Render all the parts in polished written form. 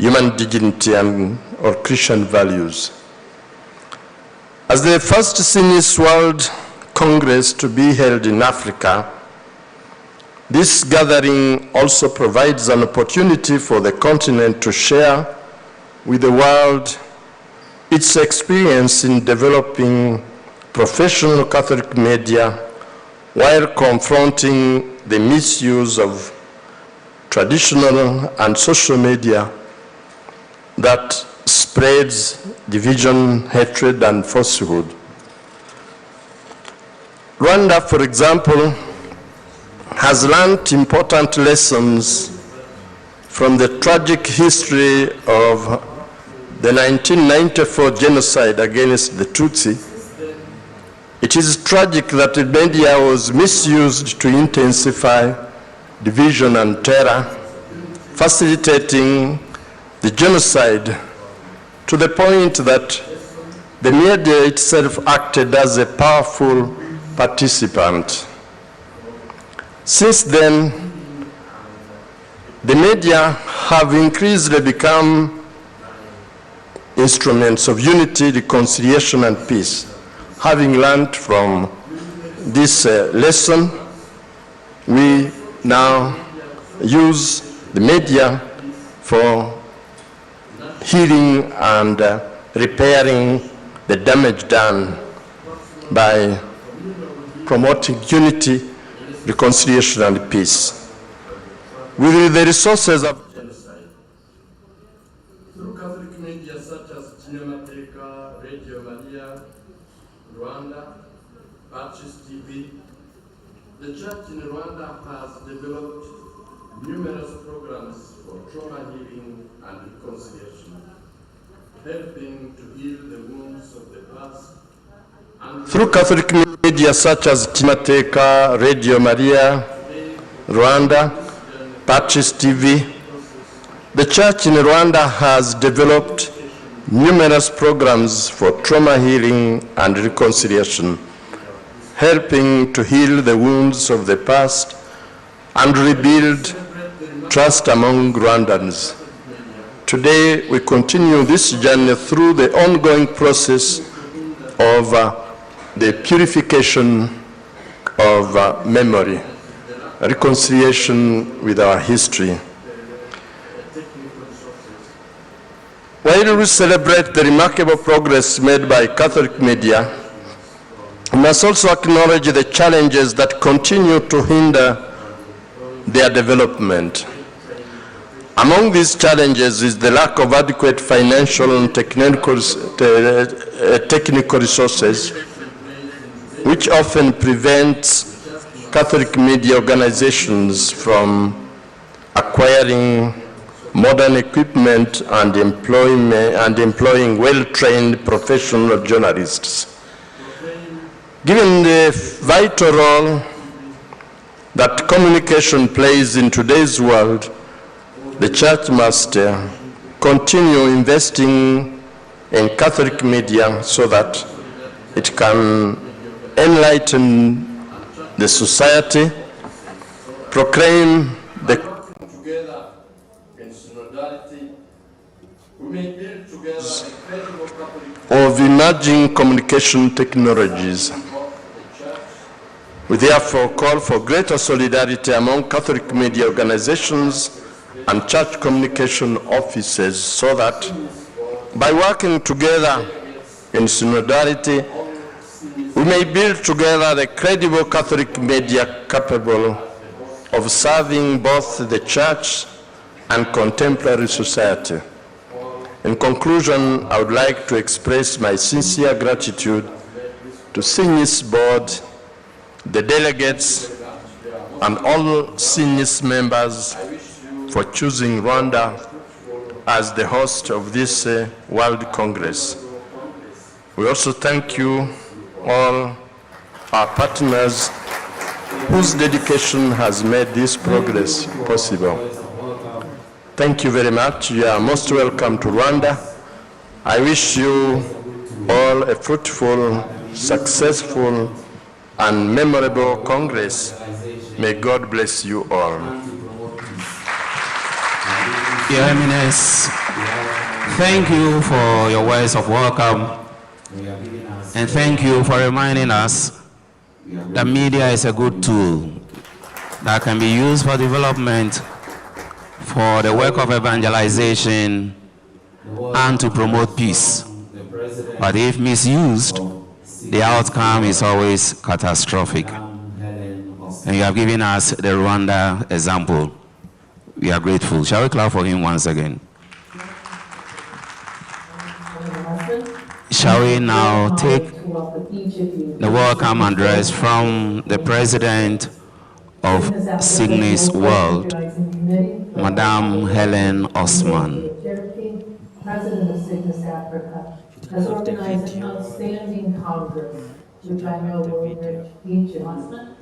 human dignity or Christian values. As the first Signis World Congress to be held in Africa, this gathering also provides an opportunity for the continent to share with the world its experience in developing professional Catholic media while confronting the misuse of traditional and social media that spreads division, hatred, and falsehood. Rwanda, for example, has learned important lessons from the tragic history of the 1994 genocide against the Tutsi. It is tragic that the media was misused to intensify division and terror, facilitating the genocide to the point that the media itself acted as a powerful participant. Since then, the media have increasingly become instruments of unity, reconciliation, and peace. Having learned from this lesson, we now use the media for healing and repairing the damage done by promoting unity, reconciliation, and peace. With the resources of genocide, through Catholic media such as Kimataifa, Radio Maria, Rwanda, Purchase TV, the Church in Rwanda has developed numerous programs for trauma healing and reconciliation, helping to heal the wounds of the past. Through Catholic media such as Kimataifa, Radio Maria, Rwanda, Purchase TV, the Church in Rwanda has developed numerous programs for trauma healing and reconciliation, helping to heal the wounds of the past and rebuild trust among Rwandans. Today, we continue this journey through the ongoing process of the purification of memory, reconciliation with our history. While we celebrate the remarkable progress made by Catholic media, we must also acknowledge the challenges that continue to hinder their development. Among these challenges is the lack of adequate financial and technical resources, which often prevents Catholic media organizations from acquiring modern equipment and employing well-trained professional journalists. Given the vital role that communication plays in today's world, the Church must continue investing in Catholic media so that it can enlighten the society, proclaim the together in synodality, we may build together of emerging communication technologies. We therefore call for greater solidarity among Catholic media organizations and church communication offices so that by working together in synodality, we may build together the credible Catholic media capable of serving both the church and contemporary society. In conclusion, I would like to express my sincere gratitude to Signis board, the delegates, and all Signis members for choosing Rwanda as the host of this World Congress. We also thank you, all our partners whose dedication has made this progress possible. Thank you very much. You are most welcome to Rwanda. I wish you all a fruitful, successful, and memorable Congress. May God bless you all. Your Eminence, Thank you for your words of welcome, and thank you for reminding us that media is a good tool that can be used for development, for the work of evangelization, and to promote peace. But if misused, the outcome is always catastrophic. And you have given us the Rwanda example. We are grateful. Shall we clap for him once again? Shall we now take the welcome address from the President of Signis World, Madame Helen Osman. President of Signis Africa, has organized an outstanding congress, which I know will enrich each of you.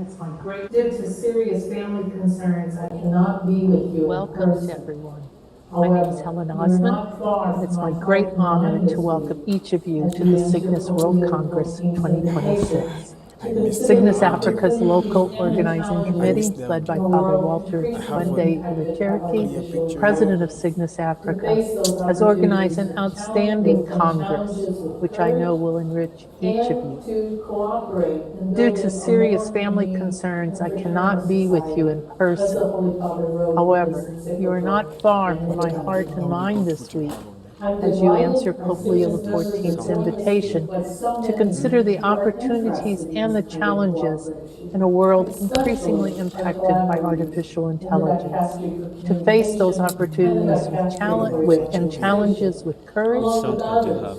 It's my great. Due to serious family concerns, I cannot be with you. Welcome to everyone. My name is Helen Osman. It's my great honor to welcome each of you to the Signis World Congress 2026. Signis Africa's local organizing committee, led by Father Walter Twende Cherokee, President of Signis Africa, has organized an outstanding congress, which I know will enrich each of you. Due to serious family concerns, I cannot be with you in person. However, you are not far from my heart and mind this week, as you answer Pope Leo XIV's invitation to consider the opportunities and the challenges in a world increasingly impacted by artificial intelligence, to face those opportunities and challenges with courage,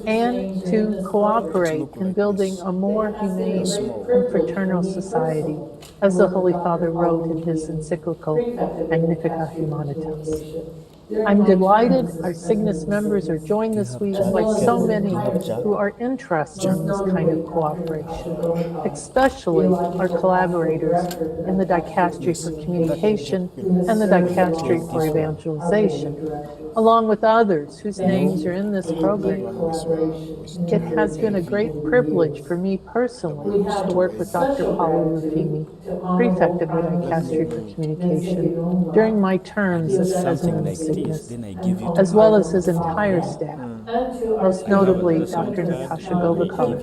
and to cooperate in building a more humane and fraternal society, as the Holy Father wrote in his encyclical Magnificat Humanitas. I'm delighted our Signis members are joined this week by so many who are interested in this kind of cooperation, especially our collaborators in the Dicastery for Communication and the Dicastery for Evangelization, along with others whose names are in this program. It has been a great privilege for me personally to work with Dr. Paulo Rufini, Prefect of the Dicastery for Communication, during my terms as President of Signis, as well as his entire staff, most notably Dr. Natasha Govakov,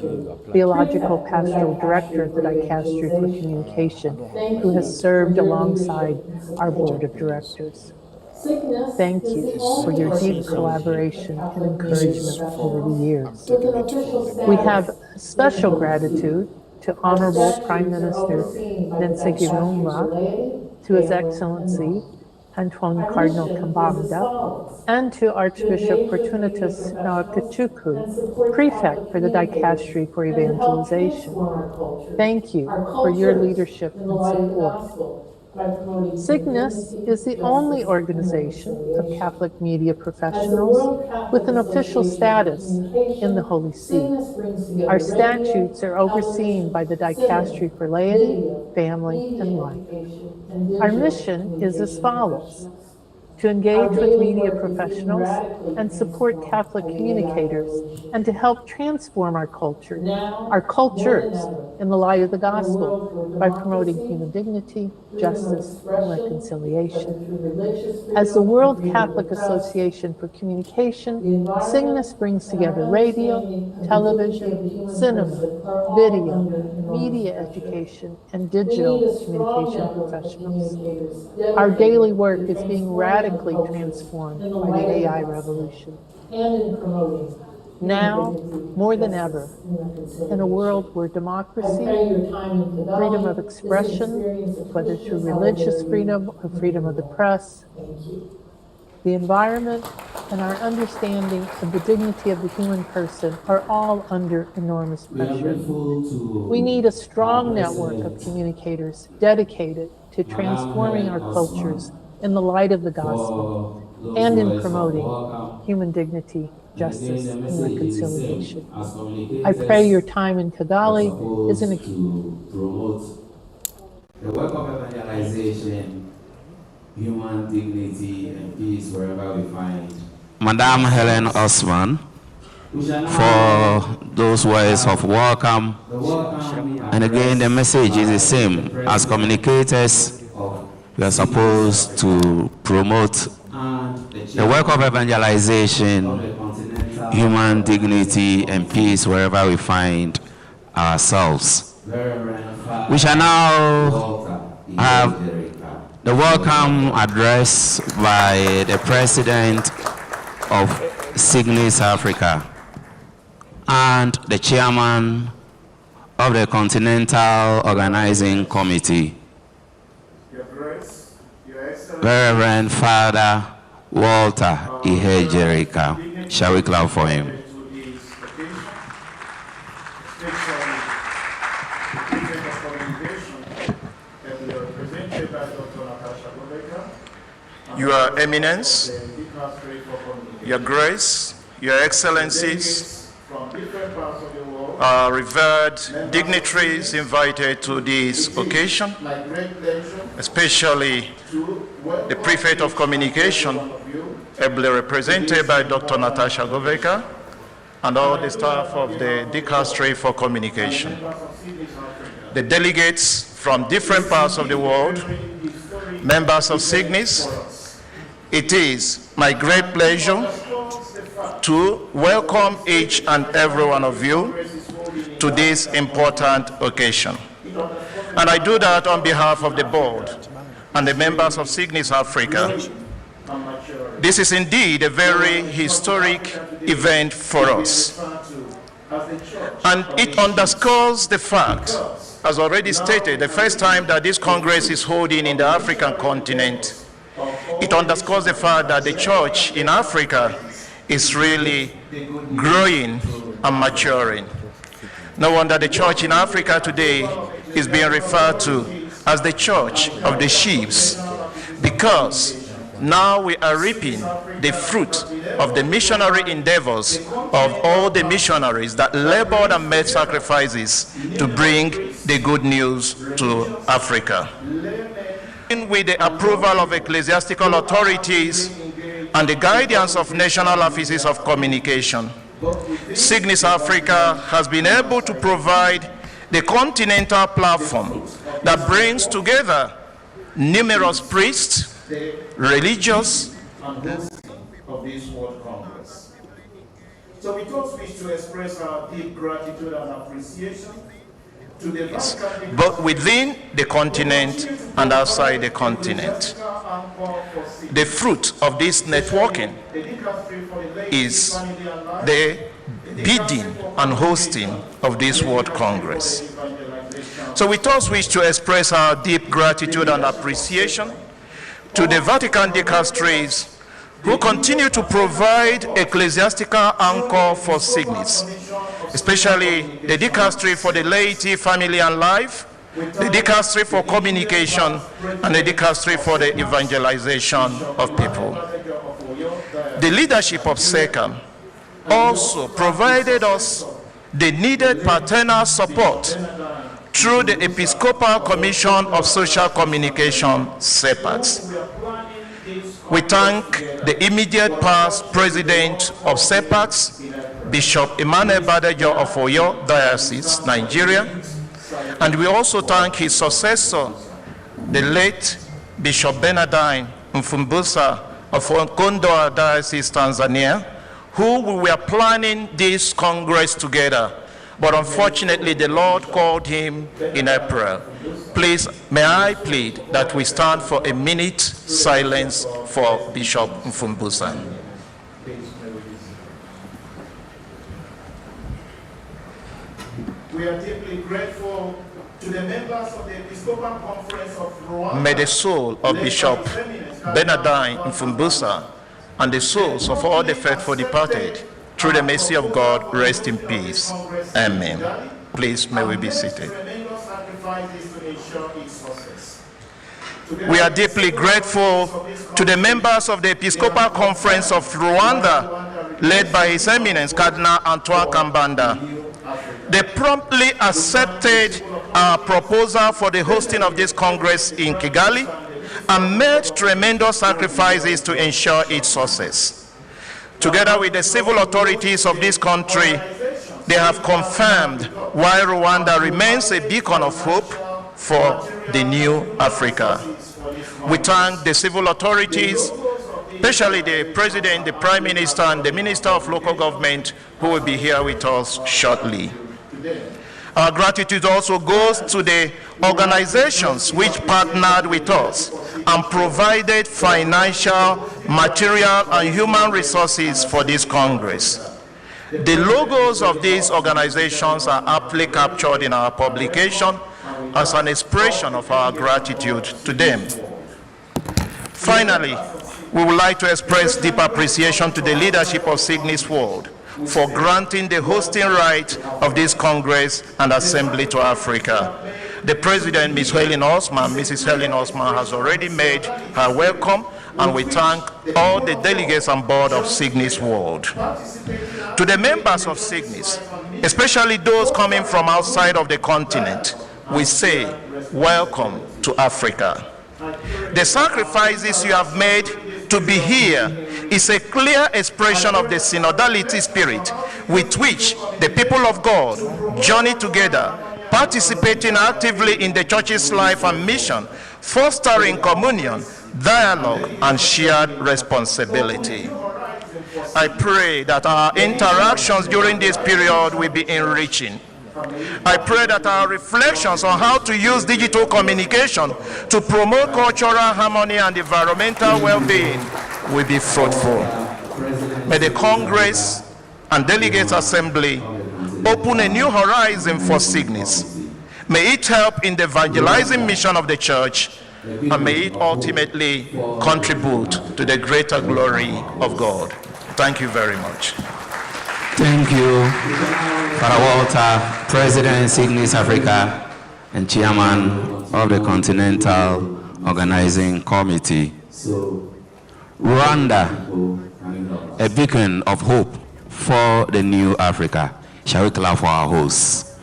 Theological Pastoral Director of the Dicastery for Communication, who has served alongside our Board of Directors. Thank you for your deep collaboration and encouragement over the years. We have special gratitude to Honorable Prime Minister Nsengirumbwa, to His Excellency Antoine Cardinal Kambanda, and to Archbishop Fortunatus Nawakachuku, Prefect for the Dicastery for Evangelization. Thank you for your leadership and support. Signis is the only organization of Catholic media professionals with an official status in the Holy See. Our statutes are overseen by the Dicastery for Laity, Family, and Life. Our mission is as follows: to engage with media professionals and support Catholic communicators, and to help transform our cultures in the light of the gospel by promoting human dignity, justice, and reconciliation. As the World Catholic Association for Communication, Signis brings together radio, television, cinema, video, media education, and digital communication professionals. Our daily work is being radically transformed by the AI revolution. Now, more than ever, in a world where democracy, freedom of expression, whether through religious freedom or freedom of the press, the environment, and our understanding of the dignity of the human person are all under enormous pressure. We need a strong network of communicators dedicated to transforming our cultures in the light of the gospel and in promoting human dignity, justice, and reconciliation. I pray your time in Kigali is an promote the work of evangelization, human dignity, and peace wherever we find. Madame Helen Osman, for those words of welcome. And again, the message is the same. As communicators, we are supposed to promote the work of evangelization, human dignity, and peace wherever we find ourselves. We shall now have the welcome address by the President of Signis Africa and the Chairman of the Continental Organizing Committee, Reverend Father Walter Ihejerika. Shall we clap for him? Your Eminence, Your Grace, Your Excellencies, revered dignitaries invited to this occasion, especially the Prefect of Communication, ably represented by Dr. Natasha Goveka, and all the staff of the Dicastery for Communication. The delegates from different parts of the world, members of Signis, it is my great pleasure to welcome each and every one of you to this important occasion. And I do that on behalf of the board and the members of Signis Africa. This is indeed a very historic event for us. And it underscores the fact, as already stated, the first time that this Congress is holding in the African continent, it underscores the fact that the church in Africa is really growing and maturing. No wonder the church in Africa today is being referred to as the church of the sheep, because now we are reaping the fruit of the missionary endeavors of all the missionaries that labored and made sacrifices to bring the good news to Africa. With the approval of ecclesiastical authorities and the guidance of national offices of communication, Signis Africa has been able to provide the continental platform that brings together numerous priests, religious, and of this World Congress. So we just wish to express our deep gratitude and appreciation to the both within the continent and outside the continent. The fruit of this networking is the bidding and hosting of this World Congress. So we thus wish to express our deep gratitude and appreciation to the Vatican dicasteries who continue to provide ecclesiastical anchor for Signis, especially the dicastery for the laity, family and life, the dicastery for communication, and the dicastery for the evangelization of people. The leadership of SECAM also provided us the needed paternal support through the Episcopal Commission of Social Communication, CEPACS. We thank the immediate past president of CEPACS, Bishop Emmanuel Badejo of Oyo Diocese, Nigeria, and we also thank his successor, the late Bishop Bernardine Mfumbusa of Kondoa Diocese, Tanzania, who we were planning this Congress together, but unfortunately the Lord called him in April. Please, may I plead that we stand for a minute silence for Bishop Mfumbusa. We are deeply grateful to the members of the Episcopal Conference of Rwanda. May the soul of Bishop Bernardine Mfumbusa and the souls of all the faithful departed, through the mercy of God, rest in peace. Amen. Please, may we be seated. We are deeply grateful to the members of the Episcopal Conference of Rwanda, led by His Eminence Cardinal Antoine Kambanda. They promptly accepted our proposal for the hosting of this Congress in Kigali and made tremendous sacrifices to ensure its success. Together with the civil authorities of this country, they have confirmed why Rwanda remains a beacon of hope for the new Africa. We thank the civil authorities especially the President, the Prime Minister, and the Minister of Local Government, who will be here with us shortly. Our gratitude also goes to the organizations which partnered with us and provided financial, material, and human resources for this Congress. The logos of these organizations are aptly captured in our publication as an expression of our gratitude to them. Finally, we would like to express deep appreciation to the leadership of Signis World for granting the hosting right of this Congress and Assembly to Africa. The President, Mrs. Helen Osman, has already made her welcome, and we thank all the delegates on board of Signis World. To the members of Signis, especially those coming from outside of the continent, we say, welcome to Africa. The sacrifices you have made to be here is a clear expression of the synodality spirit with which the people of God journey together, participating actively in the church's life and mission, fostering communion, dialogue, and shared responsibility. I pray that our interactions during this period will be enriching. I pray that our reflections on how to use digital communication to promote cultural harmony and environmental well-being will be fruitful. May the Congress and Delegates Assembly open a new horizon for Signis. May it help in the evangelizing mission of the church, and may it ultimately contribute to the greater glory of God. Thank you very much. Thank you, Father Walter, President Signis Africa and Chairman of the Continental Organizing Committee. Rwanda, a beacon of hope for the new Africa. Shall we clap for our hosts?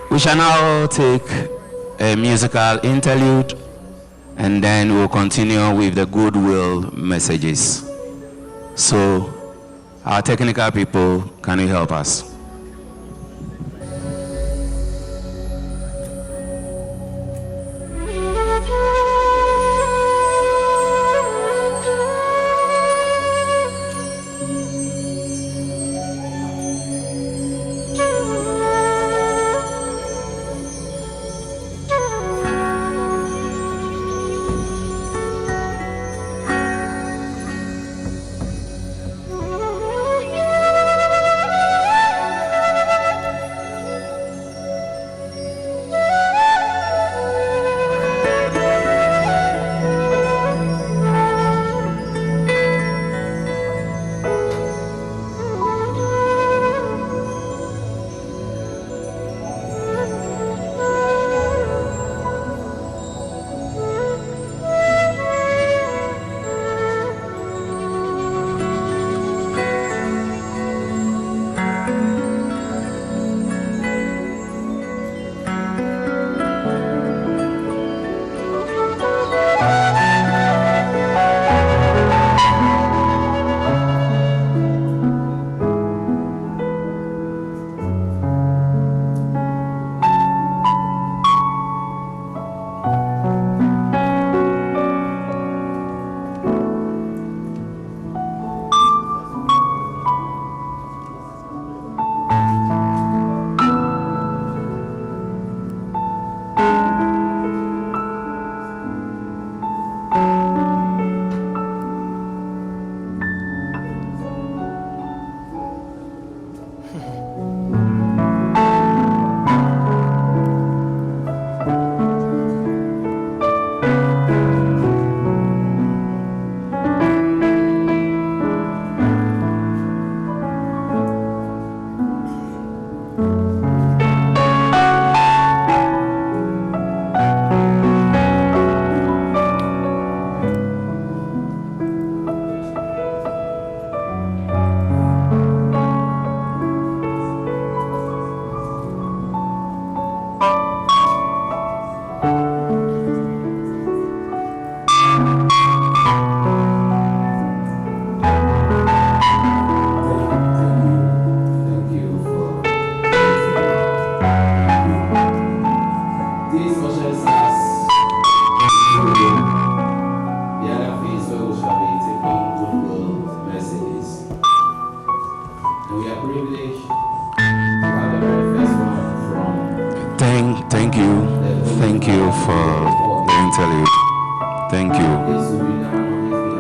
We shall now take a musical interlude, and then we'll continue with the goodwill messages. So, our technical people, can you help us?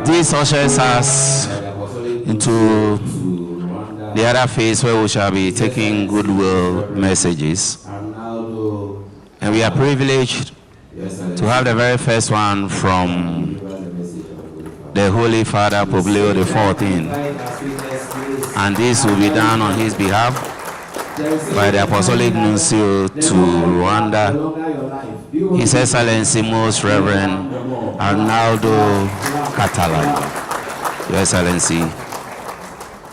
This ushers us into the other phase where we shall be taking goodwill messages. And we are privileged to have the very first one from the Holy Father, Pope Leo XIV. And this will be done on his behalf by the Apostolic Nuncio to Rwanda, His Excellency Most Reverend Arnaldo Catalan. Your Excellency,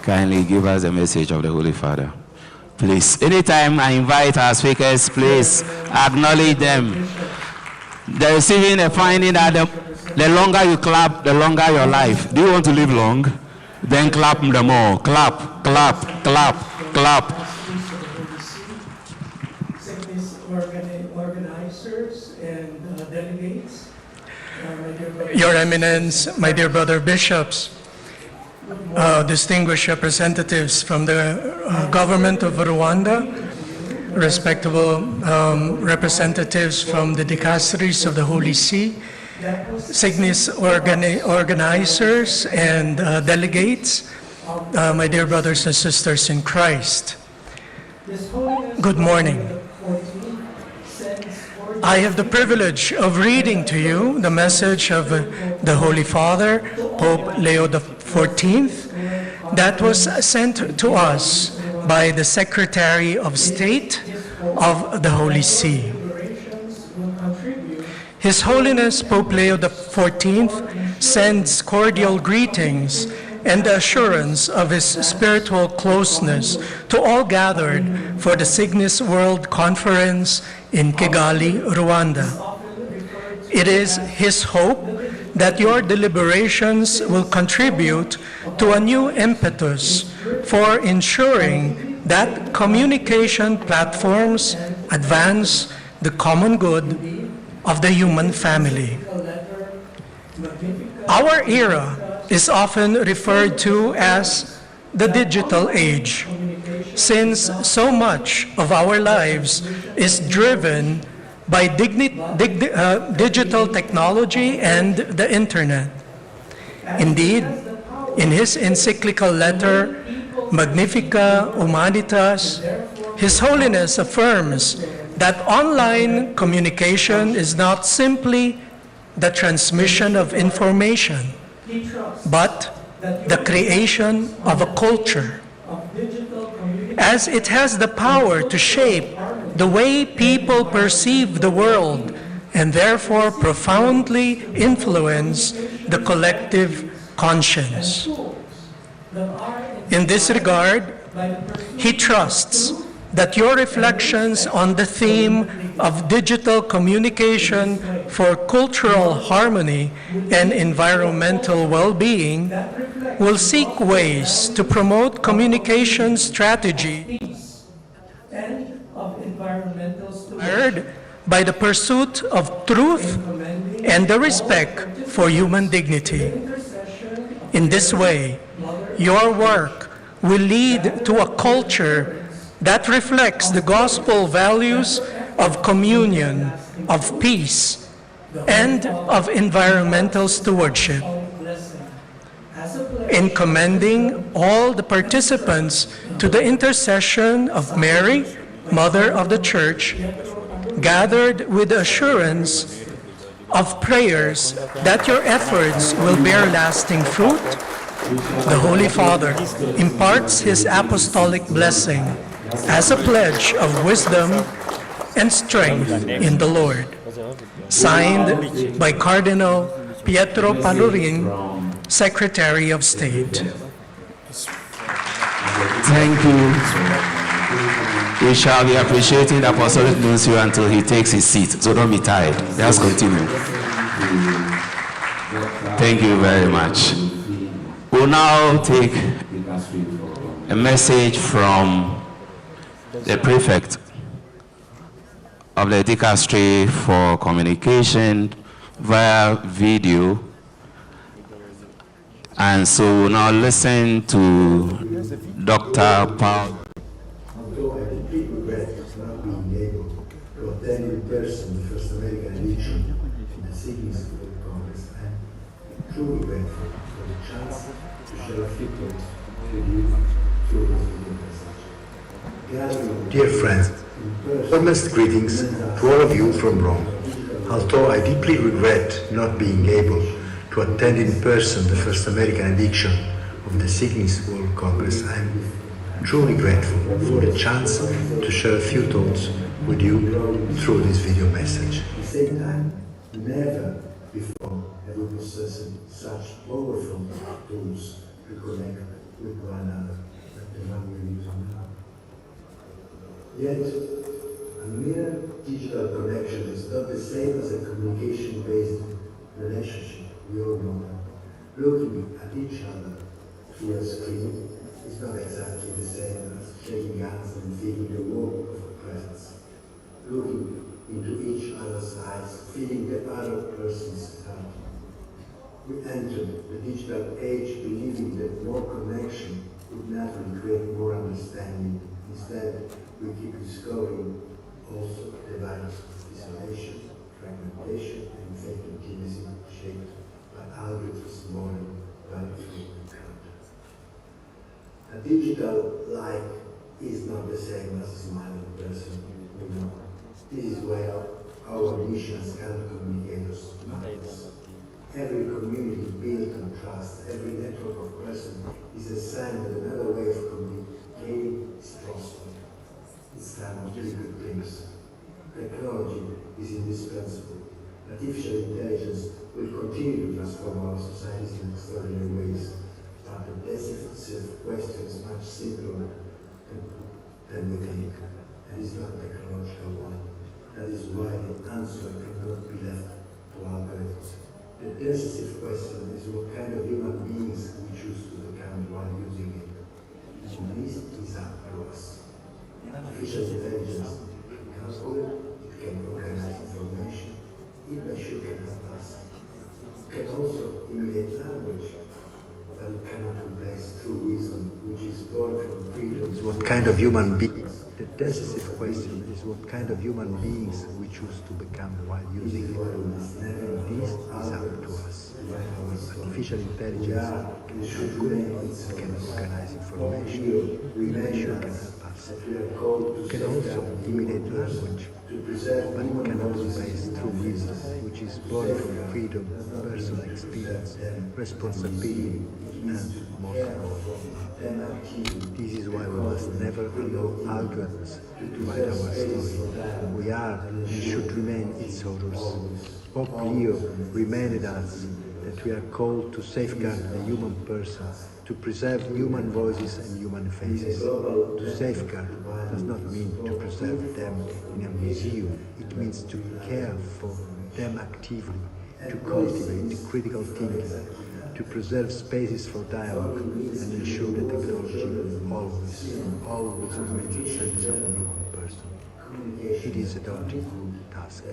kindly give us the message of the Holy Father. Please, anytime I invite our speakers, please acknowledge them. They're receiving a finding that the longer you clap, the longer your life. Do you want to live long? Then clap them all. Clap, clap, clap, clap. Organizers and delegates, Your Eminence, my dear brother bishops, distinguished representatives from the government of Rwanda, respectable representatives from the dicasteries of the Holy See, Signis organizers and delegates, my dear brothers and sisters in Christ. Good morning. I have the privilege of reading to you the message of the Holy Father, Pope Leo XIV, that was sent to us by the Secretary of State of the Holy See. His Holiness Pope Leo XIV sends cordial greetings and the assurance of his spiritual closeness to all gathered for the Signis World Conference in Kigali, Rwanda. It is his hope that your deliberations will contribute to a new impetus for ensuring that communication platforms advance the common good of the human family. Our era is often referred to as the digital age, since so much of our lives is driven by digital technology and the internet. Indeed, in his encyclical letter, Magnifica Humanitas, His Holiness affirms that online communication is not simply the transmission of information, but the creation of a culture, as it has the power to shape the way people perceive the world and therefore profoundly influence the collective conscience. In this regard, he trusts that your reflections on the theme of digital communication for cultural harmony and environmental well-being will seek ways to promote communication strategies and of environmental stewardship by the pursuit of truth and the respect for human dignity. In this way, your work will lead to a culture that reflects the gospel values of communion, of peace, and of environmental stewardship. In commending all the participants to the intercession of Mary, Mother of the Church, gathered with the assurance of prayers that your efforts will bear lasting fruit, the Holy Father imparts his apostolic blessing as a pledge of wisdom and strength in the Lord. Signed by Cardinal Pietro Palurin, Secretary of State. Thank you. We shall be appreciating the Apostolic Nuncio until he takes his seat, so don't be tired. Let's continue. Thank you very much. We'll now take a message from the prefect of the Dicastery for Communication via video. And so we'll now listen to Dr. Paul. Although I deeply regret not being able to attend in person the first American election in the Signis World Congress, I'm truly grateful for the chance to share a few thoughts with you through this video message. Dear friends, warmest greetings to all of you from Rome. Although I deeply regret not being able to attend in person the first American edition of the Signis World Congress, I am truly grateful for the chance to share a few thoughts with you through this video message. At the same time, never before have we possessed such powerful tools to connect with one another like the one we are using now. Yet, a mere digital connection is not the same as a communication-based relationship. We all know that. Looking at each other through a screen is not exactly the same as shaking hands and feeling the warmth of a presence. Looking into each other's eyes, feeling the other person's heart. We enter the digital age believing that more connection would naturally create more understanding. Instead, we keep discovering also the virus of isolation, fragmentation, and fake intimacy shaped by algorithms more than by true encounter. A digital like is not the same as a smiling person, we know. This is where our mission as health communicators matters. Every community built on trust, every network of persons is a sign that another way of communicating is prospering. It's time to do good things. Technology is indispensable. Artificial intelligence will continue to transform our societies in extraordinary ways, but the decisive question is much simpler than we think, and is not a technological one. That is why the answer cannot be left to algorithms. The decisive question is what kind of human beings we choose to become while using it. And this is up to us. Artificial intelligence can calculate, it can organize information, it may sure can help us. It can also imitate language, but it cannot replace true wisdom, which is born from freedom. What kind of human beings? The decisive question is what kind of human beings we choose to become while using it. And this is up to us. Artificial intelligence can calculate, it can organize information, it may sure can help us. It can also imitate language, but it cannot replace true wisdom, which is born from freedom, personal experience, responsibility, and most of all. This is why we must never allow algorithms to write our story. We are and should remain its authors. Pope Leo reminded us that we are called to safeguard the human person, to preserve human voices and human faces. To safeguard does not mean to preserve them in a museum. It means to care for them actively, to cultivate critical thinking, to preserve spaces for dialogue, and ensure that technology always remains at the center of the human person. It is a daunting task.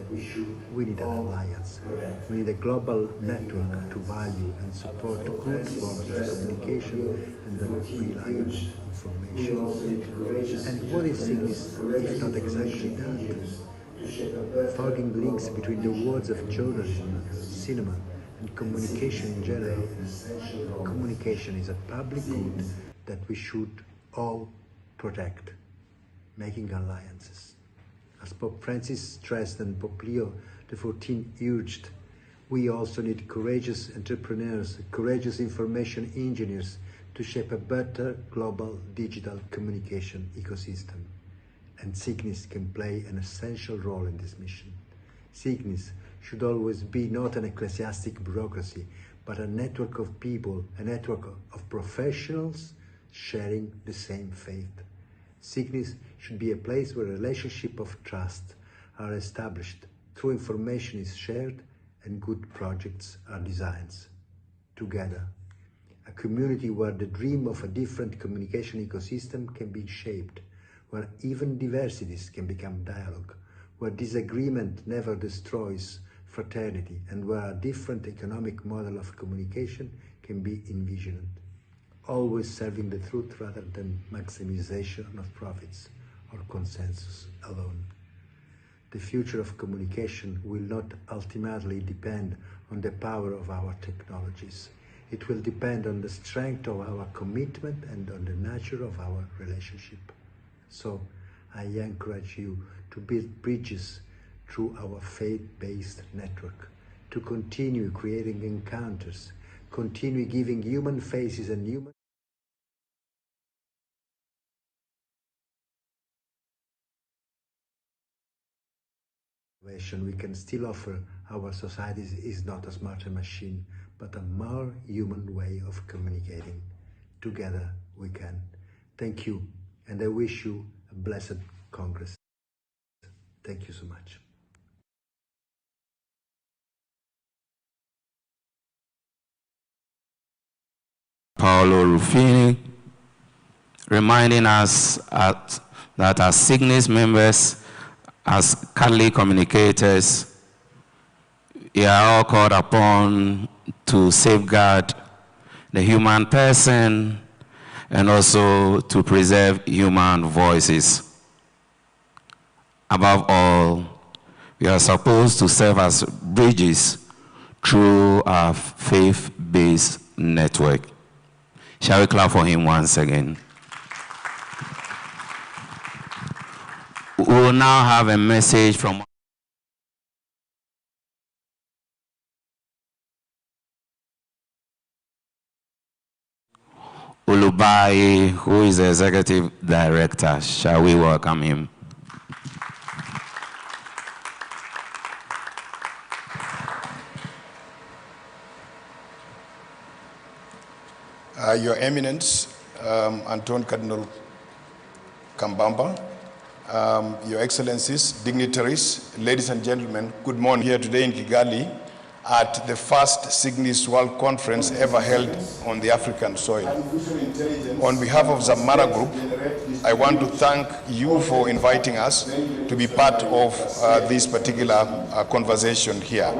We need an alliance. We need a global network to value and support good forms of communication and reliable information. And what is Signis if not exactly that? Forging links between the worlds of journalism, cinema, and communication in general. Communication is a public good that we should all protect, making alliances. As Pope Francis stressed and Pope Leo XIV urged, we also need courageous entrepreneurs, courageous information engineers to shape a better global digital communication ecosystem. And Signis can play an essential role in this mission. Signis should always be not an ecclesiastic bureaucracy, but a network of people, a network of professionals sharing the same faith. Signis should be a place where relationships of trust are established, true information is shared, and good projects are designed together. A community where the dream of a different communication ecosystem can be shaped, where even diversities can become dialogue, where disagreement never destroys fraternity, and where a different economic model of communication can be envisioned, always serving the truth rather than maximization of profits or consensus alone. The future of communication will not ultimately depend on the power of our technologies. It will depend on the strength of our commitment and on the nature of our relationship. So I encourage you to build bridges through our faith-based network, to continue creating encounters, continue giving human faces and human we can still offer our societies is not a smarter machine, but a more human way of communicating. Together we can. Thank you, and I wish you a blessed Congress. Thank you so much. Paolo Ruffini, reminding us that as Signis members, as Catholic communicators, we are all called upon to safeguard the human person and also to preserve human voices. Above all, we are supposed to serve as bridges through our faith-based network. Shall we clap for him once again? We will now have a message from Ulubai, who is the Executive Director. Shall we welcome him? Your Eminence, Anton Cardinal Kambamba, Your Excellencies, dignitaries, ladies and gentlemen, good morning. Here today in Kigali at the first Signis World Conference ever held on the African soil. On behalf of Zamara Group, I want to thank you for inviting us to be part of this particular conversation here.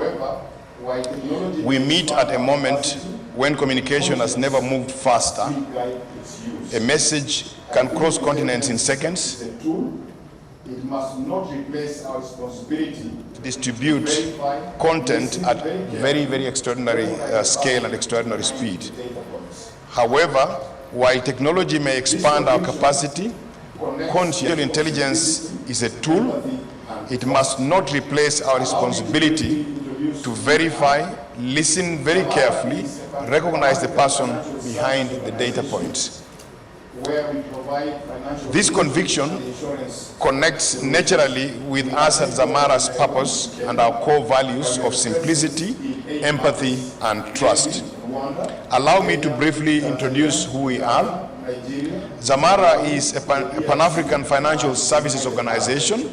We meet at a moment when communication has never moved faster. A message can cross continents in seconds. It must not replace our responsibility to distribute content at very, very extraordinary scale and extraordinary speed. However, while technology may expand our capacity, artificial intelligence is a tool. It must not replace our responsibility to verify, listen very carefully, recognize the person behind the data points. This conviction connects naturally with us at Zamara's purpose and our core values of simplicity, empathy, and trust. Allow me to briefly introduce who we are. Zamara is a Pan-African financial services organization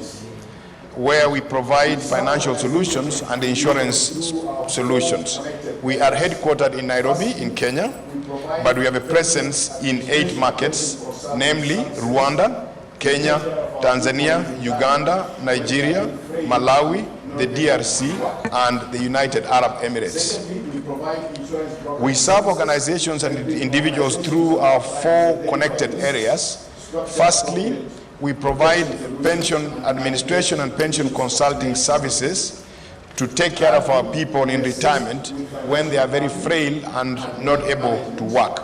where we provide financial solutions and insurance solutions. We are headquartered in Nairobi, in Kenya, but we have a presence in 8 markets, namely Rwanda, Kenya, Tanzania, Uganda, Nigeria, Malawi, the DRC, and the United Arab Emirates. We serve organizations and individuals through our 4 connected areas. Firstly, we provide pension administration and pension consulting services to take care of our people in retirement when they are very frail and not able to work.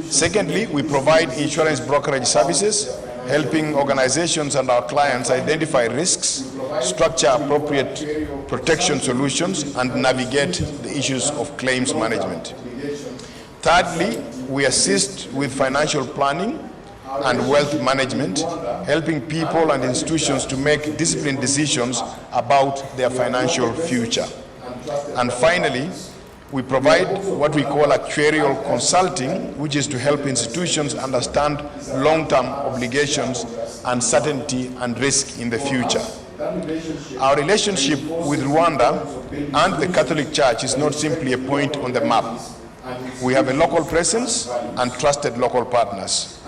Secondly, we provide insurance brokerage services, helping organizations and our clients identify risks, structure appropriate protection solutions, and navigate the issues of claims management. Thirdly, we assist with financial planning and wealth management, helping people and institutions to make disciplined decisions about their financial future. And finally, we provide what we call actuarial consulting, which is to help institutions understand long-term obligations, uncertainty, and risk in the future. Our relationship with Rwanda and the Catholic Church is not simply a point on the map. We have a local presence and trusted local partners.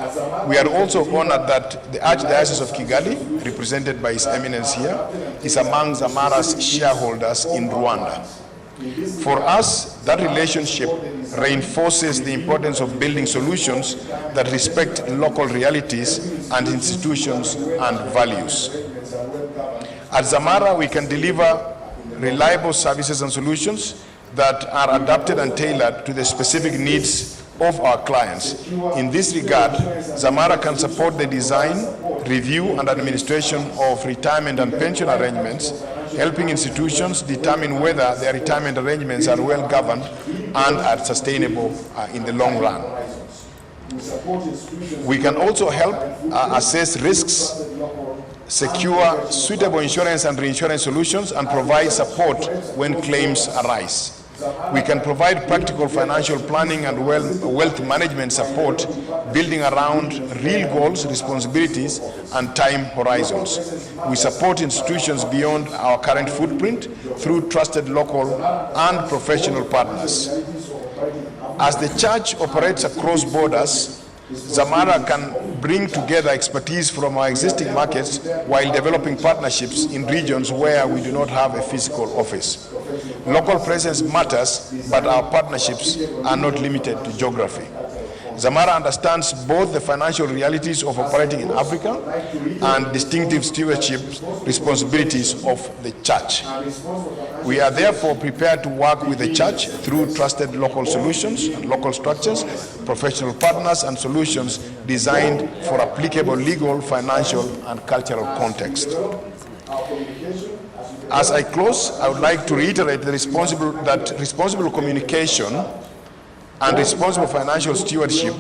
We are also honored that the Archdiocese of Kigali, represented by His Eminence here, is among Zamara's shareholders in Rwanda. For us, that relationship reinforces the importance of building solutions that respect local realities and institutions and values. At Zamara, we can deliver reliable services and solutions that are adapted and tailored to the specific needs of our clients. In this regard, Zamara can support the design, review, and administration of retirement and pension arrangements, helping institutions determine whether their retirement arrangements are well governed and are sustainable in the long run. We can also help assess risks, secure suitable insurance and reinsurance solutions, and provide support when claims arise. We can provide practical financial planning and wealth management support, building around real goals, responsibilities, and time horizons. We support institutions beyond our current footprint through trusted local and professional partners. As the church operates across borders, Zamara can bring together expertise from our existing markets while developing partnerships in regions where we do not have a physical office. Local presence matters, but our partnerships are not limited to geography. Zamara understands both the financial realities of operating in Africa and distinctive stewardship responsibilities of the church. We are therefore prepared to work with the church through trusted local solutions and local structures, professional partners, and solutions designed for applicable legal, financial, and cultural context. As I close, I would like to reiterate that responsible communication and responsible financial stewardship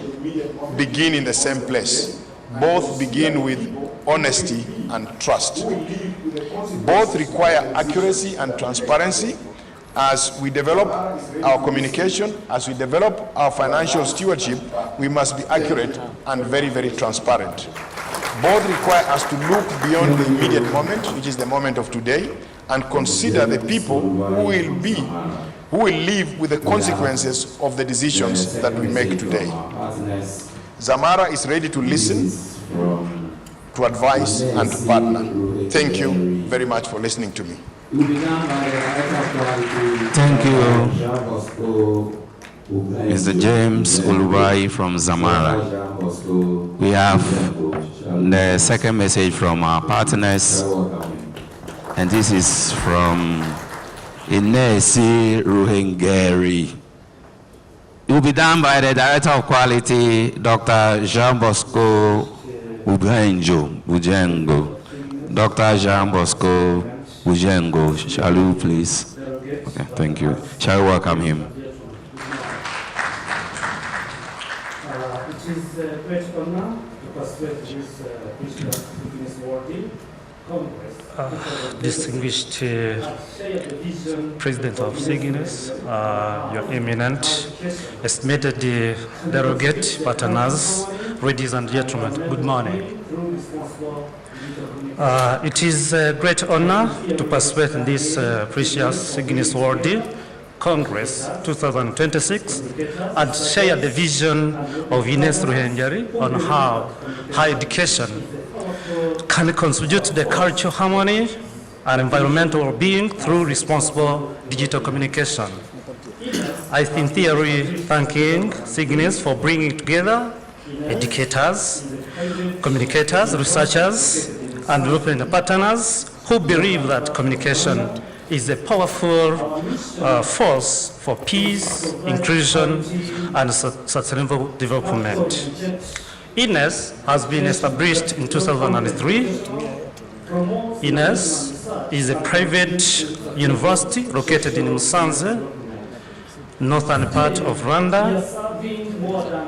begin in the same place. Both begin with honesty and trust. Both require accuracy and transparency. As we develop our communication, as we develop our financial stewardship, we must be accurate and very, very transparent. Both require us to look beyond the immediate moment, which is the moment of today, and consider the people who will live with the consequences of the decisions that we make today. Zamara is ready to listen, to advise, and to partner. Thank you very much for listening to me. Thank you, Mr. James Ulubai from Zamara. We have the second message from our partners, and this is from Inesi Ruhengeri. It will be done by the Director of Quality, Dr. Jean Bosco Bujengo. Dr. Jean Bosco Bujengo, shall you please? Okay, thank you. Shall we welcome him? It is a great honor to persuade this business-worthy Congress. Distinguished President of Signis, Your Eminent, estimated delegate partners, ladies and gentlemen, good morning. It is a great honor to persuade this precious Signis-worthy Congress 2026 and share the vision of Ines Ruhengeri on how higher education can contribute to the cultural harmony and environmental well-being through responsible digital communication. I sincerely thanking Signis for bringing together educators, communicators, researchers, and development partners who believe that communication is a powerful force for peace, inclusion, and sustainable development. INES has been established in 2003. INES is a private university located in Musanze, northern part of Rwanda.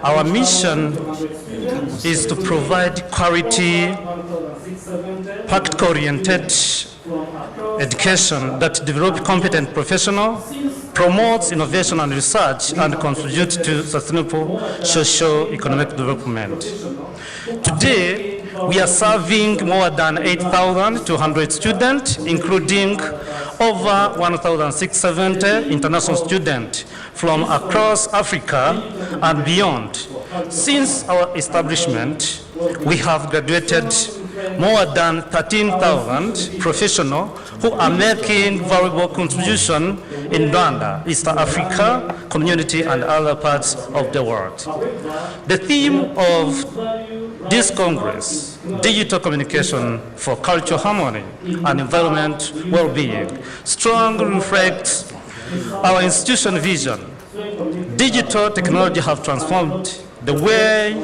Our mission is to provide quality, practical-oriented education that develops competent professionals, promotes innovation and research, and contributes to sustainable socio-economic development. Today, we are serving more than 8,200 students, including over 1,670 international students from across Africa and beyond. Since our establishment, we have graduated more than 13,000 professionals who are making valuable contribution in Rwanda, East Africa community, and other parts of the world. The theme of this Congress, digital communication for cultural harmony and environment well-being, strongly reflects Our institution vision. Digital technology have transformed the way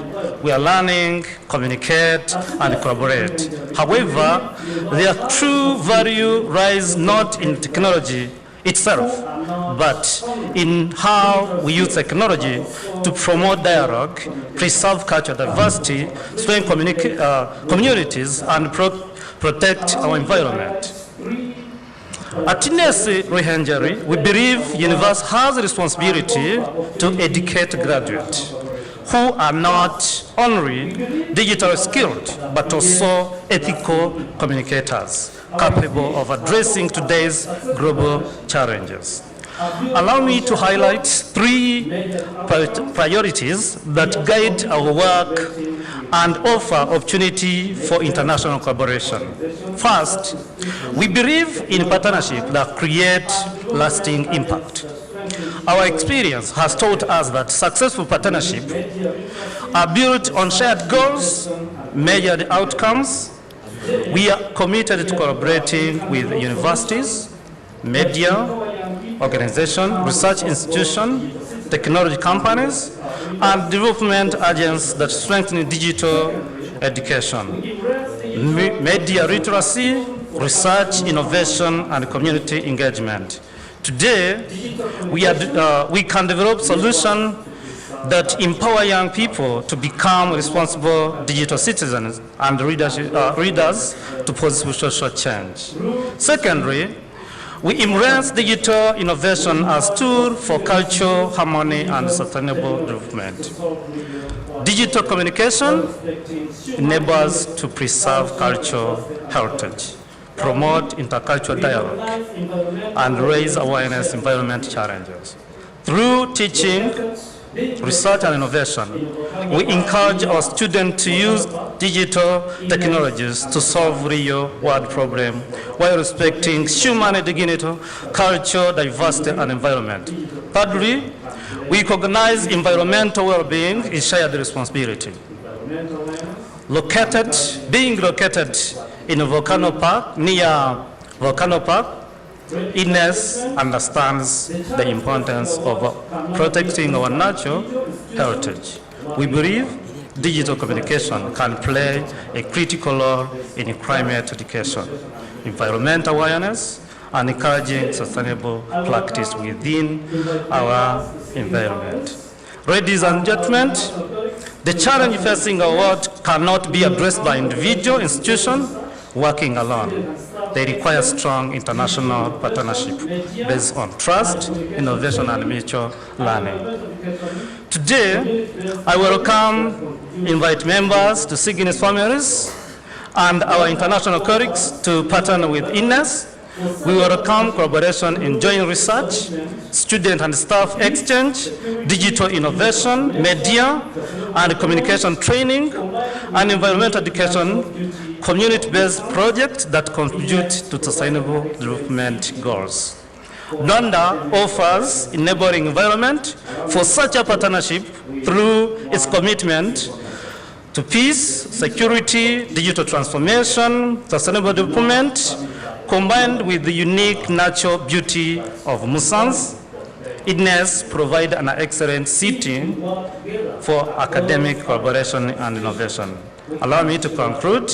we are learning, communicate, and collaborate. However, their true value lies not in technology itself, but in how we use technology to promote dialogue, preserve cultural diversity, strengthen communities, and protect our environment. At Signis-Kigali, we believe university has a responsibility to educate graduates who are not only digital skilled, but also ethical communicators capable of addressing today's global challenges. Allow me to highlight three priorities that guide our work and offer opportunity for international collaboration. First, we believe in partnership that create lasting impact. Our experience has taught us that successful partnerships are built on shared goals, measured outcomes. We are committed to collaborating with universities, media, organizations, research institutions, technology companies, and development agents that strengthen digital education, media literacy, research, innovation, and community engagement. Today, we can develop solutions that empower young people to become responsible digital citizens and readers to positive social change. Secondly, we embrace digital innovation as a tool for cultural harmony and sustainable development. Digital communication enables us to preserve cultural heritage, promote intercultural dialogue, and raise awareness of environment challenges. Through teaching, research, and innovation, we encourage our students to use digital technologies to solve real-world problems while respecting human dignity, culture, diversity, and environment. Thirdly, we recognize environmental well-being is shared responsibility. Being located in a volcano park, near Volcano Park, Ines understands the importance of protecting our natural heritage. We believe digital communication can play a critical role in climate education, environmental awareness, and encouraging sustainable practice within our environment. Ladies and gentlemen, the challenge facing our world cannot be addressed by individual institutions working alone. They require strong international partnership based on trust, innovation, and mutual learning. Today, I welcome, invite members to Signis families and our international colleagues to partner with Ines. We welcome collaboration in joint research, student and staff exchange, digital innovation, media and communication training, and environmental education, community-based projects that contribute to sustainable development goals. Rwanda offers enabling environment for such a partnership through its commitment to peace, security, digital transformation, sustainable development, combined with the unique natural beauty of Musans. Ines provides an excellent setting for academic collaboration and innovation. Allow me to conclude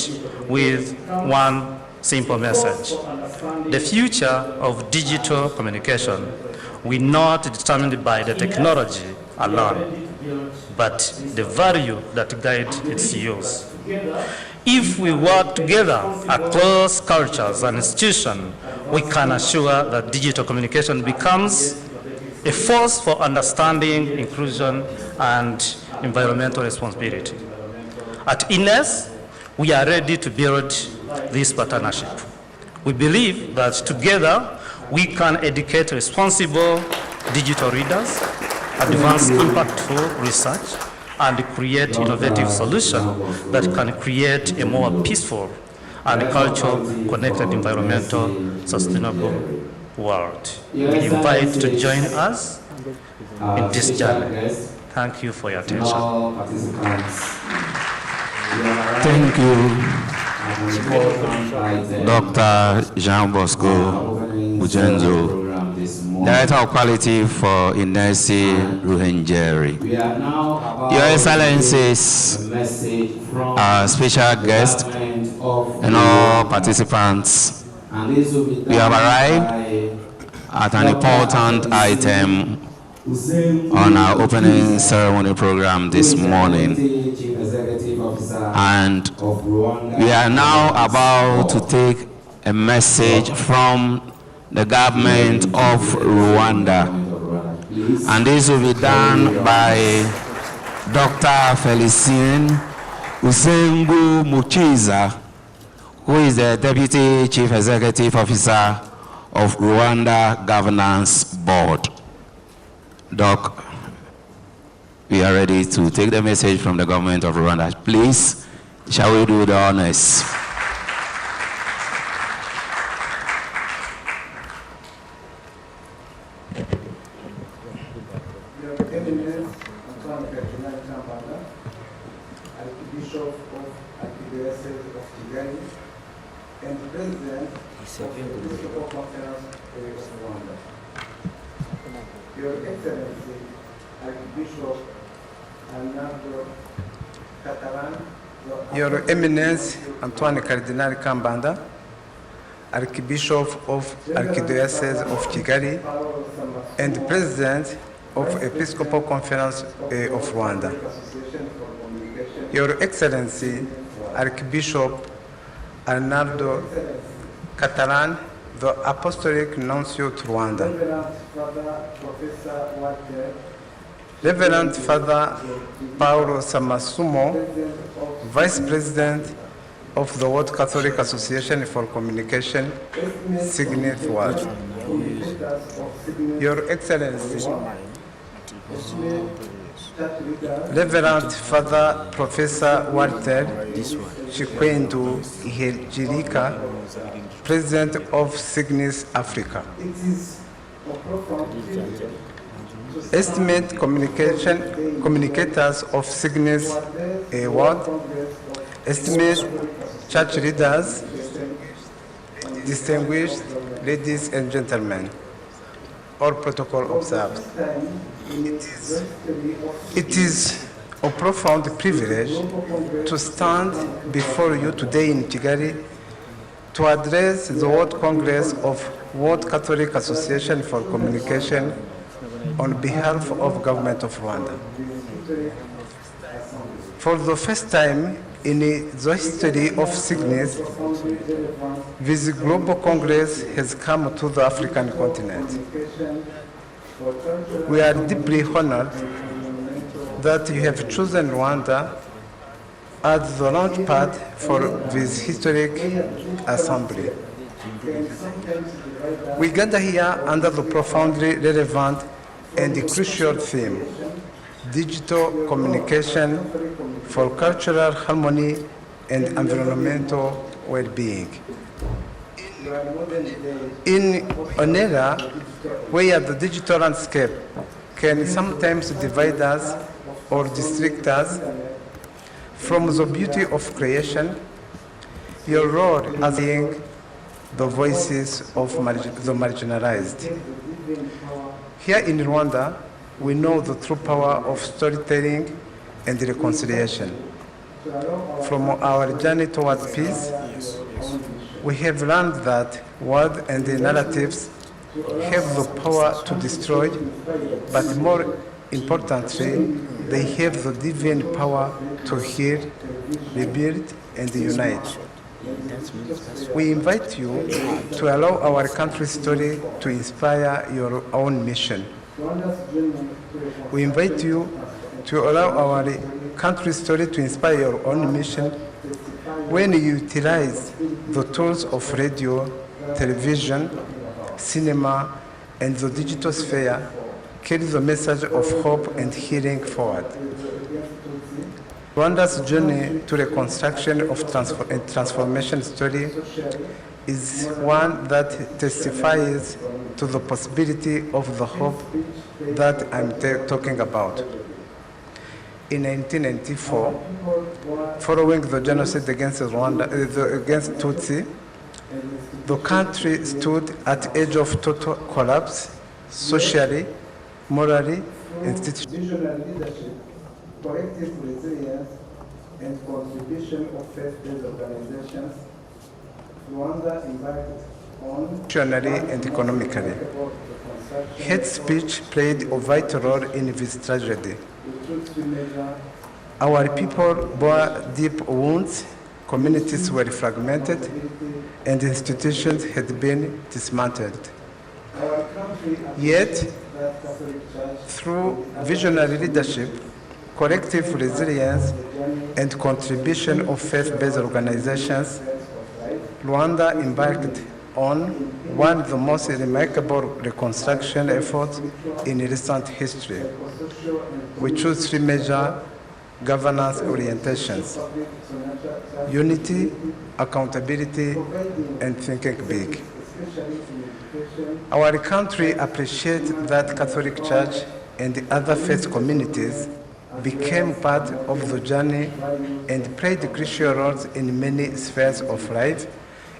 with one simple message. The future of digital communication will not be determined by the technology alone, but the value that guides its use. If we work together across cultures and institutions, we can assure that digital communication becomes a force for understanding, inclusion, and environmental responsibility. At Ines, we are ready to build this partnership. We believe that together we can educate responsible digital readers, advance impactful research, and create innovative solutions that can create a more peaceful and culture-connected environmental sustainable world. We invite you to join us in this journey. Thank you for your attention. Thank you, Dr. Jean Bosco Bujenzo, Director of Quality for Inesi Ruhengeri. Your Excellencies, our special guest, and all participants, we have arrived at an important item on our opening ceremony program this morning. And we are now about to take a message from the government of Rwanda. And this will be done by Dr. Felicien Usengu Muchiza, who is the Deputy Chief Executive Officer of Rwanda Governance Board. Doc, we are ready to take the message from the government of Rwanda. Please, shall we do the honors? Archbishop of Archdiocese of Kigali and President of the Episcopal Conference of Rwanda. Your Excellency, Archbishop Arnaldo Catalan, Your Eminence Antoine Cardinal Kambanda, Archbishop of Archdiocese of Kigali and President of Episcopal Conference of Rwanda. Your Excellency, Archbishop Arnaldo Catalan, the Apostolic Nuncio to Rwanda. Reverend Father Paulo Samasumo, Vice President of the World Catholic Association for Communication, Signis-Kigali. Your Excellency, Reverend Father Professor Walter Chikwendu Ihejirika, President of Signis Africa. Estimate communicators of Signis World, estimate church leaders, distinguished ladies and gentlemen, all protocol observed. It is a profound privilege to stand before you today in Kigali to address the World Congress of World Catholic Association for Communication on behalf of Government of Rwanda. For the first time in the history of Signis, this global Congress has come to the African continent. We are deeply honored that you have chosen Rwanda as the launchpad for this historic assembly. We gather here under the profoundly relevant and crucial theme, digital communication for cultural harmony and environmental well-being. In an era where the digital landscape can sometimes divide us or distract us from the beauty of creation, your role as being the voices of the marginalized. Here in Rwanda, we know the true power of storytelling and reconciliation. From our journey towards peace, we have learned that words and the narratives have the power to destroy, but more importantly, they have the divine power to heal, rebuild, and unite. We invite you to allow our country's story to inspire your own mission. We invite you to allow our country's story to inspire your own mission when you utilize the tools of radio, television, cinema, and the digital sphere, carry the message of hope and healing forward. Rwanda's journey to reconstruction of and transformation story is one that testifies to the possibility of the hope that I'm talking about. In 1994, following the genocide against Tutsi, the country stood at the edge of total collapse socially, morally, institutionally. Visionary leadership, collective resilience, and contribution of faith-based organizations, Rwanda embarked on nationally and economically. Hate speech played a vital role in this tragedy. Our people bore deep wounds, communities were fragmented, and institutions had been dismantled. Yet, through visionary leadership, collective resilience, and contribution of faith-based organizations, Rwanda embarked on one of the most remarkable reconstruction efforts in recent history. We chose three major governance orientations: unity, accountability, and thinking big. Our country appreciates that Catholic Church and the other faith communities became part of the journey and played crucial roles in many spheres of life,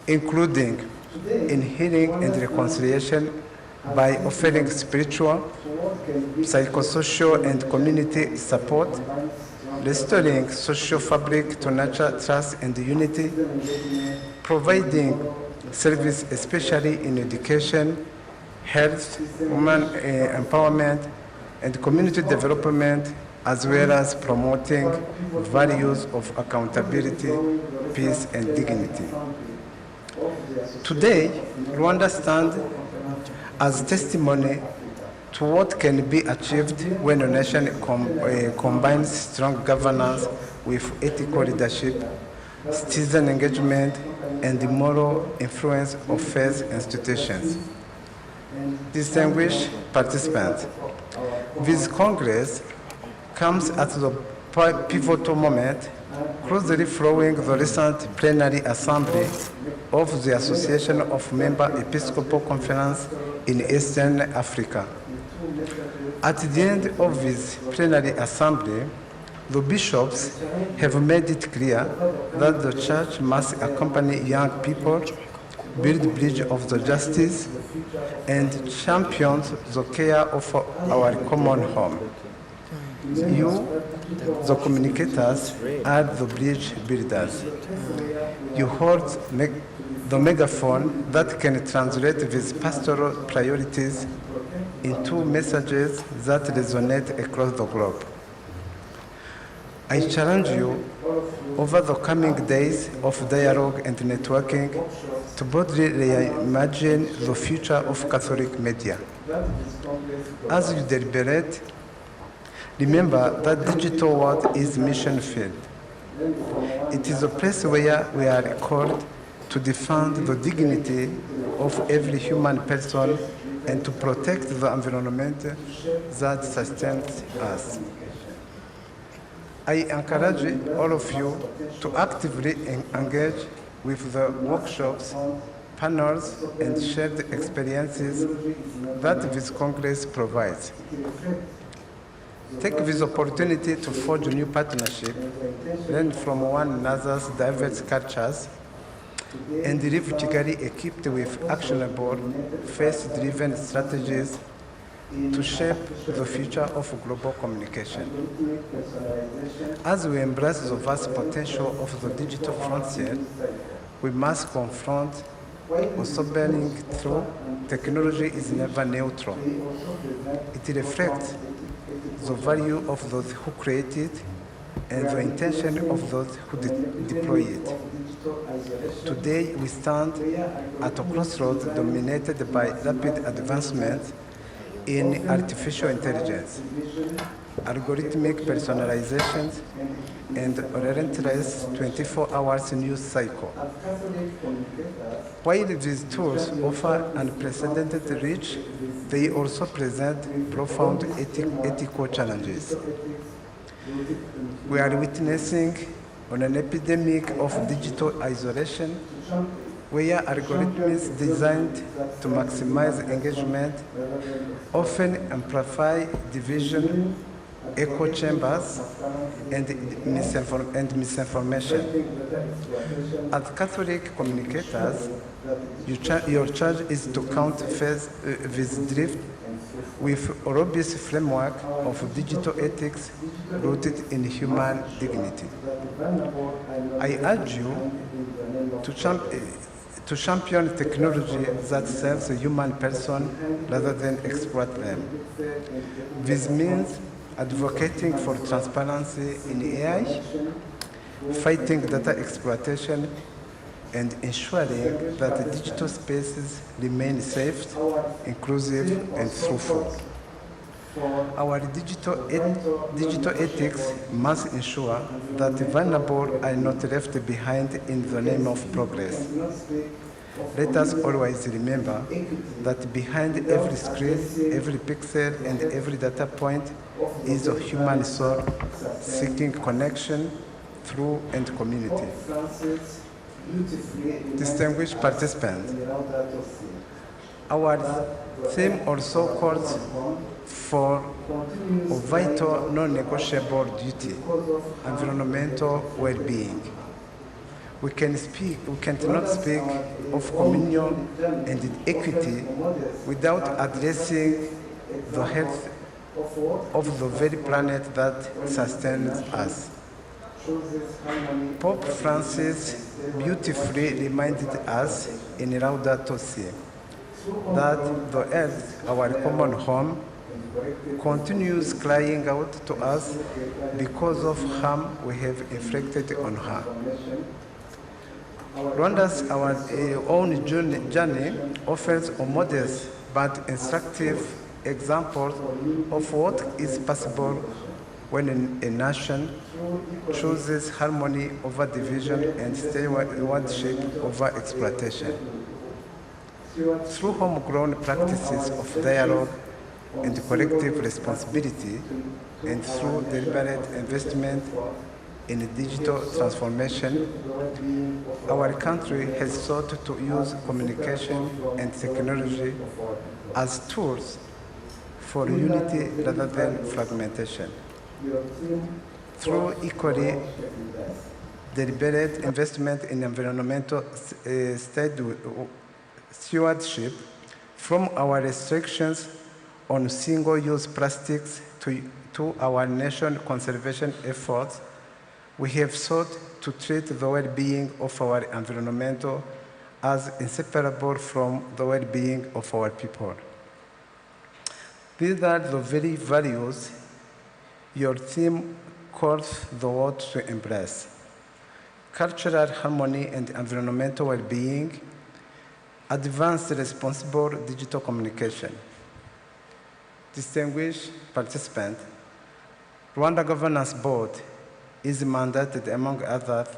including in healing and reconciliation by offering spiritual, psychosocial, and community support, restoring social fabric to nurture trust and unity, providing service especially in education, health, women empowerment, and community development, as well as promoting values of accountability, peace, and dignity. Today, Rwanda stands as testimony to what can be achieved when a nation combines strong governance with ethical leadership, citizen engagement, and the moral influence of faith institutions. Distinguished participants, this Congress comes at the pivotal moment, closely following the recent plenary assembly of the Association of Member Episcopal Conference in Eastern Africa. At the end of this plenary assembly, the bishops have made it clear that the Church must accompany young people, build bridge of the justice, and champion the care of our common home. You, the communicators, are the bridge builders. You hold the megaphone that can translate these pastoral priorities into messages that resonate across the globe. I challenge you over the coming days of dialogue and networking to boldly reimagine the future of Catholic media. As you deliberate, remember that digital world is mission field. It is a place where we are called to defend the dignity of every human person and to protect the environment that sustains us. I encourage all of you to actively engage with the workshops, panels, and shared experiences that this Congress provides. Take this opportunity to forge a new partnership, learn from one another's diverse cultures, and leave Kigali equipped with actionable, faith-driven strategies to shape the future of global communication. As we embrace the vast potential of the digital frontier, we must confront a sobering truth: technology is never neutral. It reflects the value of those who create it and the intention of those who deploy it. Today, we stand at a crossroads dominated by rapid advancements in artificial intelligence, algorithmic personalizations, and a relentless 24-hour news cycle. While these tools offer unprecedented reach, they also present profound ethical challenges. We are witnessing an epidemic of digital isolation, where algorithms designed to maximize engagement often amplify division, echo chambers, and misinformation. As Catholic communicators, your charge is to counter this drift with a robust framework of digital ethics rooted in human dignity. I urge you to champion technology that serves the human person rather than exploit them. This means advocating for transparency in AI, fighting data exploitation, and ensuring that the digital spaces remain safe, inclusive, and truthful. Our digital ethics must ensure that the vulnerable are not left behind in the name of progress. Let us always remember that behind every screen, every pixel, and every data point is a human soul seeking connection through and community. Distinguished participants, our theme also calls for a vital, non-negotiable duty, environmental well-being. We cannot speak of communion and equity without addressing the health of the very planet that sustains us. Pope Francis beautifully reminded us in Laudato Si that the earth, our common home, continues crying out to us because of harm we have inflicted on her. Rwanda's our own journey offers a modest but instructive example of what is possible when a nation chooses harmony over division and stewardship over exploitation. Through homegrown practices of dialogue and collective responsibility, and through deliberate investment in digital transformation, our country has sought to use communication and technology as tools for unity rather than fragmentation. Through equally deliberate investment in environmental stewardship, from our restrictions on single-use plastics to our nation conservation efforts, we have sought to treat the well-being of our environment as inseparable from the well-being of our people. These are the very values your theme calls the world to embrace: cultural harmony and environmental well-being, advanced responsible digital communication. Distinguished participants, Rwanda Governance Board is mandated, among others,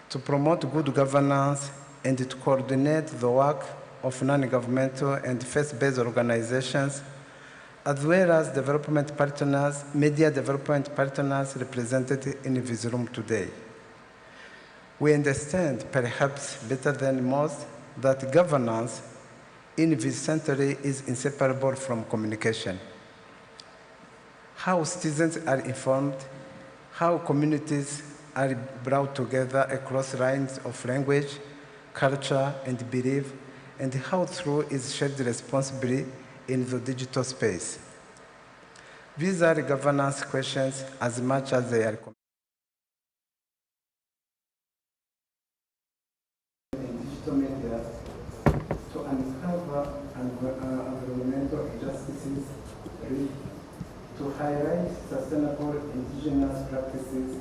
to promote good governance and to coordinate the work of non-governmental and faith-based organizations, as well as development partners, media development partners represented in this room today. We understand, perhaps better than most, that governance in this century is inseparable from communication. How citizens are informed, how communities are brought together across lines of language, culture, and belief, and how truth is shared responsibly in the digital space. These are governance questions as much as they are digital media to uncover environmental injustices, to highlight sustainable indigenous practices,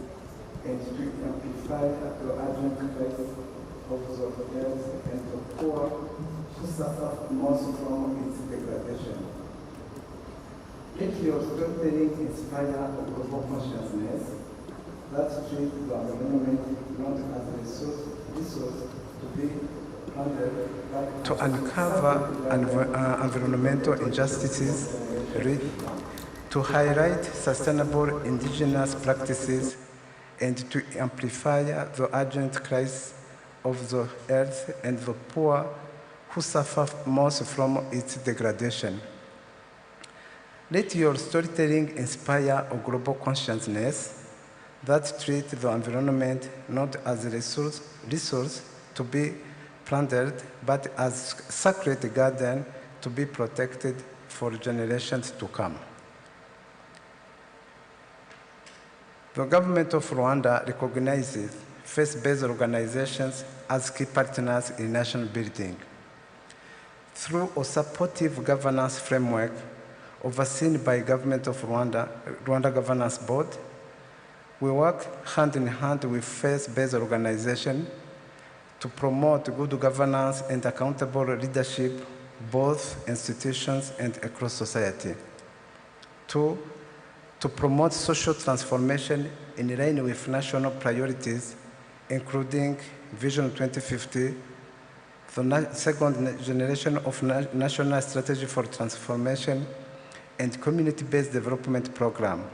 and to amplify the urgent crisis of the earth and the poor who suffer most from its degradation. Let your storytelling inspire a global consciousness that treats the environment not as a resource to be plundered, but to uncover environmental injustices, to highlight sustainable indigenous practices, and to amplify the urgent crisis of the earth and the poor who suffer most from its degradation. Let your storytelling inspire a global consciousness that treats the environment not as a resource to be plundered, but as sacred garden to be protected for generations to come. The government of Rwanda recognizes faith-based organizations as key partners in nation building. Through a supportive governance framework overseen by Government of Rwanda Governance Board, we work hand in hand with faith-based organizations to promote good governance and accountable leadership, both institutions and across society. 2, to promote social transformation in line with national priorities, including Vision 2050, the second generation of national strategy for transformation, and community-based development program.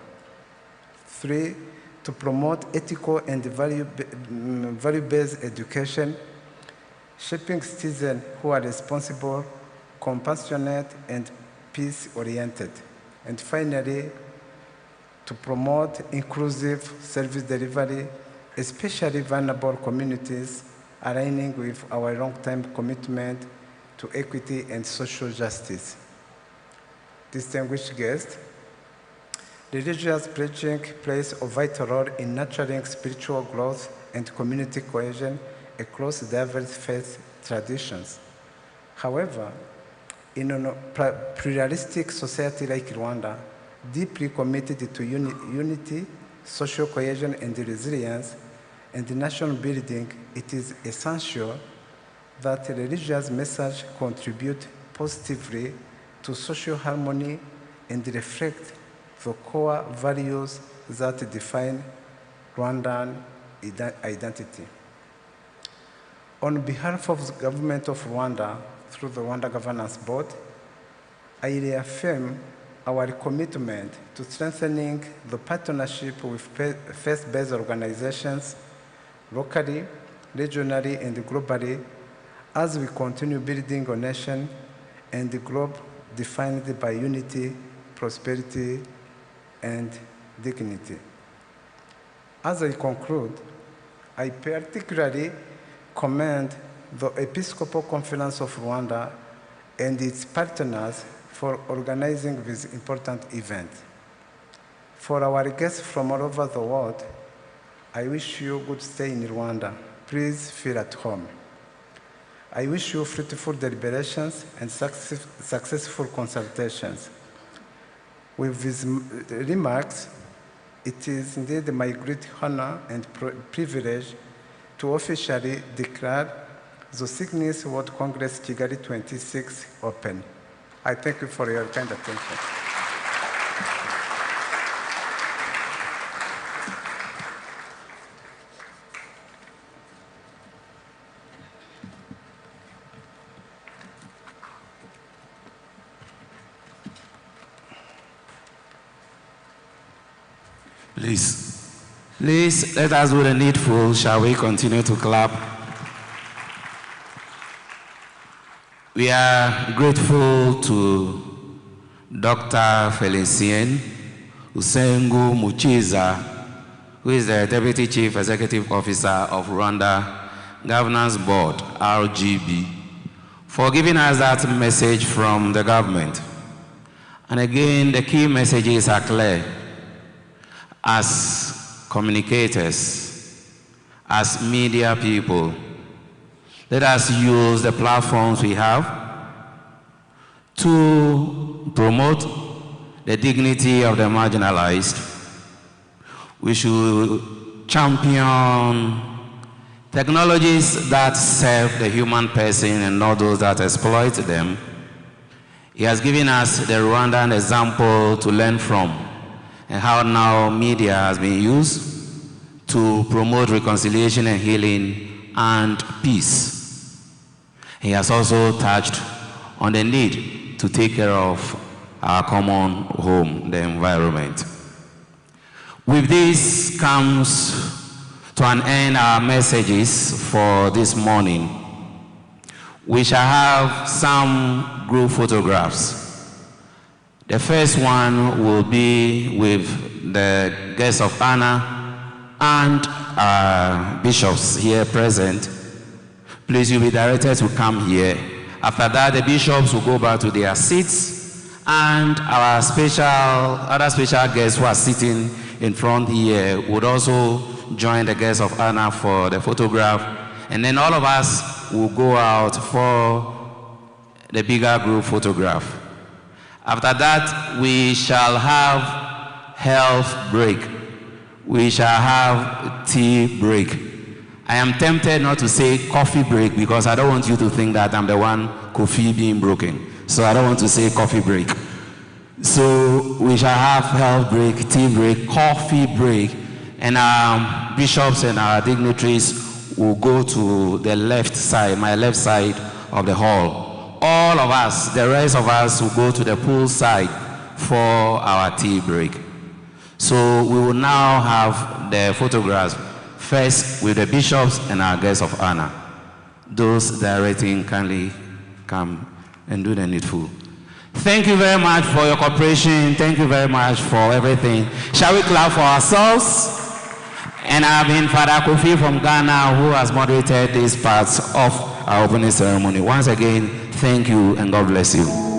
3, to promote ethical and value-based education, shaping citizens who are responsible, compassionate, and peace-oriented. And finally, to promote inclusive service delivery, especially vulnerable communities, aligning with our long-term commitment to equity and social justice. Distinguished guests, religious preaching plays a vital role in nurturing spiritual growth and community cohesion across diverse faith traditions. However, in a pluralistic society like Rwanda, deeply committed to unity, social cohesion, and resilience, and nation building, it is essential that religious messages contribute positively to social harmony and reflect the core values that define Rwandan identity. On behalf of the government of Rwanda, through the Rwanda Governance Board, I reaffirm our commitment to strengthening the partnership with faith-based organizations locally, regionally, and globally as we continue building a nation and a globe defined by unity, prosperity, and dignity. As I conclude, I particularly commend the Episcopal Conference of Rwanda and its partners for organizing this important event. For our guests from all over the world, I wish you good stay in Rwanda. Please feel at home. I wish you fruitful deliberations and successful consultations. With these remarks, it is indeed my great honor and privilege to officially declare the Signis World Congress Kigali 26 open. I thank you for your kind attention. Please, let us do the needful. Shall we continue to clap? We are grateful to Dr. Felicien Usengu Muchiza, who is the Deputy Chief Executive Officer of Rwanda Governance Board, RGB, for giving us that message from the government. And again, the key messages are clear. As communicators, as media people, let us use the platforms we have to promote the dignity of the marginalized. We should champion technologies that serve the human person and not those that exploit them. He has given us the Rwandan example to learn from, and how now media has been used to promote reconciliation and healing and peace. He has also touched on the need to take care of our common home, the environment. With this comes to an end our messages for this morning. We shall have some group photographs. The first one will be with the guests of honor and bishops here present. Please, you'll be directed to come here. After that, the bishops will go back to their seats, And our other special guests who are sitting in front here would also join the guests of honor for the photograph. And then all of us will go out for the bigger group photograph. After that, we shall have health break. We shall have tea break. I am tempted not to say coffee break because I don't want you to think that I'm the one coffee being broken. So I don't want to say coffee break. So we shall have health break, tea break, coffee break, and our bishops and our dignitaries will go to the left side, my left side of the hall. All of us, the rest of us, will go to the pool side for our tea break. So we will now have the photographs, first with the bishops and our guests of honor. Those directing kindly come and do the needful. Thank you very much for your cooperation. Thank you very much for everything. Shall we clap for ourselves? And I've been Father Kofi from Ghana, who has moderated these parts of our opening ceremony. Once again, thank you and God bless you.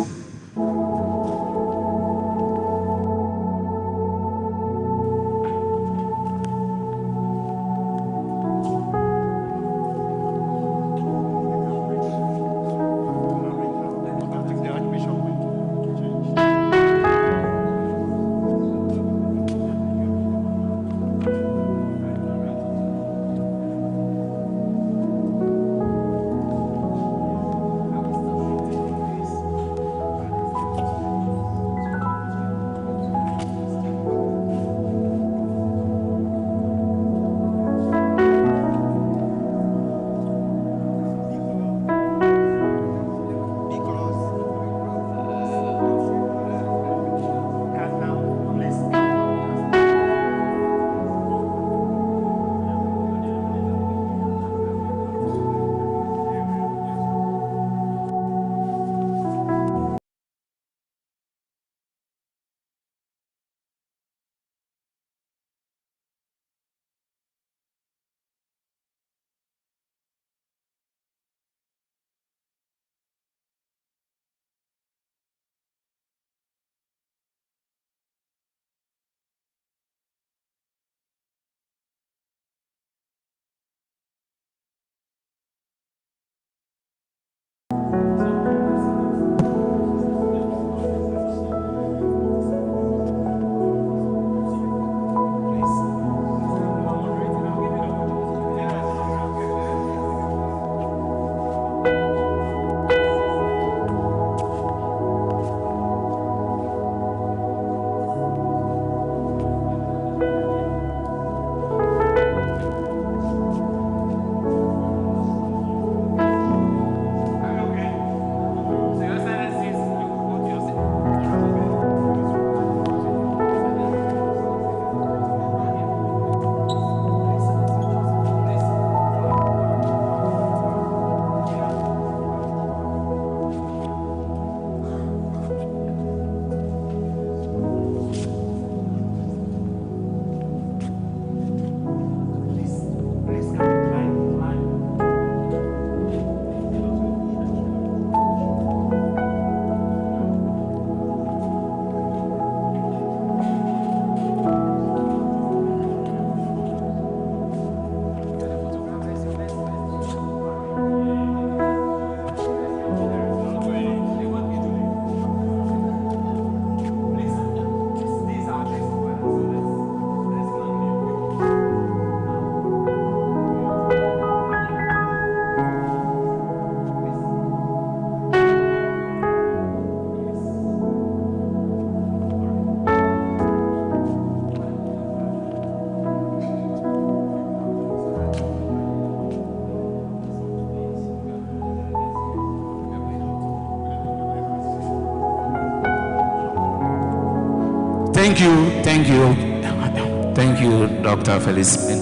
Thank you, Dr. Felicity.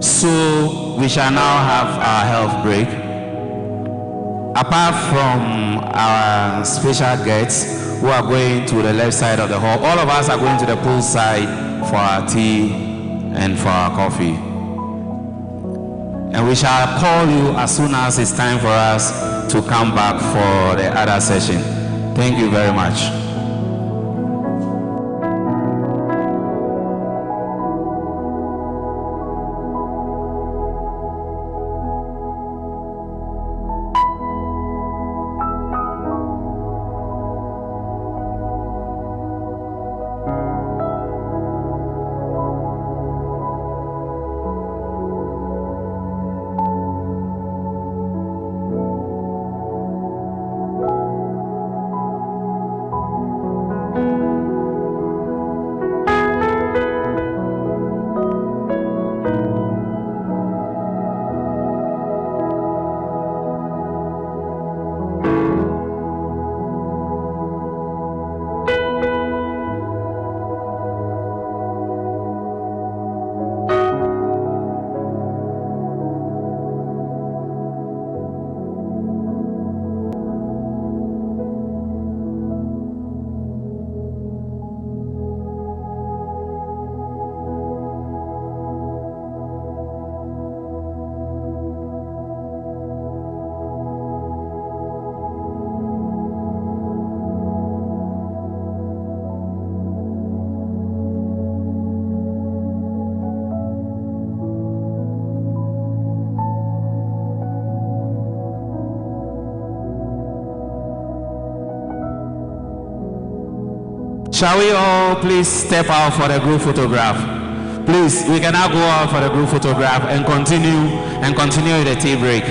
So we shall now have our health break. Apart from our special guests who are going to the left side of the hall, all of us are going to the pool side for our tea and for our coffee. And we shall call you as soon as it's time for us to come back for the other session. Thank you very much. Shall we all please step out for the group photograph? Please, we can now go out for the group photograph and continue with the tea break.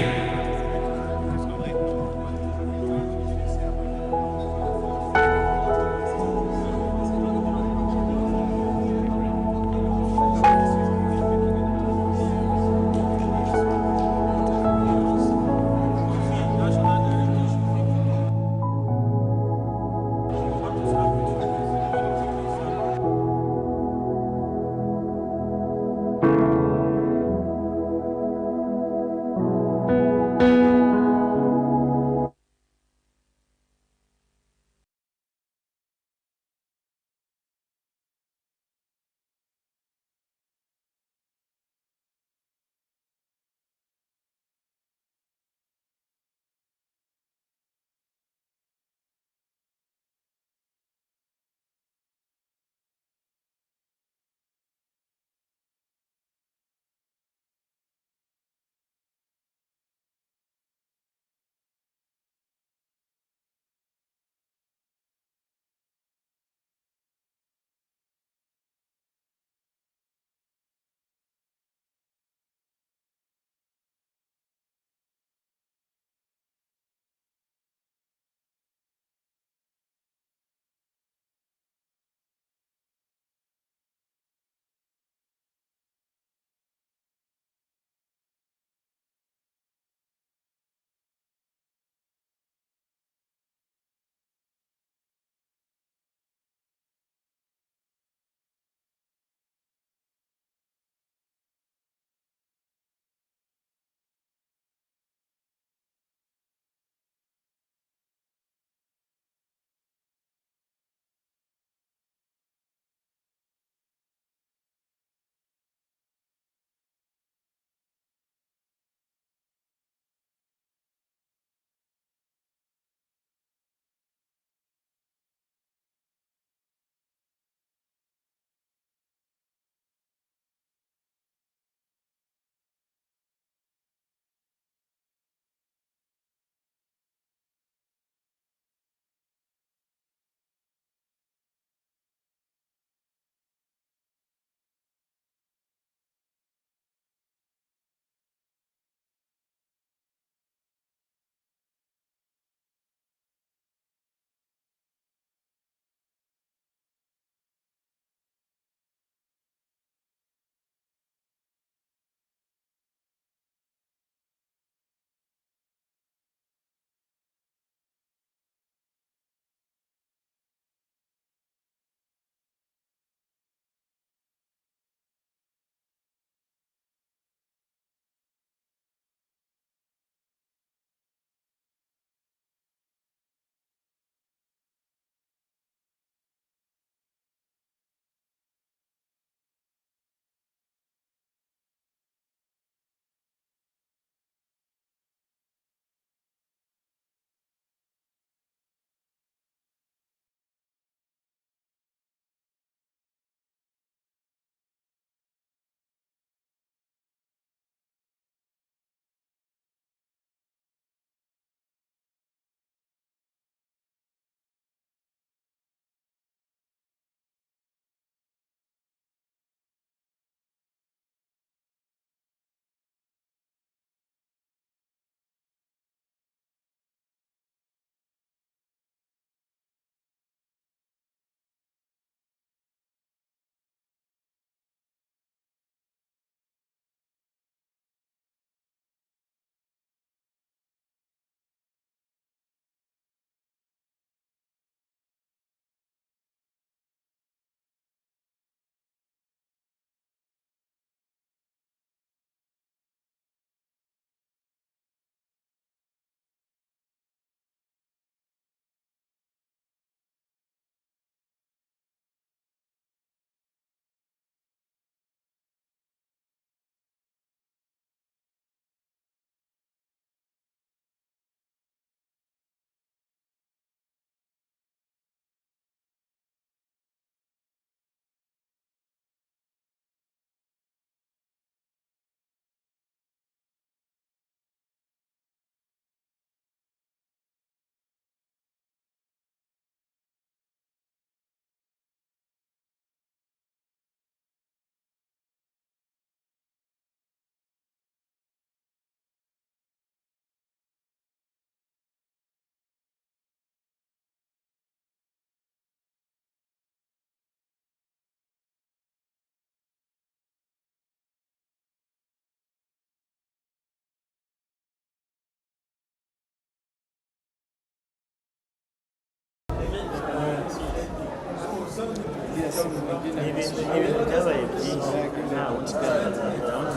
ibintu byabaye byinshi ntawe ukigaragaza urabona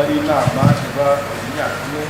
ari inama iba imyaka ine.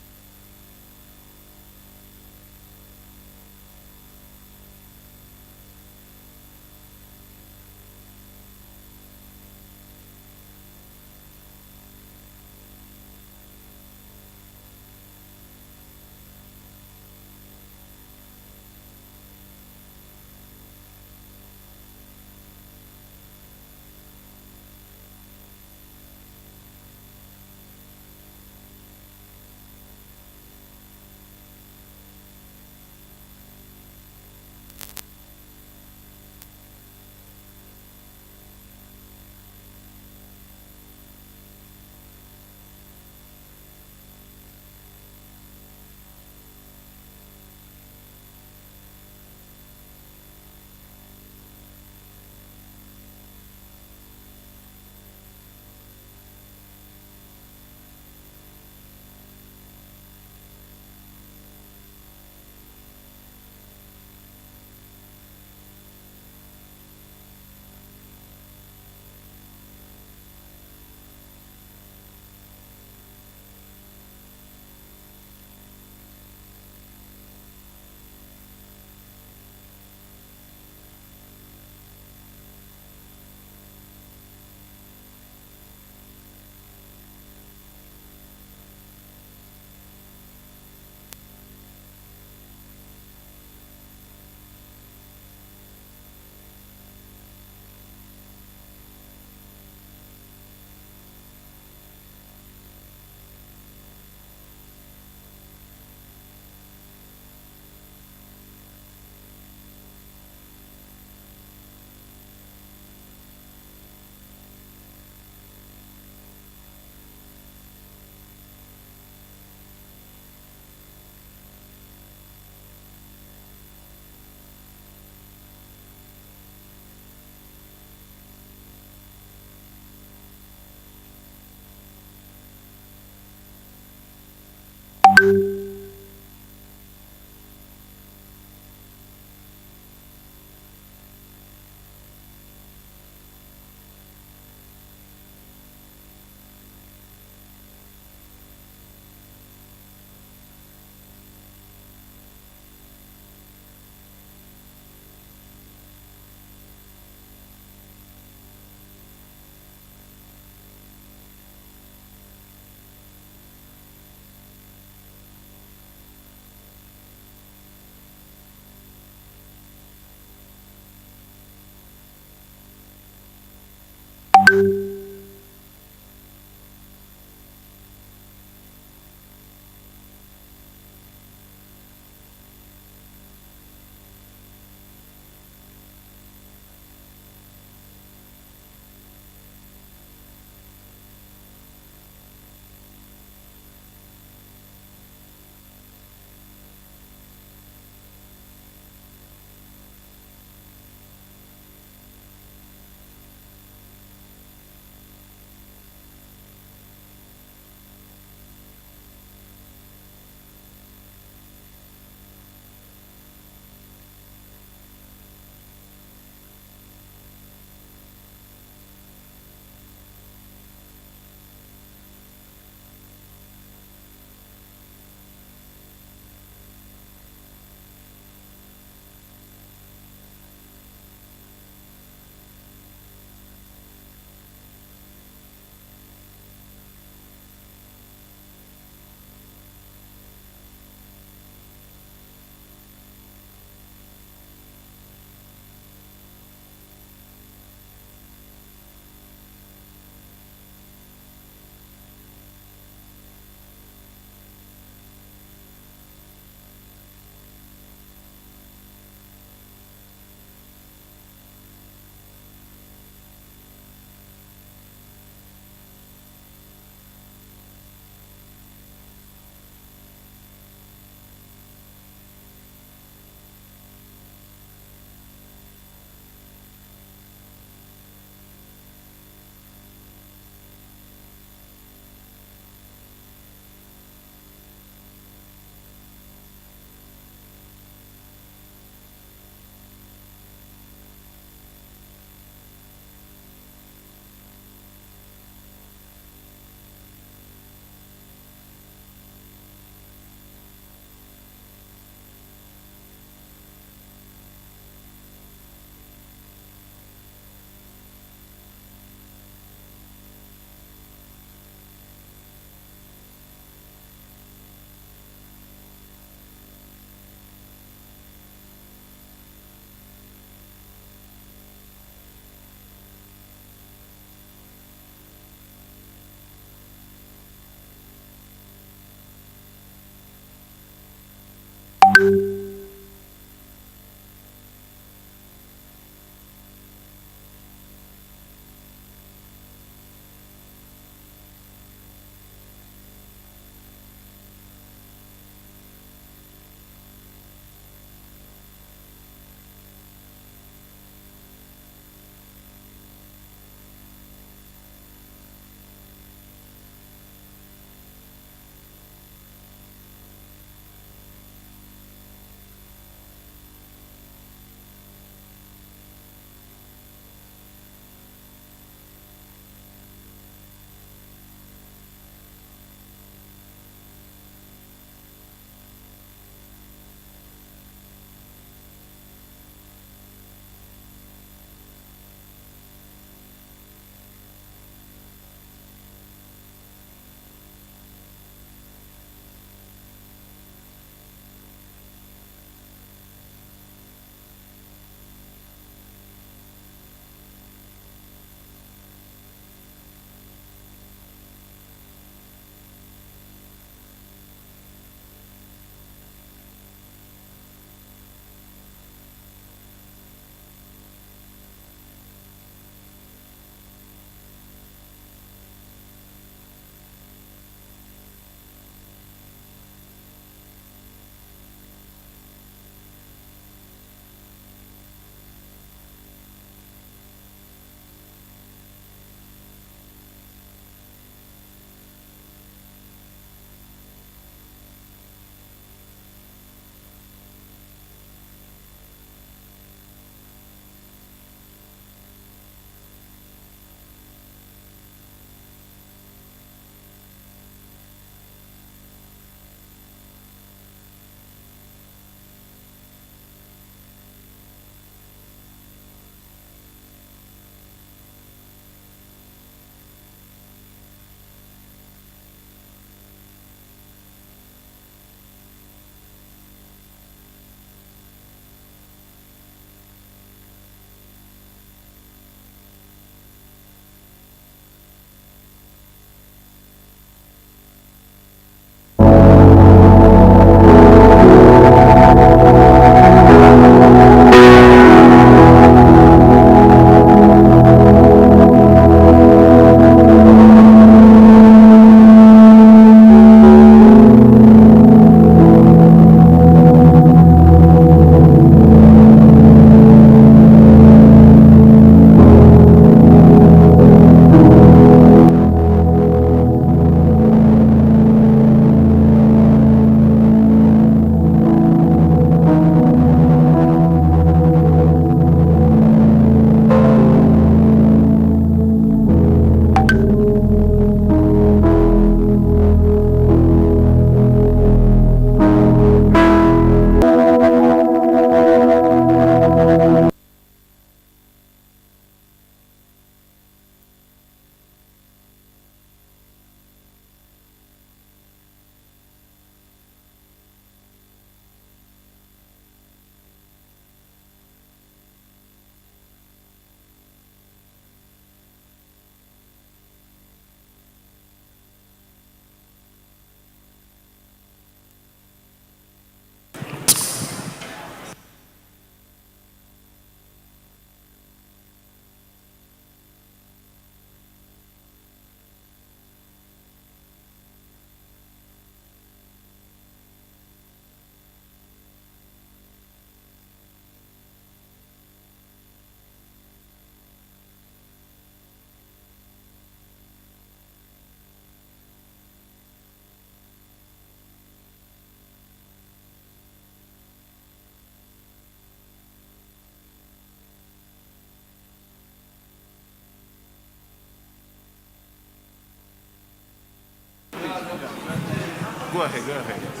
Go ahead, go ahead.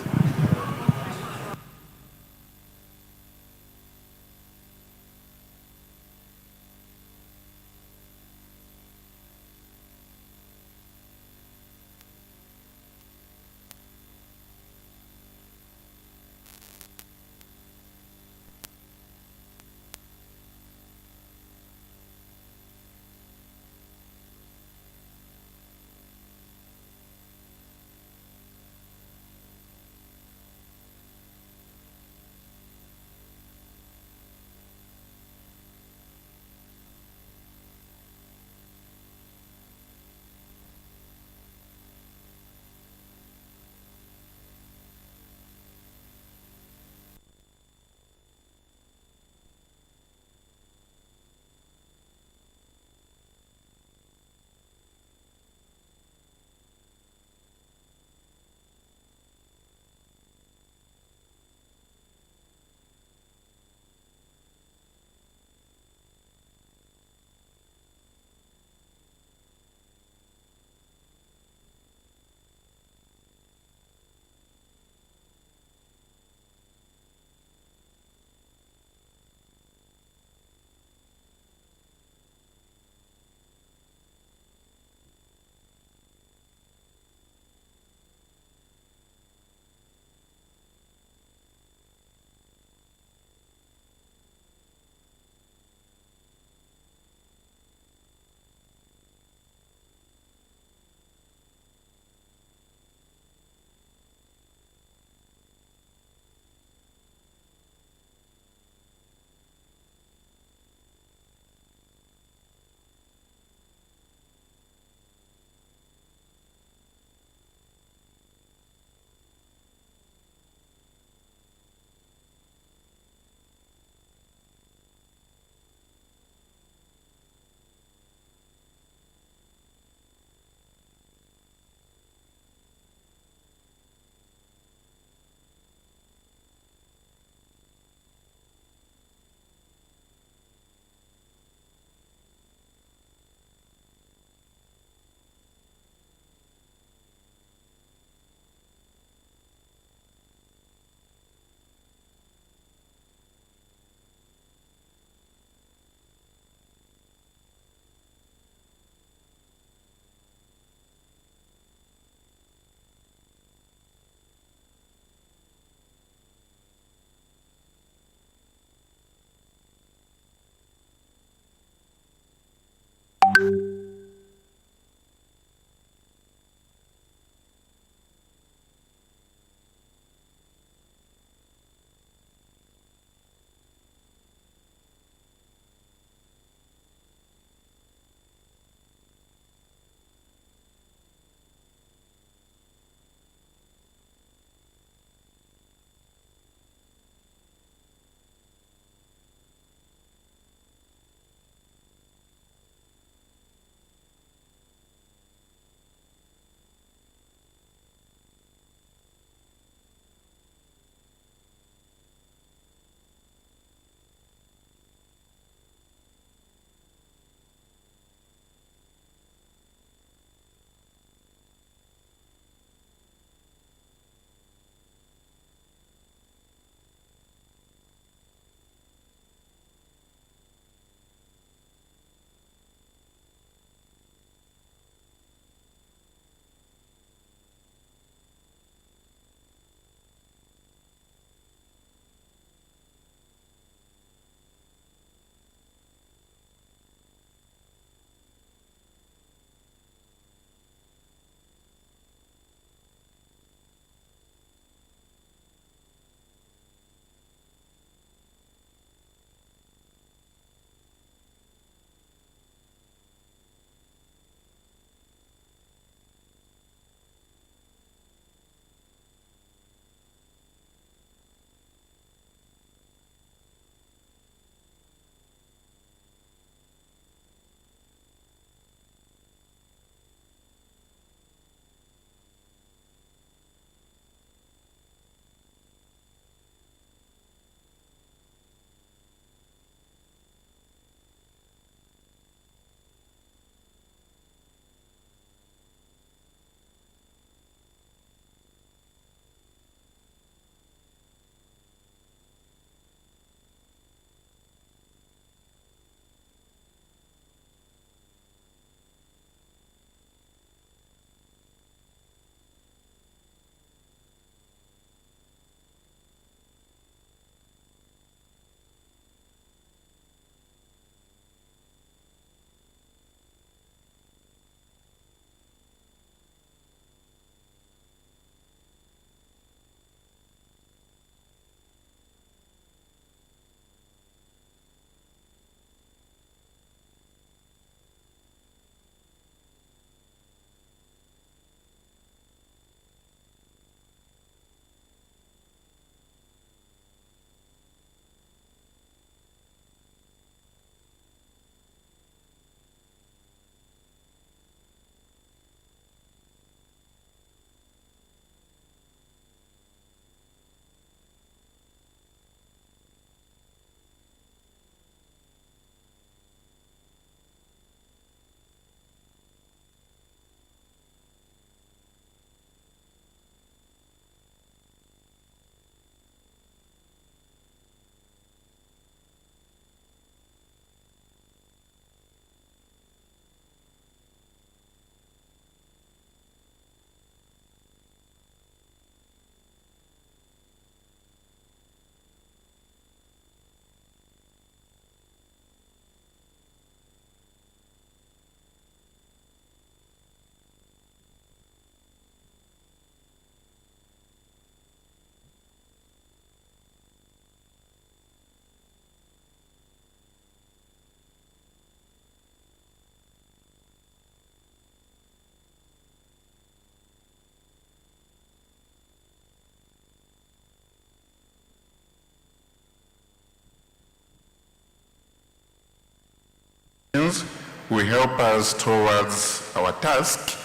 will help us towards our task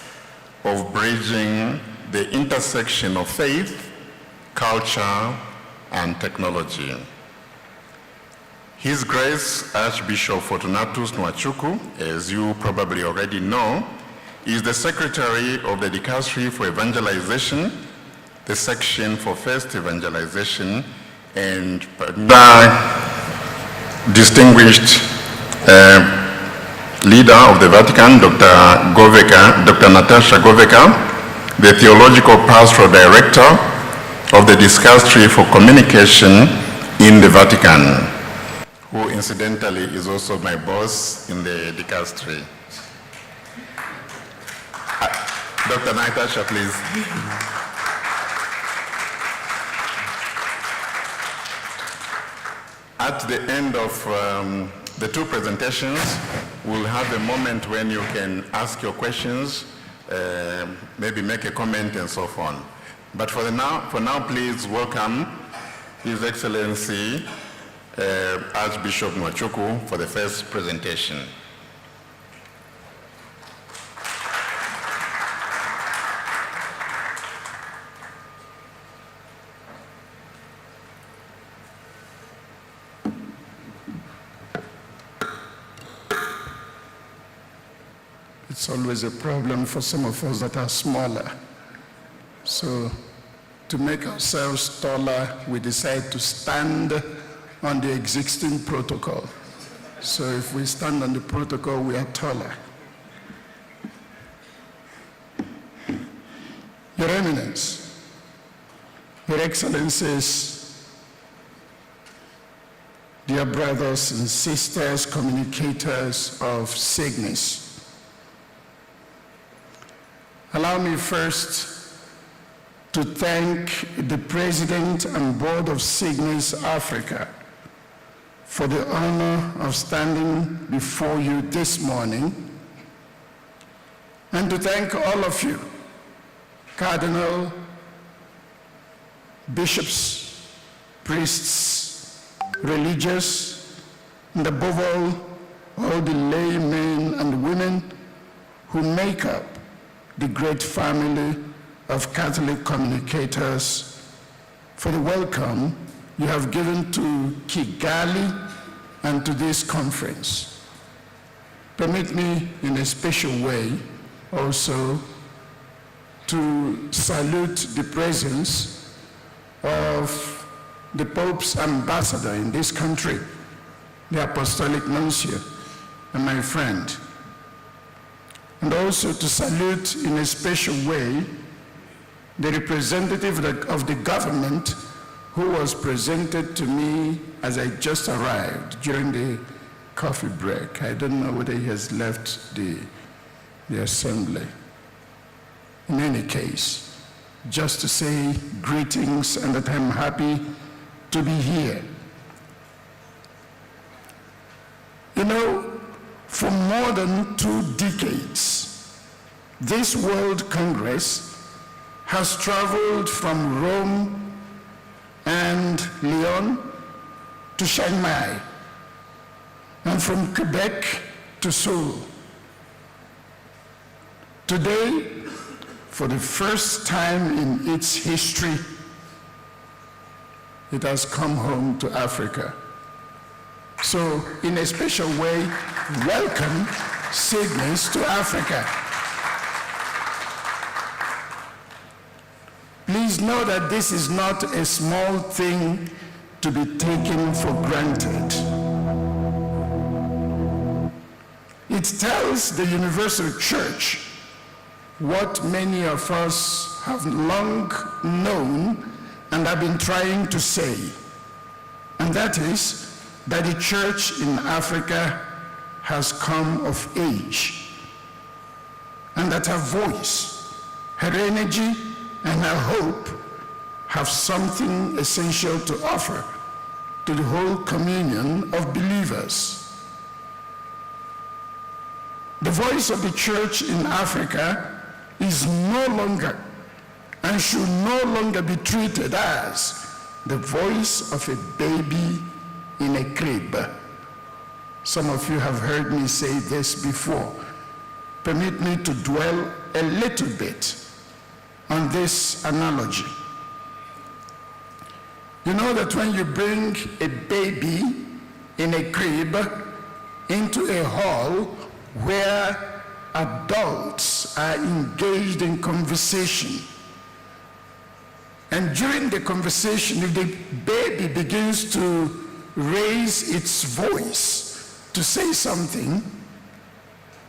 of bridging the intersection of faith, culture, and technology. His Grace Archbishop Fortunatus Nwachukwu, as you probably already know, is the Secretary of the Dicastery for Evangelization, the Section for First Evangelization, and distinguished leader of the Vatican, Dr. Natasha Goveka, the Theological Pastoral Director of the Dicastery for Communication in the Vatican, who incidentally is also my boss in the Dicastery. Dr. Natasha, please. At the end of the two presentations, we'll have a moment when you can ask your questions, maybe make a comment and so on. But for now, please welcome His Excellency Archbishop Nwachukwu for the first presentation. It's always a problem for some of us that are smaller. So to make ourselves taller, we decide to stand on the existing protocol. So if we stand on the protocol, we are taller. Your Eminence, Your Excellencies, dear brothers and sisters, communicators of Signis, allow me first to thank the President and Board of Signis Africa for the honor of standing before you this morning, and to thank all of you, Cardinal, bishops, priests, religious, and above all the laymen and women who make up the great family of Catholic communicators, for the welcome you have given to Kigali and to this conference. Permit me in a special way also to salute the presence of the Pope's ambassador in this country, the Apostolic Nuncio, and my friend, and also to salute in a special way the representative of the government who was presented to me as I just arrived during the coffee break. I don't know whether he has left the assembly. In any case, just to say greetings and that I'm happy to be here. You know, for more than 2 decades, this World Congress has traveled from Rome and Lyon to Chiang Mai, and from Quebec to Seoul. Today, for the first time in its history, it has come home to Africa. So, in a special way, welcome Signis to Africa. Please know that this is not a small thing to be taken for granted. It tells the Universal Church what many of us have long known and have been trying to say, and that is that the church in Africa has come of age, and that her voice, her energy, and her hope have something essential to offer to the whole communion of believers. The voice of the church in Africa is no longer and should no longer be treated as the voice of a baby in a crib. Some of you have heard me say this before. Permit me to dwell a little bit on this analogy. You know that when you bring a baby in a crib into a hall where adults are engaged in conversation, and during the conversation, if the baby begins to raise its voice to say something,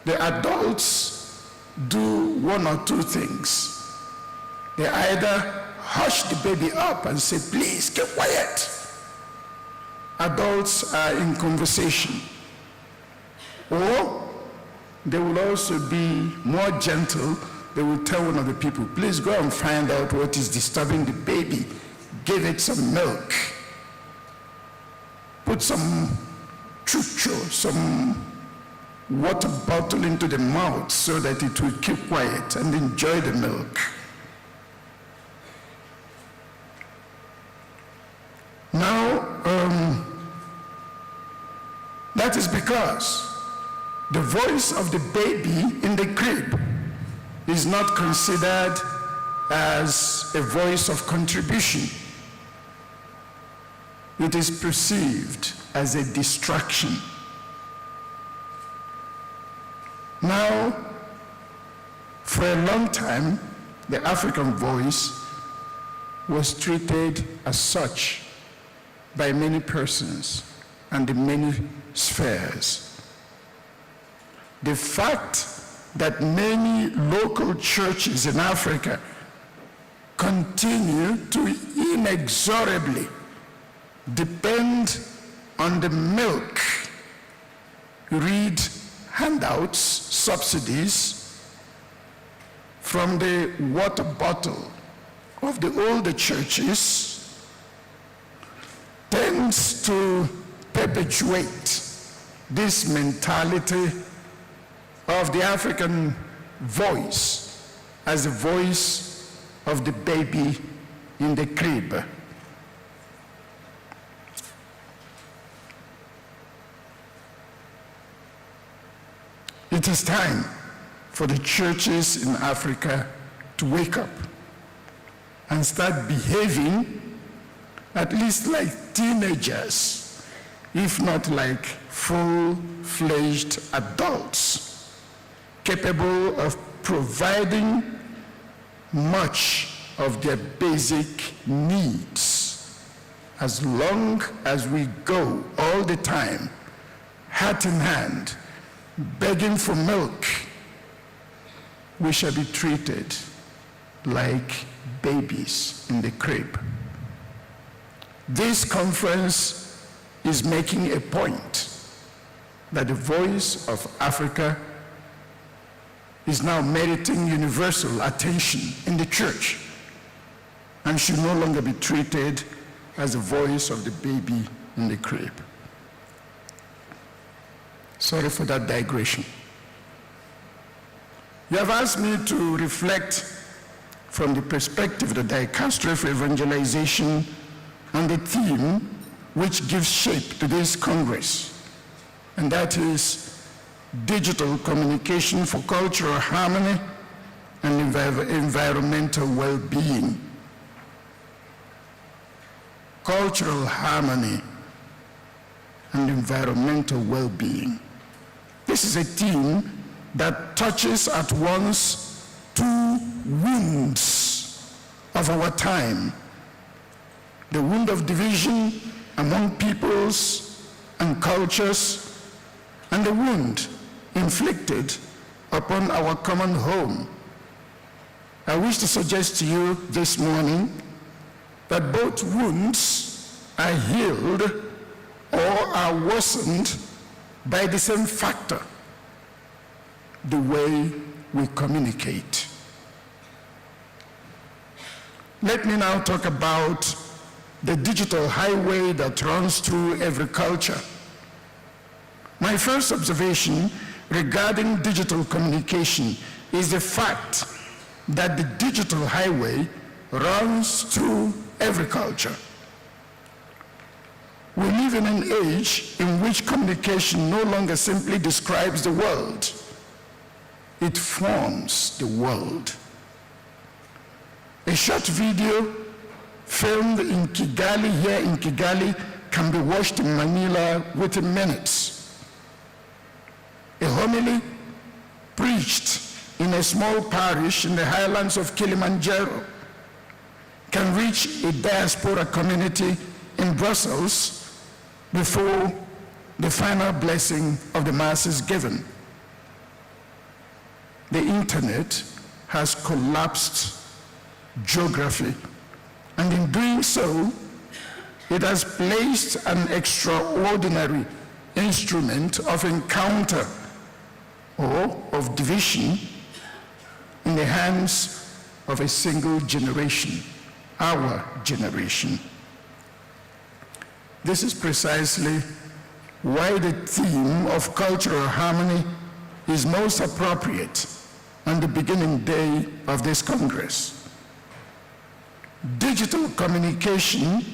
the adults do one or two things. They either hush the baby up and say, please, keep quiet. Adults are in conversation. Or they will also be more gentle. They will tell one of the people, please go and find out what is disturbing the baby. Give it some milk. Put some chucho, some water bottle into the mouth so that it will keep quiet and enjoy the milk. Now, that is because the voice of the baby in the crib is not considered as a voice of contribution. It is perceived as a distraction. Now, for a long time, the African voice was treated as such by many persons and in many spheres. The fact that many local churches in Africa continue to inexorably depend on the milk, read handouts, subsidies from the water bottle of the older churches tends to perpetuate this mentality of the African voice as the voice of the baby in the crib. It is time for the churches in Africa to wake up and start behaving at least like teenagers, if not like full-fledged adults, capable of providing much of their basic needs. As long as we go all the time, hat in hand, begging for milk, we shall be treated like babies in the crib. This conference is making a point that the voice of Africa is now meriting universal attention in the church and should no longer be treated as the voice of the baby in the crib. Sorry for that digression. You have asked me to reflect from the perspective of the Dicastery for Evangelization on the theme which gives shape to this Congress, and that is digital communication for cultural harmony and environmental well-being. Cultural harmony and environmental well-being. This is a theme that touches at once two wounds of our time: the wound of division among peoples and cultures, and the wound inflicted upon our common home. I wish to suggest to you this morning that both wounds are healed or are worsened by the same factor: the way we communicate. Let me now talk about the digital highway that runs through every culture. My first observation regarding digital communication is the fact that the digital highway runs through every culture. We live in an age in which communication no longer simply describes the world, it forms the world. A short video filmed in Kigali, here in Kigali, can be watched in Manila within minutes. A homily preached in a small parish in the highlands of Kilimanjaro can reach a diaspora community in Brussels before the final blessing of the Mass is given. The internet has collapsed geography, and in doing so, it has placed an extraordinary instrument of encounter or of division in the hands of a single generation, our generation. This is precisely why the theme of cultural harmony is most appropriate on the beginning day of this Congress. Digital communication,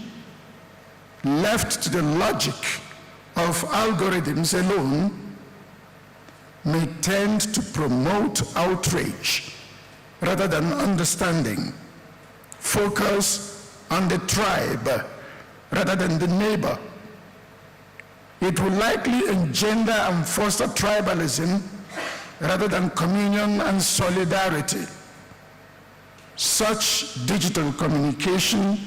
left to the logic of algorithms alone, may tend to promote outrage rather than understanding, focus on the tribe rather than the neighbor. It will likely engender and foster tribalism rather than communion and solidarity. Such digital communication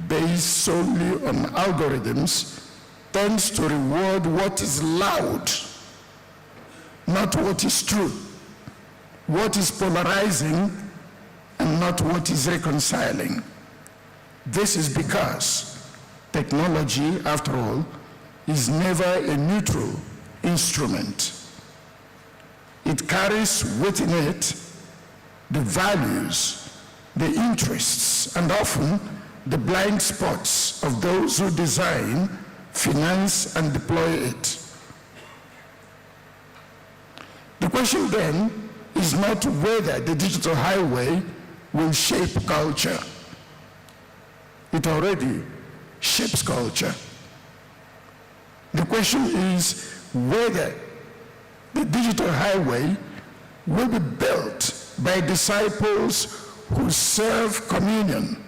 based solely on algorithms tends to reward what is loud, not what is true, what is polarizing, and not what is reconciling. This is because technology, after all, is never a neutral instrument. It carries within it the values, the interests, and often the blind spots of those who design, finance, and deploy it. The question then is not whether the digital highway will shape culture. It already shapes culture. The question is whether the digital highway will be built by disciples who serve communion,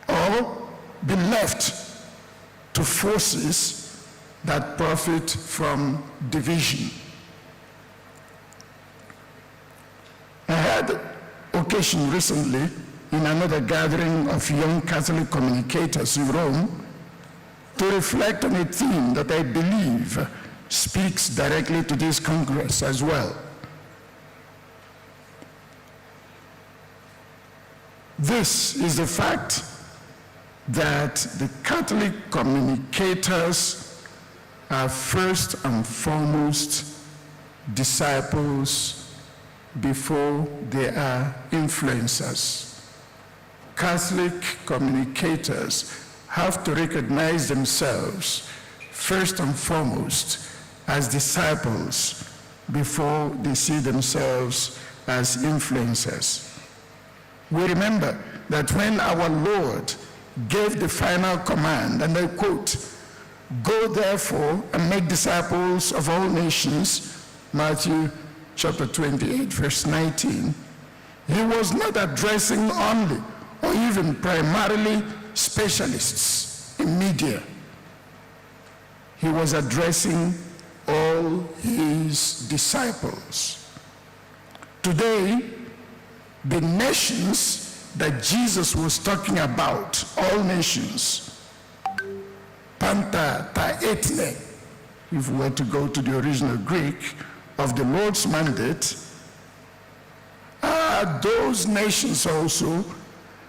or be left to forces that profit from division. I had occasion recently in another gathering of young Catholic communicators in Rome to reflect on a theme that I believe speaks directly to this Congress as well. This is the fact that the Catholic communicators are first and foremost disciples before they are influencers. Catholic communicators have to recognize themselves first and foremost as disciples before they see themselves as influencers. We remember that when our Lord gave the final command, and I quote, "Go therefore and make disciples of all nations," Matthew chapter 28, verse 19, he was not addressing only or even primarily specialists in media. He was addressing all his disciples. Today, the nations that Jesus was talking about, all nations, panta ta ethne, if we were to go to the original Greek of the Lord's mandate, are those nations also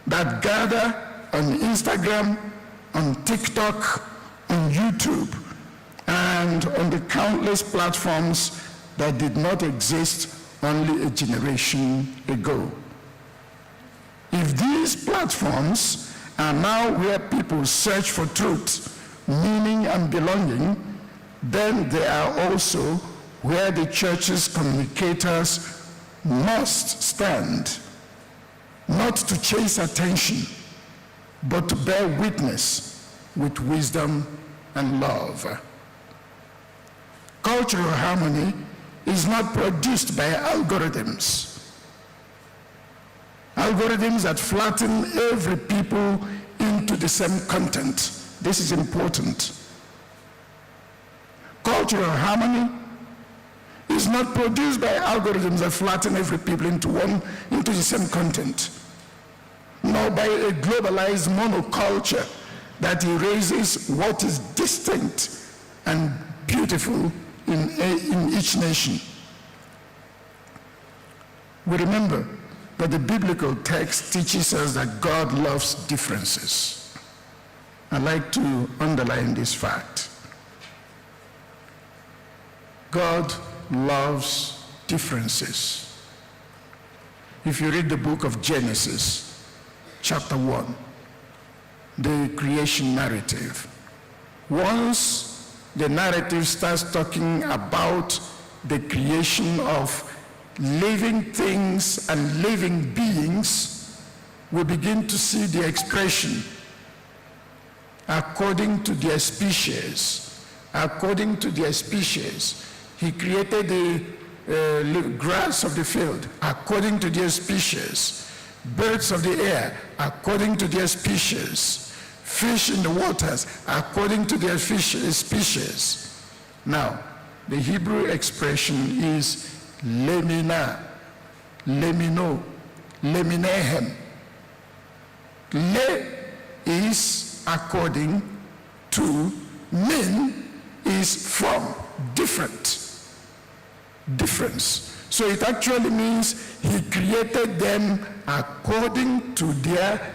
that gather on Instagram, on TikTok, on YouTube, and on the countless platforms that did not exist only a generation ago. If these platforms are now where people search for truth, meaning, and belonging, then they are also where the church's communicators must stand, not to chase attention, but to bear witness with wisdom and love. Cultural harmony is not produced by algorithms that flatten every people into the same content. This is important. Cultural harmony is not produced by algorithms that flatten every people into the same content, nor by a globalized monoculture that erases what is distinct and beautiful in each nation. We remember that the biblical text teaches us that God loves differences. I'd like to underline this fact. God loves differences. If you read the book of Genesis, chapter 1, the creation narrative, once the narrative starts talking about the creation of living things and living beings, we begin to see the expression according to their species. According to their species. He created the grass of the field according to their species, birds of the air according to their species, fish in the waters according to their species. Now, the Hebrew expression is lemina, lemino, leminehem. Le is according to, min is from, different. Difference. So it actually means he created them according to their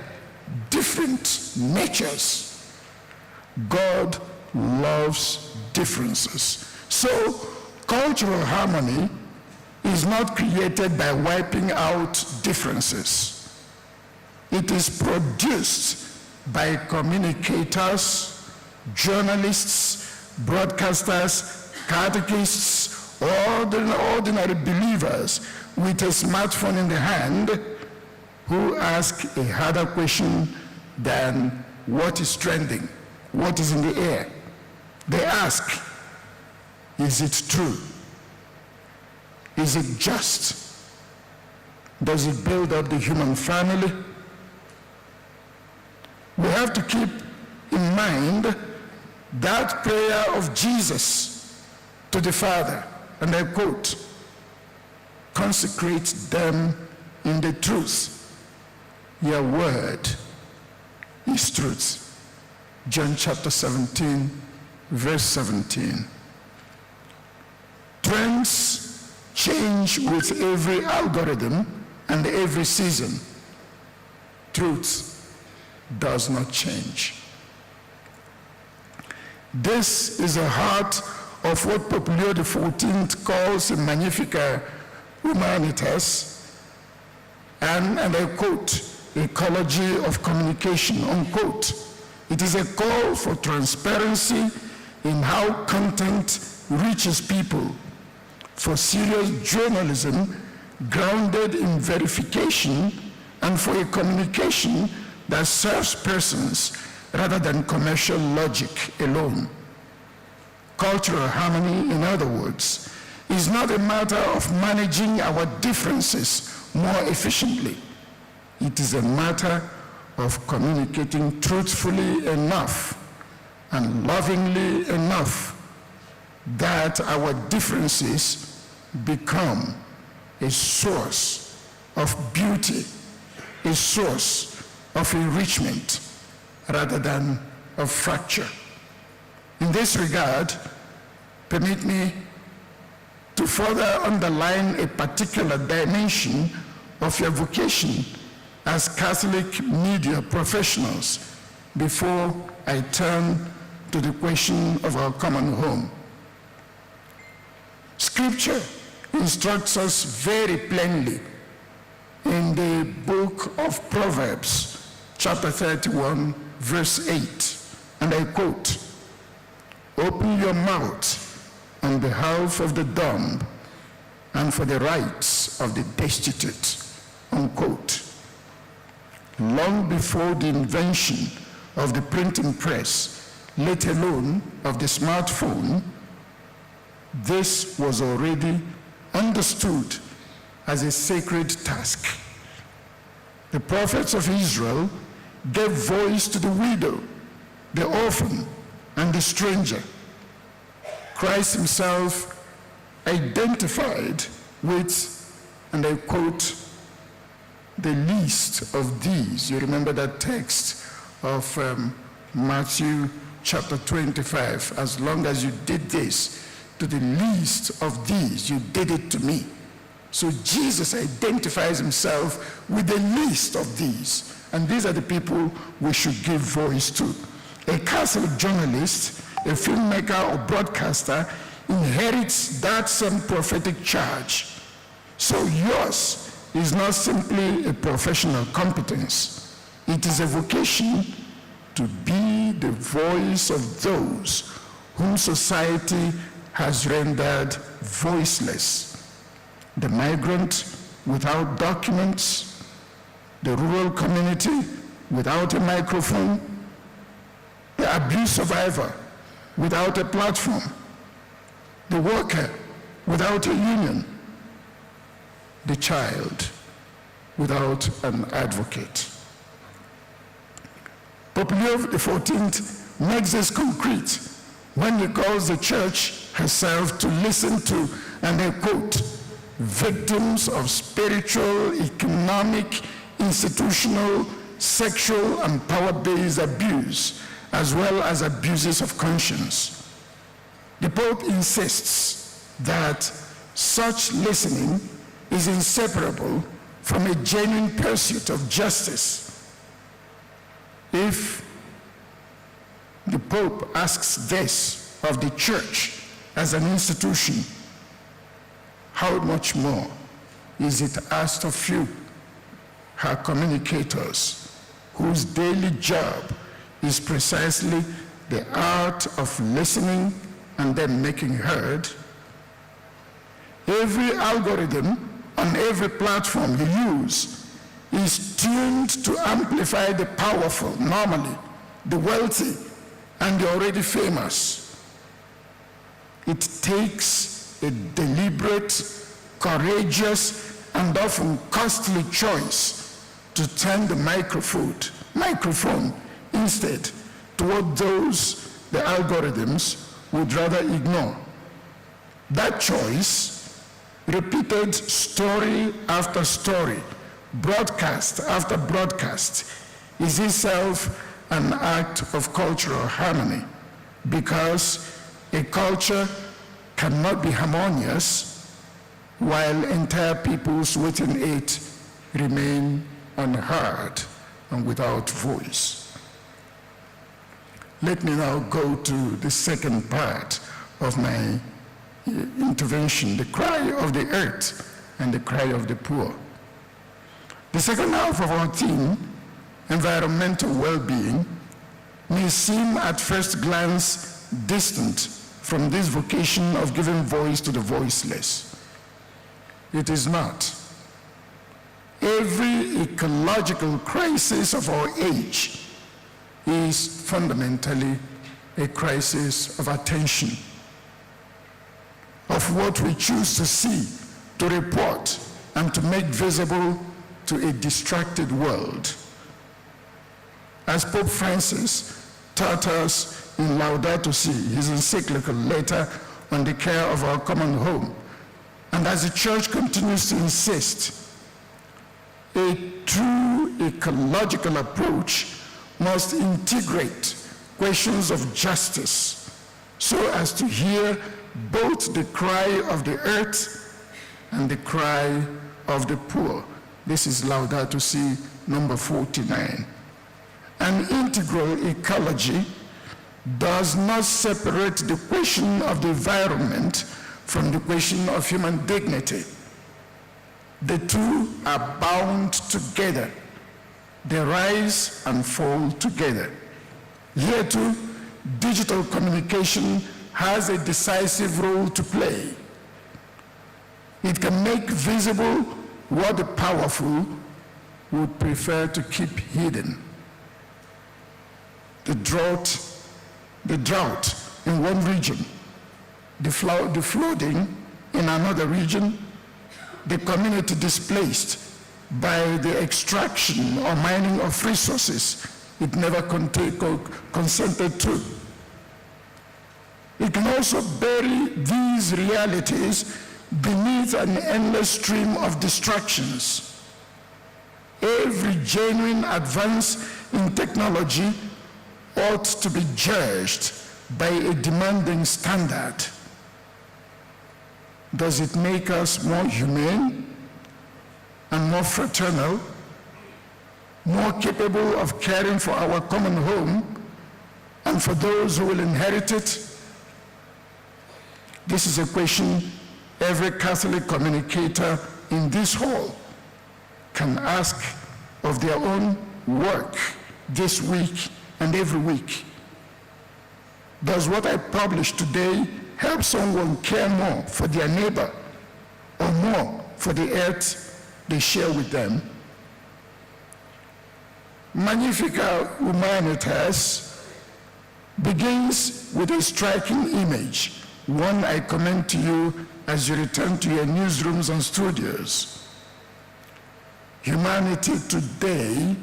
different natures. God loves differences. So cultural harmony is not created by wiping out differences. It is produced by communicators, journalists, broadcasters, catechists, ordinary believers with a smartphone in the hand who ask a harder question than what is trending, what is in the air. They ask, is it true? Is it just? Does it build up the human family? We have to keep in mind that prayer of Jesus to the Father, and I quote, consecrate them in the truth. Your word is truth. John chapter 17, verse 17. Trends change with every algorithm and every season. Truth does not change. This is the heart of what Pope Leo XIV calls a Magnificat Humanitas, and I quote, ecology of communication, unquote. It is a call for transparency in how content reaches people, for serious journalism grounded in verification, and for a communication that serves persons rather than commercial logic alone. Cultural harmony, in other words, is not a matter of managing our differences more efficiently. It is a matter of communicating truthfully enough and lovingly enough that our differences become a source of beauty, a source of enrichment, rather than of fracture. In this regard, permit me to further underline a particular dimension of your vocation as Catholic media professionals before I turn to the question of our common home. Scripture instructs us very plainly in the book of Proverbs, chapter 31, verse 8, and I quote, open your mouth on behalf of the dumb and for the rights of the destitute, unquote. Long before the invention of the printing press, let alone of the smartphone, this was already understood as a sacred task. The prophets of Israel gave voice to the widow, the orphan, and the stranger. Christ himself identified with, and I quote, the least of these. You remember that text of Matthew chapter 25. As long as you did this to the least of these, you did it to me. So Jesus identifies himself with the least of these. And these are the people we should give voice to. A Catholic journalist, a filmmaker or broadcaster inherits that same prophetic charge. So yours is not simply a professional competence. It is a vocation to be the voice of those whom society has rendered voiceless. The migrant without documents, the rural community without a microphone, the abuse survivor without a platform, the worker without a union, the child without an advocate. Pope Leo XIV makes this concrete when he calls the church herself to listen to, and I quote, victims of spiritual, economic, institutional, sexual, and power-based abuse, as well as abuses of conscience. The Pope insists that such listening is inseparable from a genuine pursuit of justice. If the Pope asks this of the Church as an institution, how much more is it asked of you, her communicators, whose daily job is precisely the art of listening and then making heard? Every algorithm on every platform you use is tuned to amplify the powerful, normally, the wealthy, and the already famous. It takes a deliberate, courageous, and often costly choice to turn the microphone instead toward those the algorithms would rather ignore. That choice, repeated story after story, broadcast after broadcast, is itself an act of cultural harmony, because a culture cannot be harmonious while entire peoples within it remain unheard and without voice. Let me now go to the second part of my intervention, the cry of the earth and the cry of the poor. The second half of our theme, environmental well-being, may seem at first glance distant from this vocation of giving voice to the voiceless. It is not. Every ecological crisis of our age is fundamentally a crisis of attention, of what we choose to see, to report, and to make visible to a distracted world. As Pope Francis taught us in Laudato Si, his encyclical letter on the care of our common home, and as the Church continues to insist, a true ecological approach must integrate questions of justice so as to hear both the cry of the earth and the cry of the poor. This is Laudato Si number 49. An integral ecology does not separate the question of the environment from the question of human dignity. The two are bound together. They rise and fall together. Here too, digital communication has a decisive role to play. It can make visible what the powerful would prefer to keep hidden. the drought in one region, the flooding in another region, the community displaced by the extraction or mining of resources it never consented to. It can also bury these realities beneath an endless stream of distractions. Every genuine advance in technology ought to be judged by a demanding standard. Does it make us more humane and more fraternal, more capable of caring for our common home and for those who will inherit it? This is a question every Catholic communicator in this hall can ask of their own work this week and every week. Does what I publish today help someone care more for their neighbor or more for the earth they share with them? Magnificat Humanitas begins with a striking image, one I commend to you as you return to your newsrooms and studios. Humanity today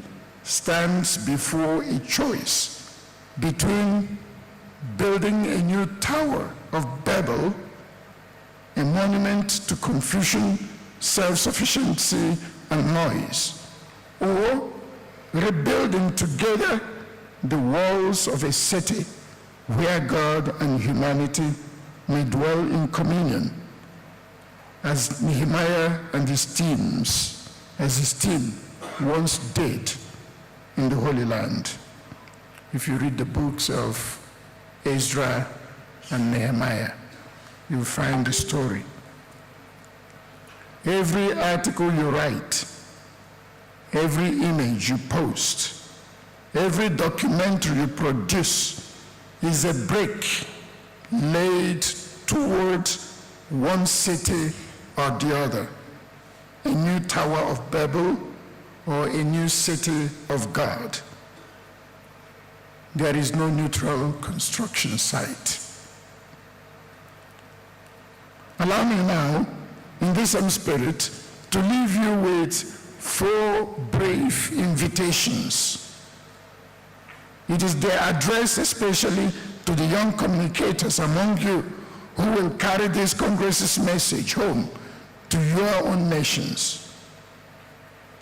stands before a choice between building a new Tower of Babel, a monument to confusion, self-sufficiency, and noise, or rebuilding together the walls of a city where God and humanity may dwell in communion, as Nehemiah and his team once did in the Holy Land. If you read the books of Ezra and Nehemiah, you'll find the story. Every article you write, every image you post, every documentary you produce is a brick laid toward one city or the other, a new Tower of Babel or a new city of God. There is no neutral construction site. Allow me now, in this same spirit, to leave you with 4 brief invitations. It is their address especially to the young communicators among you who will carry this Congress's message home to your own nations.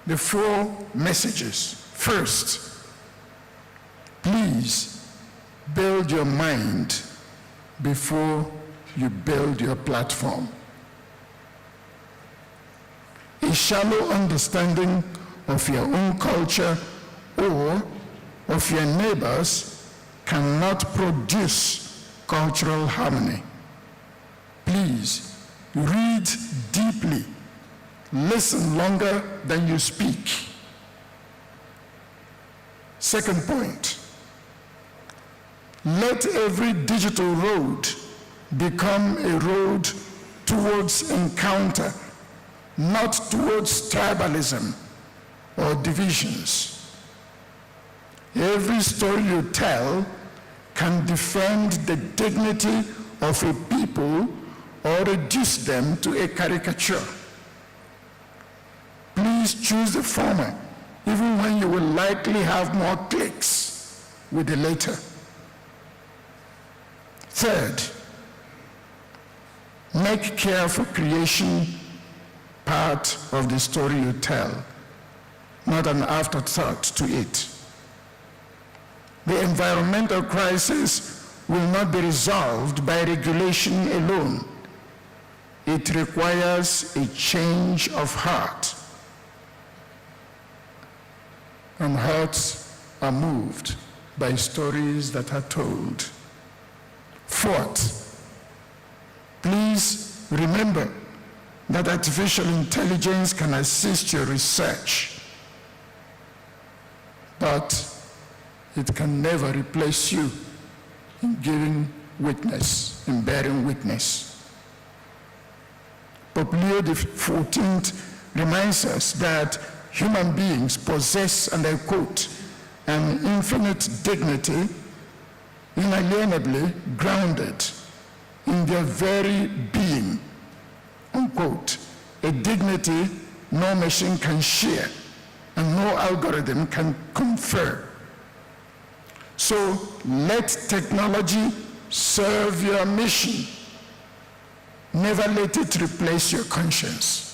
The 4 messages. First, please build your mind before you build your platform. A shallow understanding of your own culture or of your neighbors cannot produce cultural harmony. Please read deeply, listen longer than you speak. Second point, let every digital road become a road towards encounter, not towards tribalism or divisions. Every story you tell can defend the dignity of a people or reduce them to a caricature. Please choose the former, even when you will likely have more clicks with the latter. Third, make care for creation part of the story you tell, not an afterthought to it. The environmental crisis will not be resolved by regulation alone. It requires a change of heart. And hearts are moved by stories that are told. Fourth, please remember that artificial intelligence can assist your research, but it can never replace you in giving witness, in bearing witness. Pope Leo XIV reminds us that human beings possess, and I quote, and infinite dignity, inalienably grounded in their very being, unquote, a dignity no machine can share and no algorithm can confer. So let technology serve your mission. Never let it replace your conscience.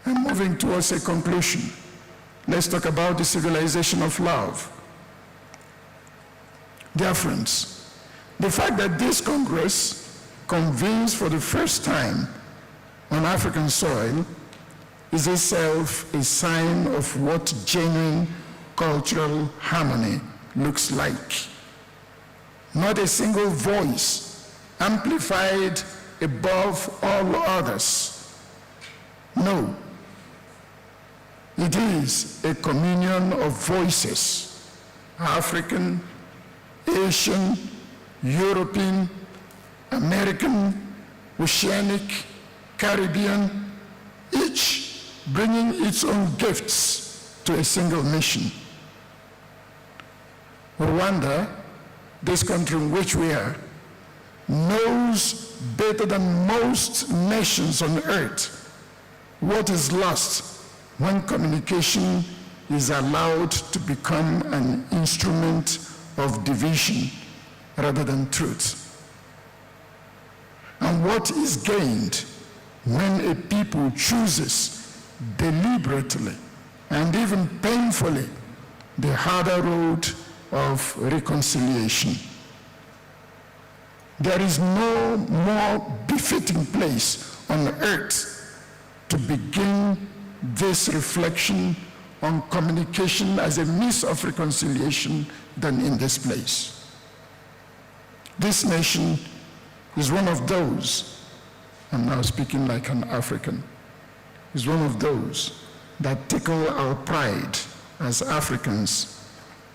I'm moving towards a conclusion. Let's talk about the civilization of love. Dear friends, the fact that this Congress convenes for the first time on African soil is itself a sign of what genuine cultural harmony looks like. Not a single voice amplified above all others. No, it is a communion of voices, African, Asian, European, American, Oceanic, Caribbean, each bringing its own gifts to a single mission. Rwanda, this country in which we are, knows better than most nations on earth what is lost when communication is allowed to become an instrument of division rather than truth. And what is gained when a people chooses deliberately and even painfully the harder road of reconciliation. There is no more befitting place on earth to begin this reflection on communication as a means of reconciliation than in this place. This nation is one of those, I'm now speaking like an African, is one of those that tickle our pride as Africans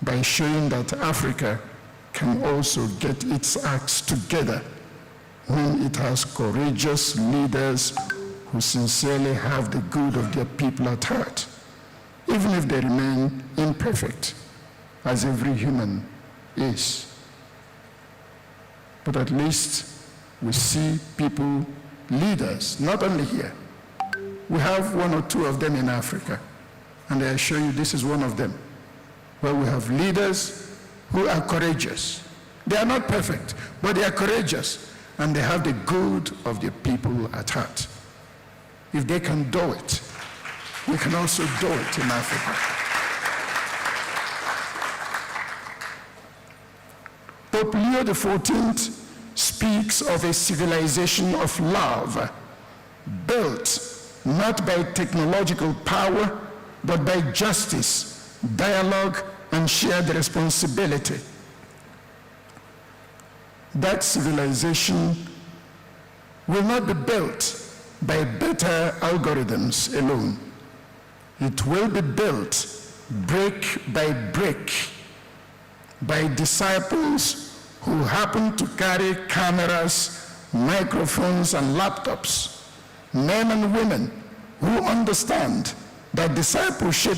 by showing that Africa can also get its acts together when it has courageous leaders who sincerely have the good of their people at heart, even if they remain imperfect, as every human is. But at least we see people, leaders, not only here. We have one or two of them in Africa, and I assure you this is one of them, where we have leaders who are courageous. They are not perfect, but they are courageous, and they have the good of the people at heart. If they can do it, we can also do it in Africa. Pope Leo XIV speaks of a civilization of love, built not by technological power, but by justice, dialogue, and shared responsibility. That civilization will not be built by better algorithms alone. It will be built brick by brick by disciples who happen to carry cameras, microphones, and laptops, men and women who understand that discipleship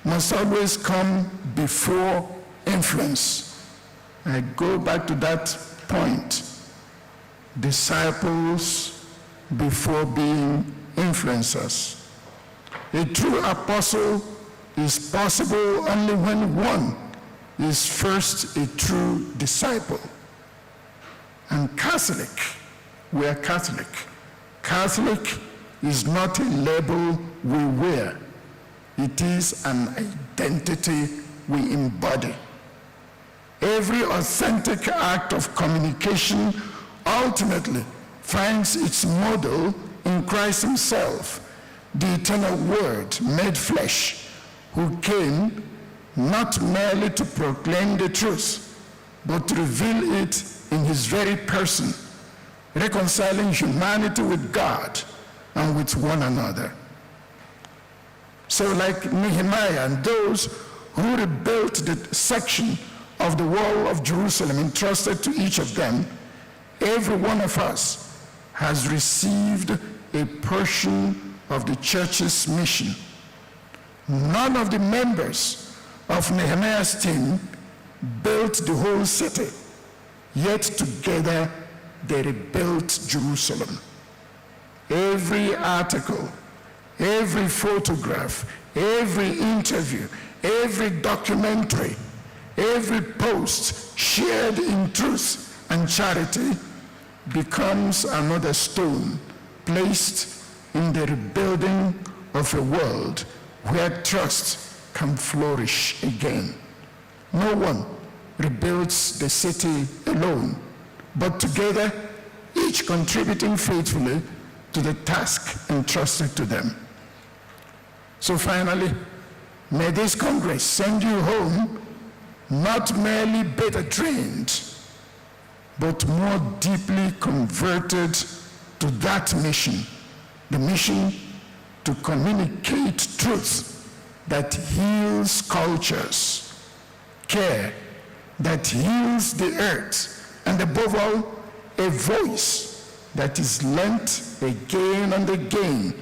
must always come before influence. I go back to that point. Disciples before being influencers. A true apostle is possible only when one is first a true disciple. And Catholic, we are Catholic. Catholic is not a label we wear. It is an identity we embody. Every authentic act of communication ultimately finds its model in Christ himself, the eternal Word made flesh, who came not merely to proclaim the truth, but to reveal it in his very person, reconciling humanity with God and with one another. So like Nehemiah and those who rebuilt the section of the wall of Jerusalem entrusted to each of them, every one of us has received a portion of the church's mission. None of the members of Nehemiah's team built the whole city, yet together they rebuilt Jerusalem. Every article, every photograph, every interview, every documentary, every post shared in truth and charity becomes another stone placed in the rebuilding of a world where trust can flourish again. No one rebuilds the city alone, but together, each contributing faithfully to the task entrusted to them. So finally, may this Congress send you home not merely better trained, but more deeply converted to that mission, the mission to communicate truth that heals cultures, care that heals the earth, and above all, a voice that is lent again and again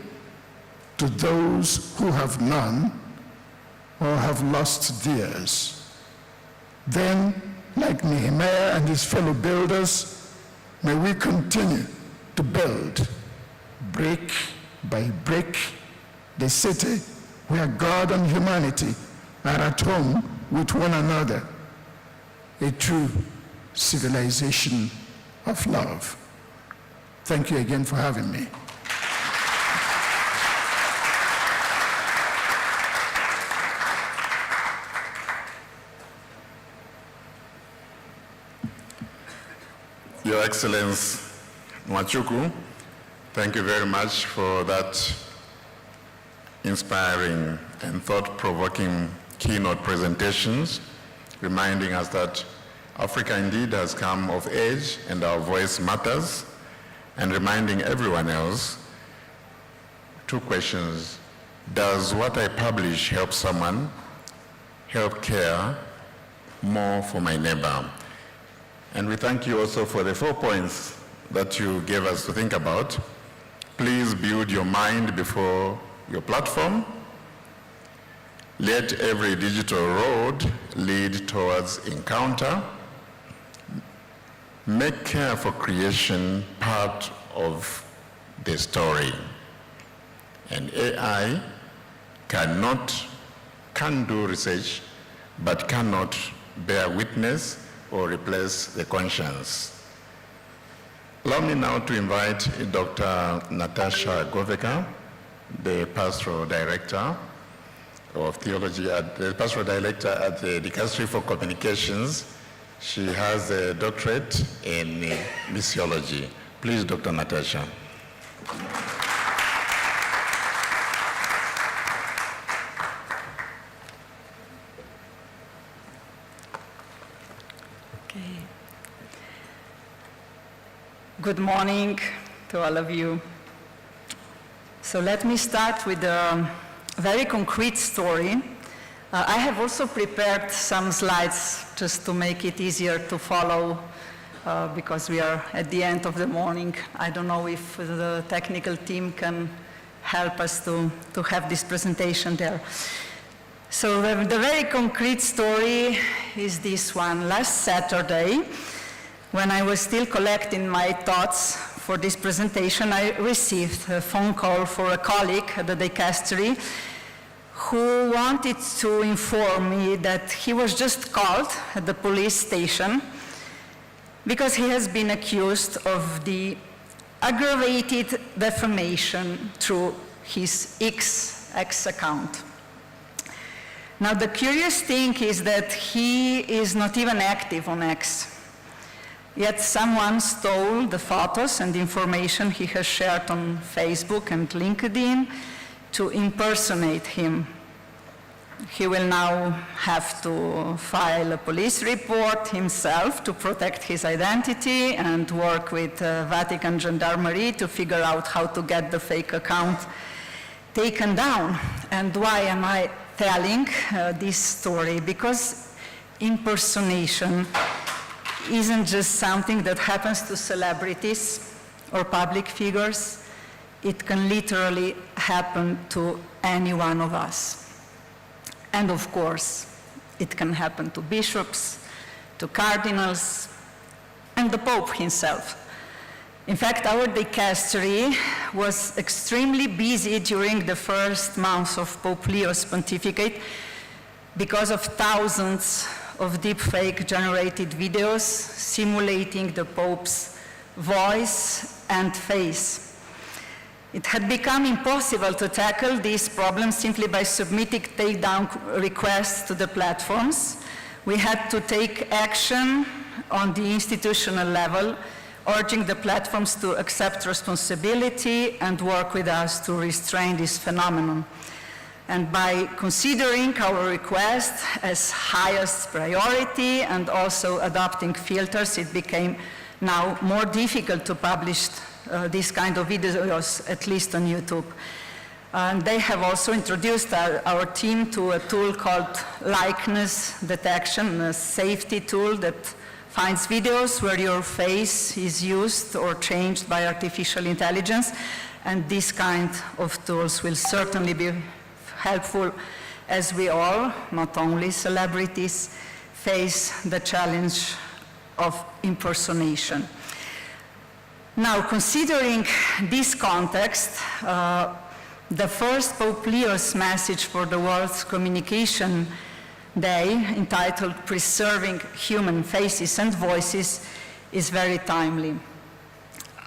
to those who have none or have lost theirs. Then, like Nehemiah and his fellow builders, may we continue to build, brick by brick, the city where God and humanity are at home with one another, a true civilization of love. Thank you again for having me. Your Excellency Nwachukwu, thank you very much for that inspiring and thought-provoking keynote presentations, reminding us that Africa indeed has come of age and our voice matters, and reminding everyone else, two questions. Does what I publish help someone? Help care more for my neighbor? And we thank you also for the 4 points that you gave us to think about. Please build your mind before your platform. Let every digital road lead towards encounter. Make care for creation part of the story. And AI can do research, but cannot bear witness or replace the conscience. Allow me now to invite Dr. Natasha Goveka, the Pastoral Director of Theology, the Pastoral Director at the Dicastery for Communications. She has a doctorate in missiology. Please, Dr. Natasha. Good morning to all of you. So let me start with a very concrete story. I have also prepared some slides just to make it easier to follow because we are at the end of the morning. I don't know if the technical team can help us to have this presentation there. So the very concrete story is this one. Last Saturday, when I was still collecting my thoughts for this presentation, I received a phone call for a colleague at the dicastery who wanted to inform me that he was just called at the police station because he has been accused of the aggravated defamation through his X account. Now, the curious thing is that he is not even active on X. Yet someone stole the photos and the information he has shared on Facebook and LinkedIn to impersonate him. He will now have to file a police report himself to protect his identity and work with Vatican Gendarmerie to figure out how to get the fake account taken down. And why am I telling this story? Because impersonation isn't just something that happens to celebrities or public figures. It can literally happen to any one of us. And of course, it can happen to bishops, to cardinals, and the Pope himself. In fact, our dicastery was extremely busy during the first months of Pope Leo's pontificate because of thousands of deepfake generated videos simulating the Pope's voice and face. It had become impossible to tackle these problems simply by submitting takedown requests to the platforms. We had to take action on the institutional level, urging the platforms to accept responsibility and work with us to restrain this phenomenon. And by considering our request as highest priority and also adopting filters, it became now more difficult to publish this kind of videos, at least on YouTube. And they have also introduced our team to a tool called likeness detection, a safety tool that finds videos where your face is used or changed by artificial intelligence. And this kind of tools will certainly be helpful as we all, not only celebrities, face the challenge of impersonation. Now, considering this context, the first Pope Leo's message for the World's Communication Day, entitled Preserving Human Faces and Voices, is very timely.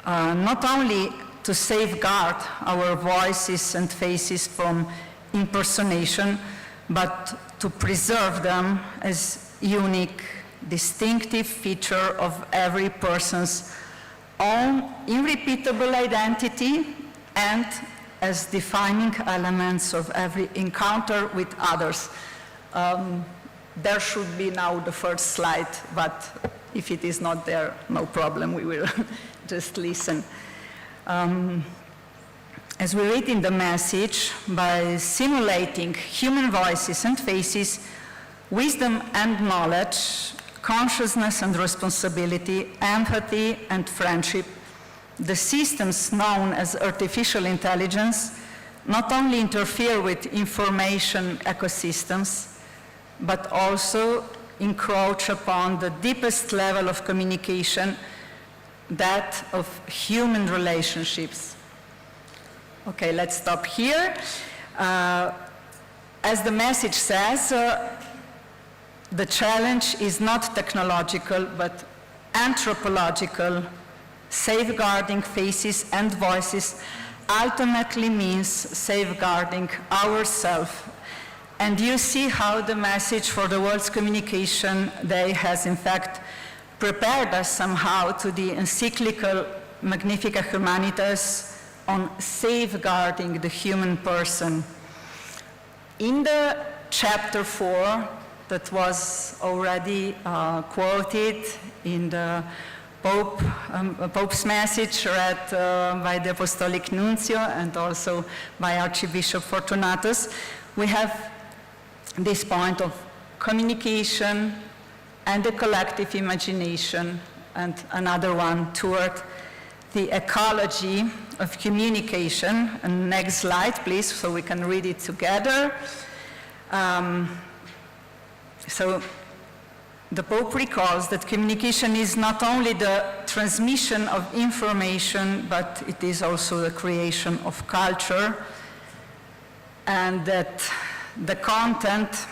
Not only to safeguard our voices and faces from impersonation, but to preserve them as unique, distinctive feature of every person's own irrepeatable identity and as defining elements of every encounter with others. There should be now the first slide, but if it is not there, no problem, we will just listen. As we read in the message, by simulating human voices and faces, wisdom and knowledge, consciousness and responsibility, empathy and friendship, the systems known as artificial intelligence not only interfere with information ecosystems, but also encroach upon the deepest level of communication, that of human relationships. Okay, let's stop here. As the message says, the challenge is not technological, but anthropological. Safeguarding faces and voices ultimately means safeguarding ourselves. And you see how the message for the World's Communication Day has in fact prepared us somehow to the encyclical Magnificat Humanitas on safeguarding the human person. In the chapter 4 that was already quoted in the Pope's message read by the Apostolic Nuncio and also by Archbishop Fortunatus, we have this point of communication and the collective imagination, and another one toward the ecology of communication. And next slide, please, so we can read it together. So the Pope recalls that communication is not only the transmission of information, but it is also the creation of culture, and that the content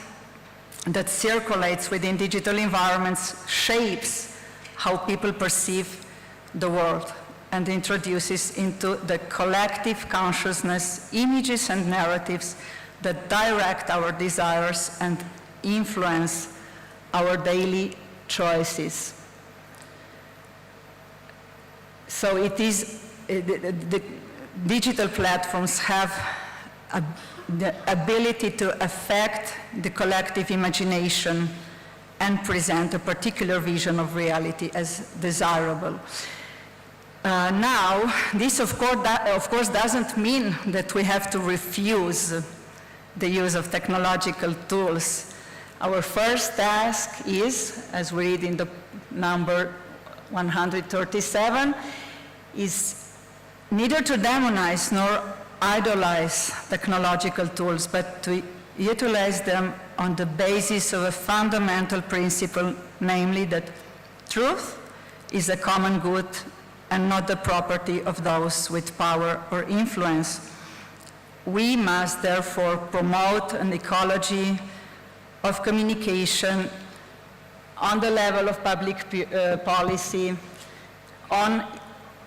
that circulates within digital environments shapes how people perceive the world and introduces into the collective consciousness images and narratives that direct our desires and influence our daily choices. So it is, the digital platforms have the ability to affect the collective imagination and present a particular vision of reality as desirable. Now, this of course doesn't mean that we have to refuse the use of technological tools. Our first task is, as we read in the number 137, is neither to demonize nor idolize technological tools, but to utilize them on the basis of a fundamental principle, namely that truth is a common good and not the property of those with power or influence. We must therefore promote an ecology of communication on the level of public policy, on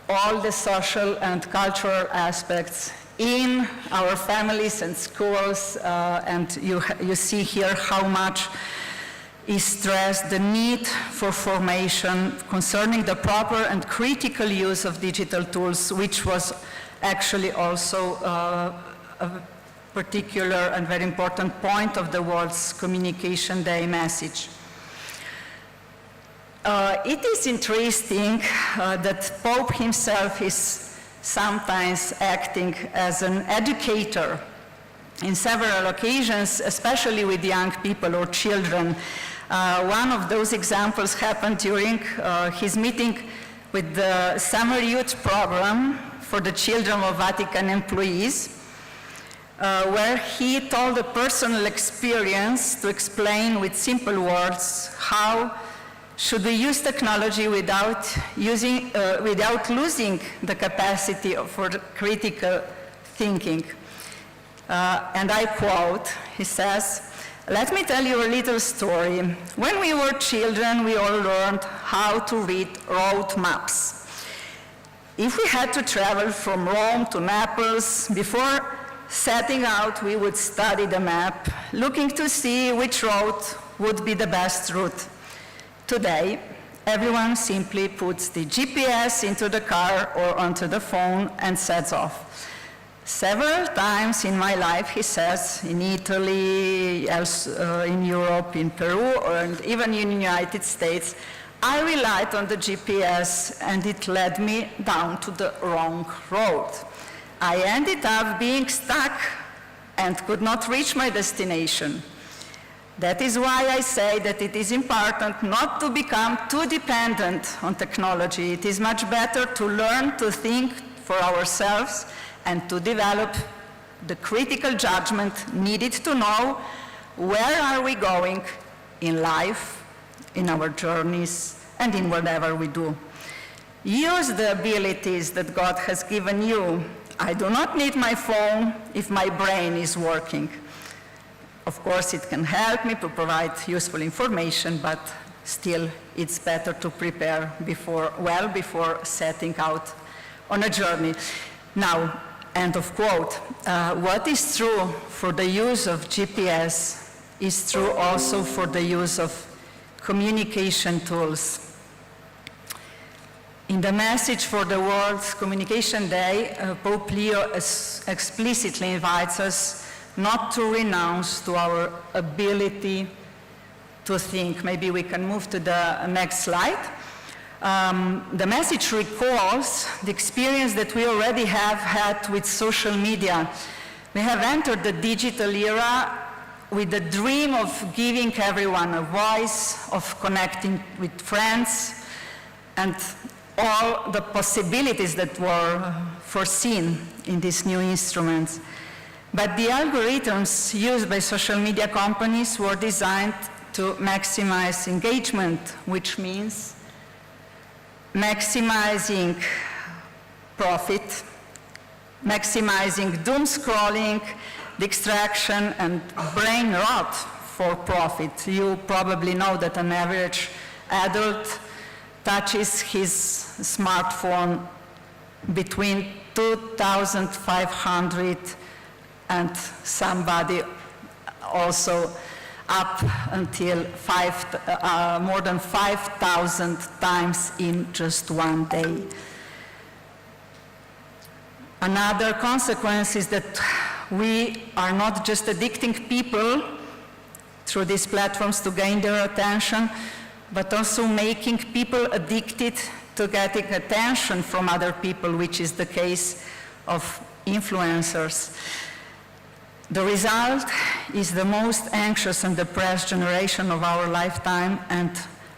all the social and cultural aspects in our families and schools, and you see here how much is stressed the need for formation concerning the proper and critical use of digital tools, which was actually also a particular and very important point of the World's Communication Day message. It is interesting that Pope himself is sometimes acting as an educator in several occasions, especially with young people or children. One of those examples happened during his meeting with the Summer Youth Program for the children of Vatican employees, where he told a personal experience to explain with simple words how should we use technology without losing the capacity for critical thinking. And I quote, he says, "Let me tell you a little story. When we were children, we all learned how to read road maps. If we had to travel from Rome to Naples, before setting out, we would study the map, looking to see which road would be the best route. Today, everyone simply puts the GPS into the car or onto the phone and sets off. Several times in my life," he says, in Italy, in Europe, in Peru, or even in the United States, I relied on the GPS and it led me down to the wrong road. I ended up being stuck and could not reach my destination. That is why I say that it is important not to become too dependent on technology. It is much better to learn to think for ourselves and to develop the critical judgment needed to know where are we going in life, in our journeys, and in whatever we do. Use the abilities that God has given you. I do not need my phone if my brain is working. Of course, it can help me to provide useful information, but still it's better to prepare well before setting out on a journey. Now, end of quote. What is true for the use of GPS is true also for the use of communication tools. In the message for the World's Communication Day, Pope Leo explicitly invites us not to renounce to our ability to think. Maybe we can move to the next slide. The message recalls the experience that we already have had with social media. We have entered the digital era with the dream of giving everyone a voice, of connecting with friends, and all the possibilities that were foreseen in these new instruments. But the algorithms used by social media companies were designed to maximize engagement, which means maximizing profit, maximizing doom scrolling, distraction, and brain rot for profit. You probably know that an average adult touches his smartphone between 2,500 and somebody also up until more than 5,000 times in just one day. Another consequence is that we are not just addicting people through these platforms to gain their attention, but also making people addicted to getting attention from other people, which is the case of influencers. The result is the most anxious and depressed generation of our lifetime and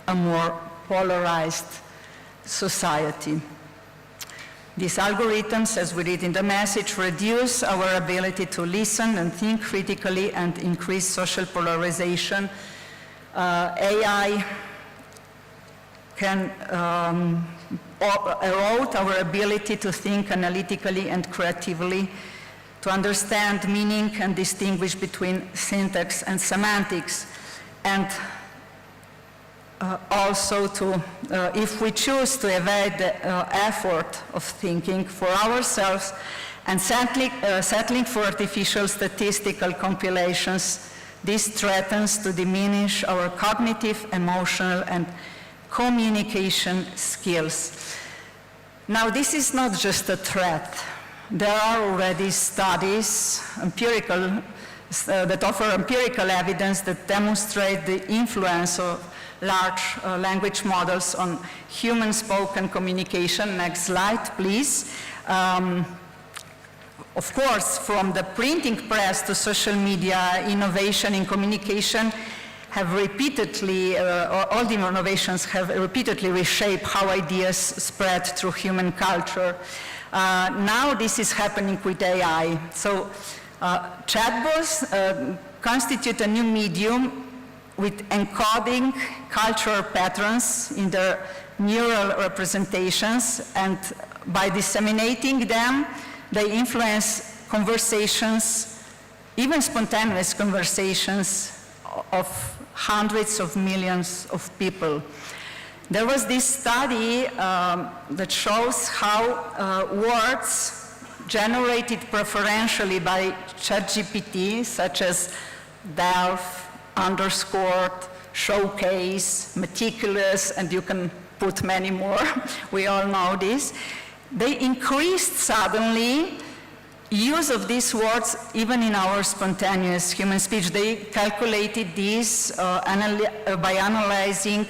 a more polarized society. These algorithms, as we read in the message, reduce our ability to listen and think critically and increase social polarization. AI can erode our ability to think analytically and creatively, to understand meaning and distinguish between syntax and semantics, and also to, if we choose to evade the effort of thinking for ourselves and settling for artificial statistical compilations, this threatens to diminish our cognitive, emotional, and communication skills. Now, this is not just a threat. There are already studies, that offer empirical evidence that demonstrate the influence of large language models on human spoken communication. Next slide, please. Of course, from the printing press to social media, innovation in communication have repeatedly, all the innovations have repeatedly reshaped how ideas spread through human culture. Now this is happening with AI. So chatbots constitute a new medium with encoding cultural patterns in their neural representations, and by disseminating them, they influence conversations, even spontaneous conversations of hundreds of millions of people. There was this study that shows how words generated preferentially by ChatGPT, such as delve, underscored, showcase, meticulous, and you can put many more, we all know this, they increased suddenly use of these words even in our spontaneous human speech. They calculated this by analyzing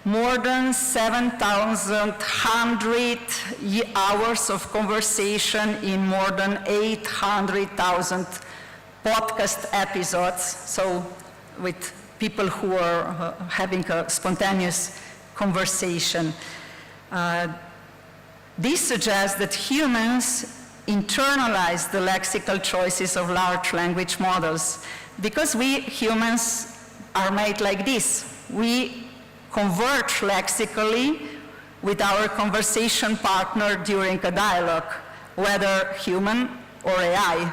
more than 7,100 hours of conversation in more than 800,000 podcast episodes, so with people who are having a spontaneous conversation. This suggests that humans internalize the lexical choices of large language models, because we humans are made like this. We converge lexically with our conversation partner during a dialogue, whether human or AI.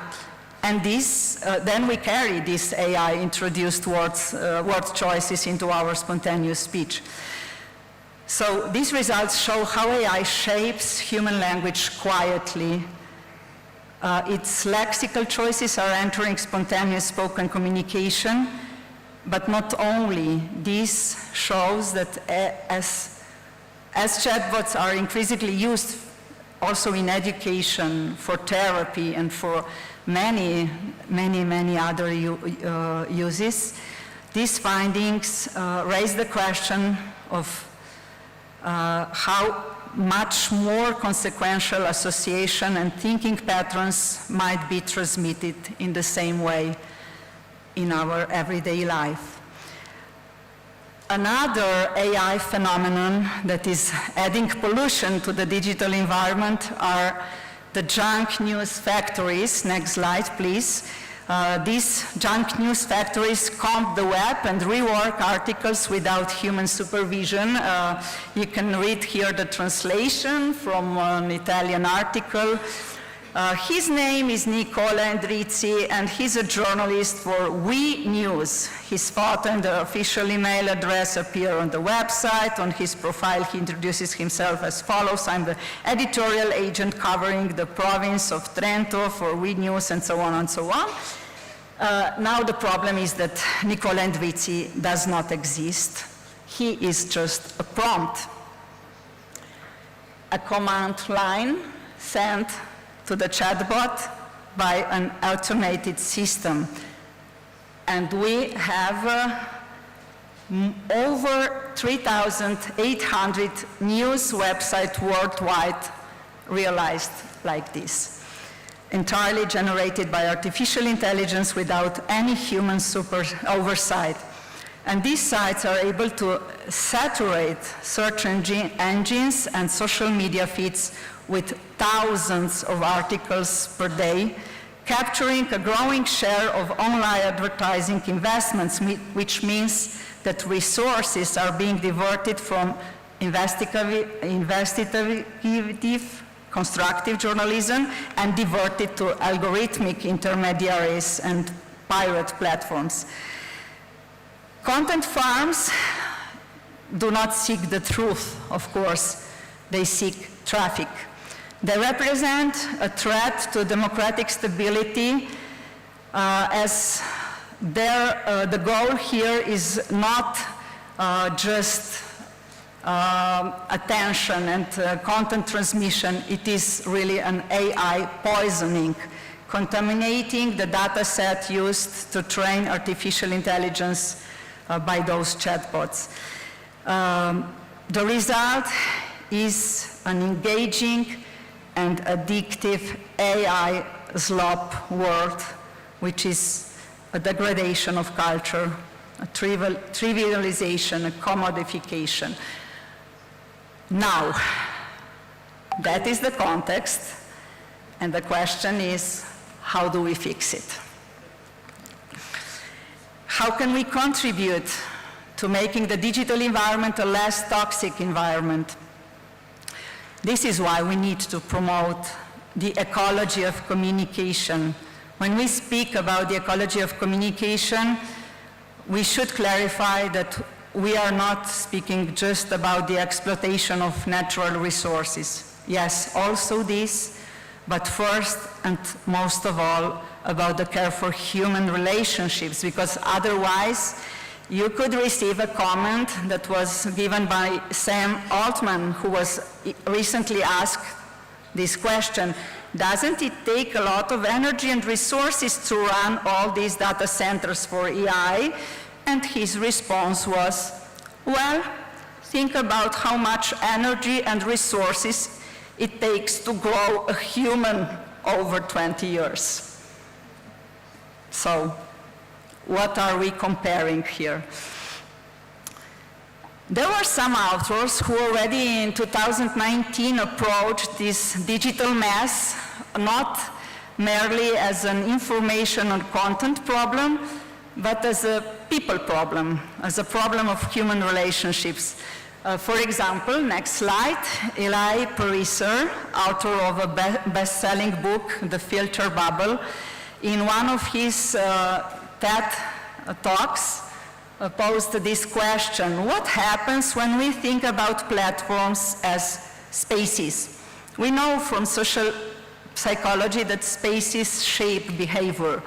And this, then we carry this AI-introduced word choices into our spontaneous speech. So these results show how AI shapes human language quietly. Its lexical choices are entering spontaneous spoken communication, but not only. This shows that as chatbots are increasingly used also in education, for therapy, and for many other uses, these findings raise the question of how much more consequential association and thinking patterns might be transmitted in the same way in our everyday life. Another AI phenomenon that is adding pollution to the digital environment are the junk news factories. Next slide, please. These junk news factories comb the web and rework articles without human supervision. You can read here the translation from an Italian article. His name is Nicola Endrizzi, and he's a journalist for We News. His photo and the official email address appear on the website. On his profile, he introduces himself as follows: I'm the editorial agent covering the province of Trento for We News, and so on and so on. Now the problem is that Nicola Endrizzi does not exist. He is just a prompt, a command line sent to the chatbot by an automated system. And we have over 3,800 news websites worldwide realized like this, entirely generated by artificial intelligence without any human oversight. And these sites are able to saturate search engines and social media feeds with thousands of articles per day, capturing a growing share of online advertising investments, which means that resources are being diverted from investigative, constructive journalism and diverted to algorithmic intermediaries and pirate platforms. Content farms do not seek the truth, of course, they seek traffic. They represent a threat to democratic stability as the goal here is not just attention and content transmission. It is really an AI poisoning, contaminating the data set used to train artificial intelligence by those chatbots. The result is an engaging and addictive AI slop world, which is a degradation of culture, a trivialization, a commodification. Now, that is the context, and the question is, how do we fix it? How can we contribute to making the digital environment a less toxic environment? This is why we need to promote the ecology of communication. When we speak about the ecology of communication, we should clarify that we are not speaking just about the exploitation of natural resources. Yes, also this, but first and most of all, about the care for human relationships, because otherwise you could receive a comment that was given by Sam Altman, who was recently asked this question: doesn't it take a lot of energy and resources to run all these data centers for AI? And his response was, well, think about how much energy and resources it takes to grow a human over 20 years. So, what are we comparing here? There were some authors who already in 2019 approached this digital mess not merely as an information and content problem, but as a people problem, as a problem of human relationships. For example, next slide, Eli Pariser, author of a best-selling book, The Filter Bubble, in one of his TED Talks, posed this question: what happens when we think about platforms as spaces? We know from social psychology that spaces shape behavior.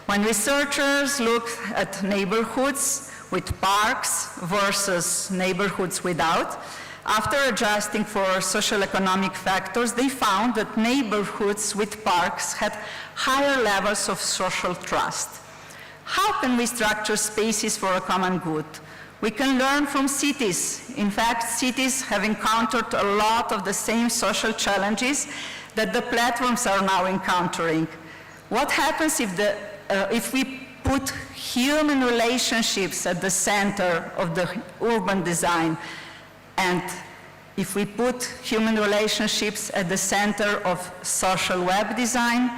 When researchers look at neighborhoods with parks versus neighborhoods without, after adjusting for social economic factors, they found that neighborhoods with parks had higher levels of social trust. How can we structure spaces for a common good? We can learn from cities. In fact, cities have encountered a lot of the same social challenges that the platforms are now encountering. What happens if we put human relationships at the center of the urban design, and if we put human relationships at the center of social web design?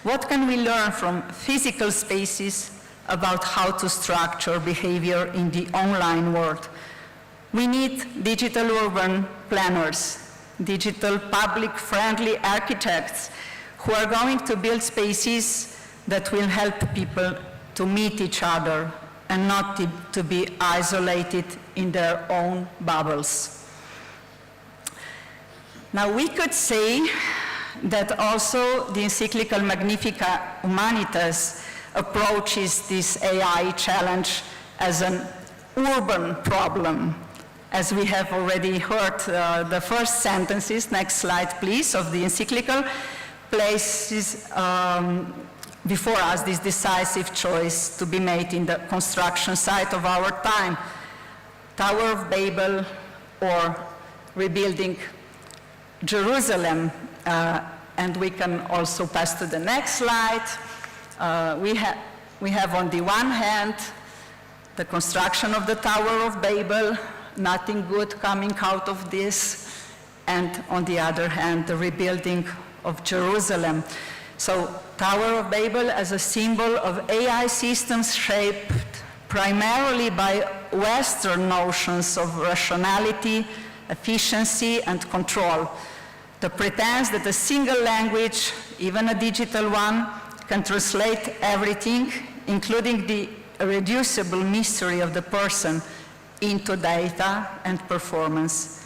What can we learn from physical spaces about how to structure behavior in the online world? We need digital urban planners, digital public-friendly architects who are going to build spaces that will help people to meet each other and not to be isolated in their own bubbles. Now, we could say that also the encyclical Magnifica Humanitas approaches this AI challenge as an urban problem. As we have already heard, the first sentences, next slide please, of the encyclical places before us this decisive choice to be made in the construction site of our time: Tower of Babel or rebuilding Jerusalem. And we can also pass to the next slide. We have on the one hand the construction of the Tower of Babel, nothing good coming out of this, and on the other hand, the rebuilding of Jerusalem. So Tower of Babel as a symbol of AI systems shaped primarily by Western notions of rationality, efficiency, and control. The pretense that a single language, even a digital one, can translate everything, including the irreducible mystery of the person, into data and performance.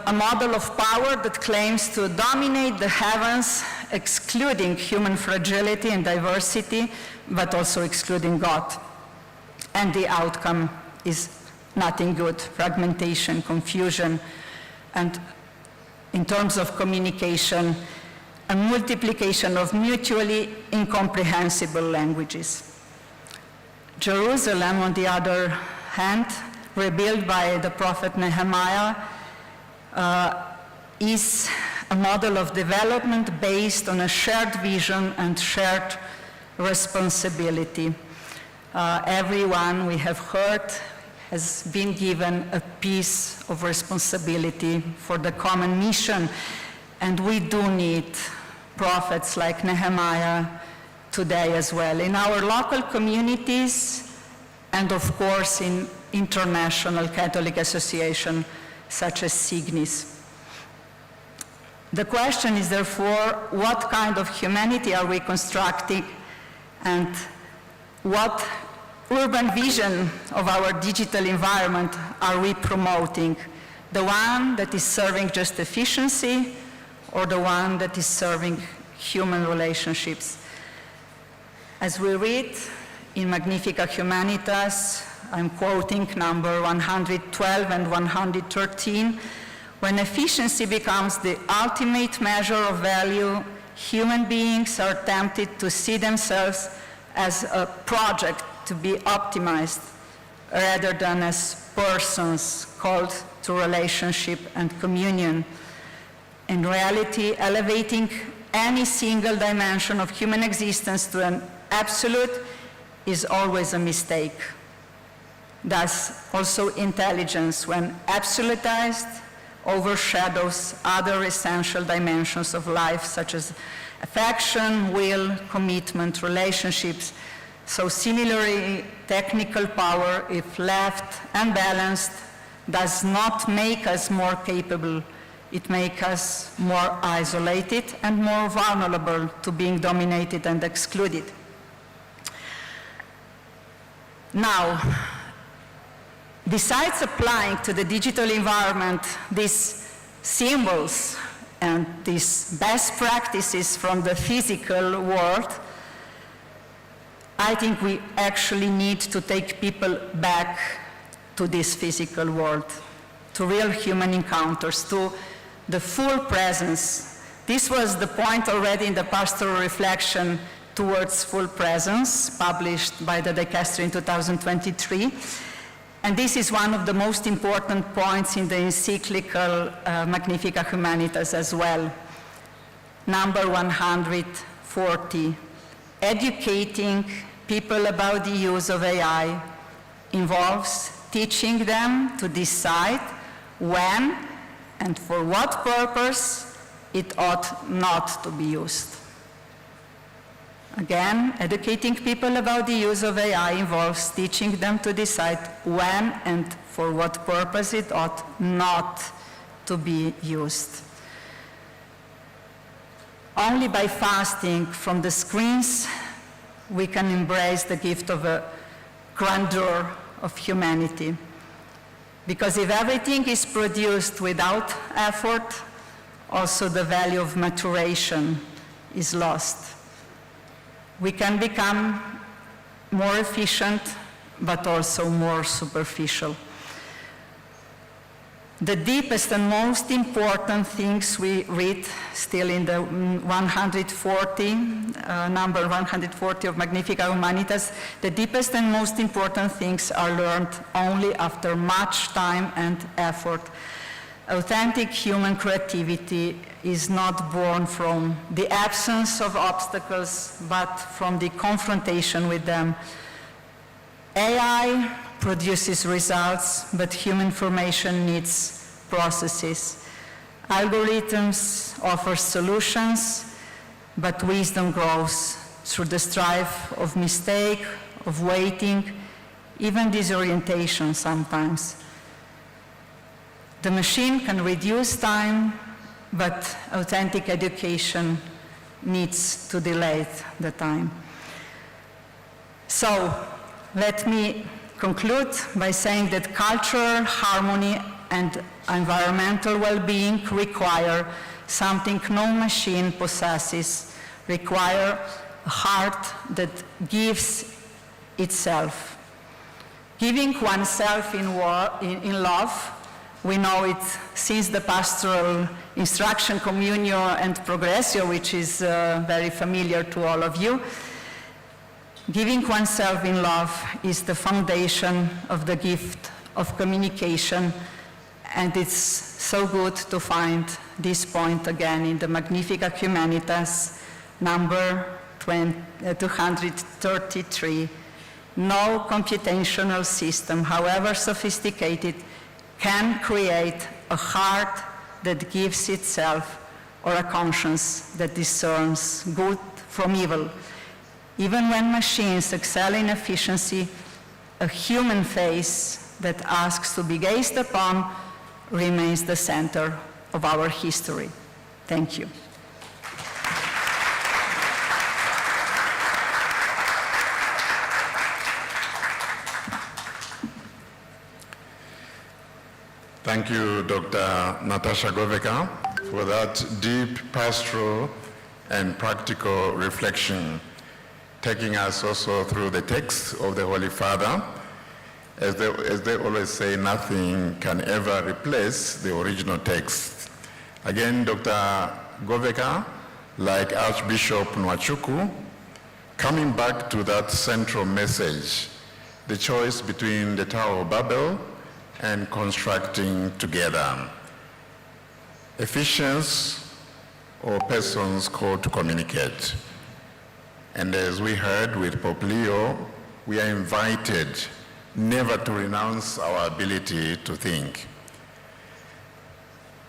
A model of power that claims to dominate the heavens, excluding human fragility and diversity, but also excluding God. And the outcome is nothing good: fragmentation, confusion, and in terms of communication, a multiplication of mutually incomprehensible languages. Jerusalem, on the other hand, rebuilt by the prophet Nehemiah, is a model of development based on a shared vision and shared responsibility. Everyone, we have heard, has been given a piece of responsibility for the common mission, and we do need prophets like Nehemiah today as well, in our local communities, and of course in international Catholic associations such as Signis. The question is therefore, what kind of humanity are we constructing, and what urban vision of our digital environment are we promoting? The one that is serving just efficiency, or the one that is serving human relationships? As we read in Magnificat Humanitas, I'm quoting number 112 and 113, when efficiency becomes the ultimate measure of value, human beings are tempted to see themselves as a project to be optimized, rather than as persons called to relationship and communion. In reality, elevating any single dimension of human existence to an absolute is always a mistake. Thus, also intelligence, when absolutized, overshadows other essential dimensions of life, such as affection, will, commitment, relationships. So similarly, technical power, if left unbalanced, does not make us more capable. It makes us more isolated and more vulnerable to being dominated and excluded. Now, besides applying to the digital environment these symbols and these best practices from the physical world, I think we actually need to take people back to this physical world, to real human encounters, to the full presence. This was the point already in the pastoral reflection towards full presence, published by the Dicastery in 2023. And this is one of the most important points in the encyclical Magnificat Humanitas as well. Number 140, educating people about the use of AI involves teaching them to decide when and for what purpose it ought not to be used. Again, educating people about the use of AI involves teaching them to decide when and for what purpose it ought not to be used. Only by fasting from the screens we can embrace the gift of a grandeur of humanity. Because if everything is produced without effort, also the value of maturation is lost. We can become more efficient, but also more superficial. The deepest and most important things we read still in the 140, number 140 of Magnificat Humanitas, the deepest and most important things are learned only after much time and effort. Authentic human creativity is not born from the absence of obstacles, but from the confrontation with them. AI produces results, but human formation needs processes. Algorithms offer solutions, but wisdom grows through the strife of mistake, of waiting, even disorientation sometimes. The machine can reduce time, but authentic education needs to delay the time. So let me conclude by saying that cultural harmony and environmental well-being require something no machine possesses, require a heart that gives itself. Giving oneself in love, we know it since the pastoral instruction, communio, and progressio, which is very familiar to all of you. Giving oneself in love is the foundation of the gift of communication, and it's so good to find this point again in the Magnificat Humanitas, number 233. No computational system, however sophisticated, can create a heart that gives itself or a conscience that discerns good from evil. Even when machines excel in efficiency, a human face that asks to be gazed upon remains the center of our history. Thank you. Thank you, Dr. Natasha Goveka, for that deep pastoral and practical reflection, taking us also through the text of the Holy Father. As they always say, nothing can ever replace the original text. Again, Dr. Goveka, like Archbishop Nwachukwu, coming back to that central message, the choice between the Tower of Babel and constructing together. Ephesians, or persons called to communicate. And as we heard with Pope Leo, we are invited never to renounce our ability to think.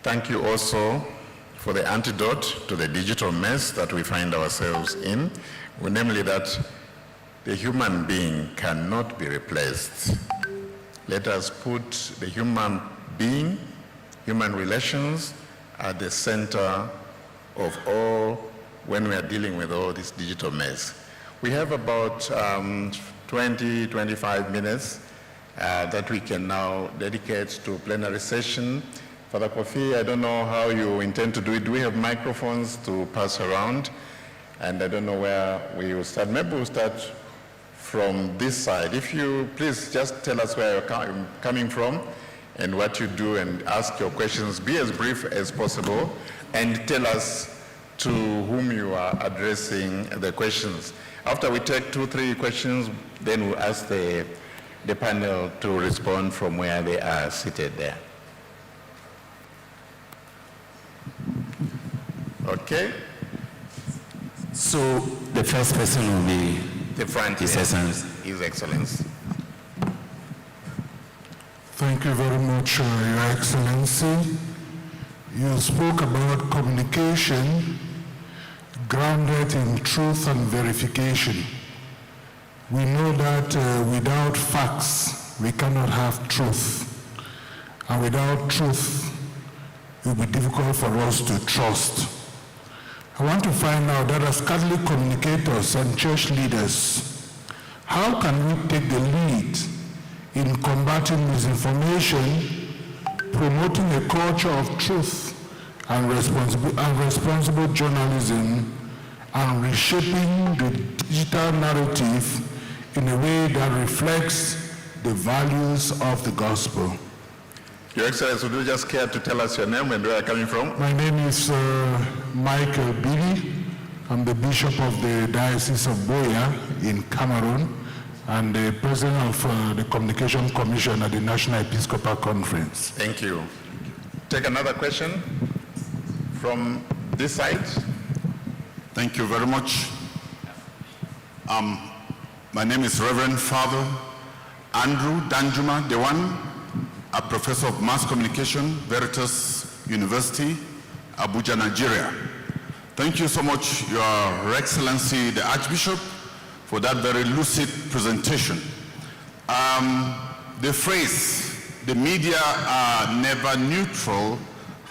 Thank you also for the antidote to the digital mess that we find ourselves in, namely that the human being cannot be replaced. Let us put the human being, human relations, at the center of all when we are dealing with all this digital mess. We have about 20-25 minutes that we can now dedicate to plenary session. Father Kofi, I don't know how you intend to do it. Do we have microphones to pass around? And I don't know where we will start. Maybe we'll start from this side. If you please just tell us where you're coming from and what you do and ask your questions. Be as brief as possible and tell us to whom you are addressing the questions. After we take 2-3 questions, then we'll ask the panel to respond from where they are seated there. Okay? So the first person will be the front, His Excellency. His Excellency. Thank you very much, Your Excellency. You spoke about communication grounded in truth and verification. We know that without facts, we cannot have truth. And without truth, it will be difficult for us to trust. I want to find out that as Catholic communicators and church leaders, how can we take the lead in combating misinformation, promoting a culture of truth and responsible journalism, and reshaping the digital narrative in a way that reflects the values of the gospel? Your Excellency, would you just care to tell us your name and where you're coming from? My name is Michael Billy. I'm the Bishop of the Diocese of Boya in Cameroon and the President of the Communication Commission at the National Episcopal Conference. Thank you. Take another question from this side. Thank you very much. My name is Reverend Father Andrew Danjuma Dewan, a professor of mass communication, Veritas University, Abuja, Nigeria. Thank you so much, Your Excellency, the Archbishop, for that very lucid presentation. The phrase, the media are never neutral,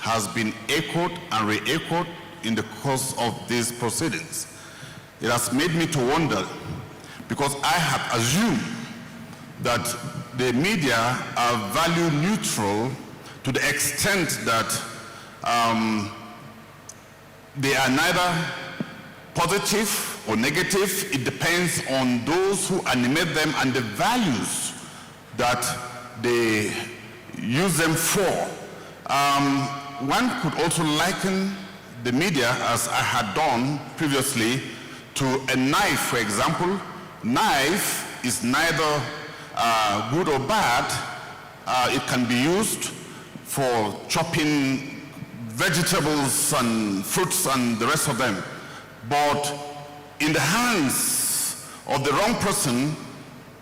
has been echoed and re-echoed in the course of these proceedings. It has made me to wonder, because I had assumed that the media are value neutral to the extent that they are neither positive or negative. It depends on those who animate them and the values that they use them for. One could also liken the media, as I had done previously, to a knife, for example. Knife is neither good or bad. It can be used for chopping vegetables and fruits and the rest of them. But in the hands of the wrong person,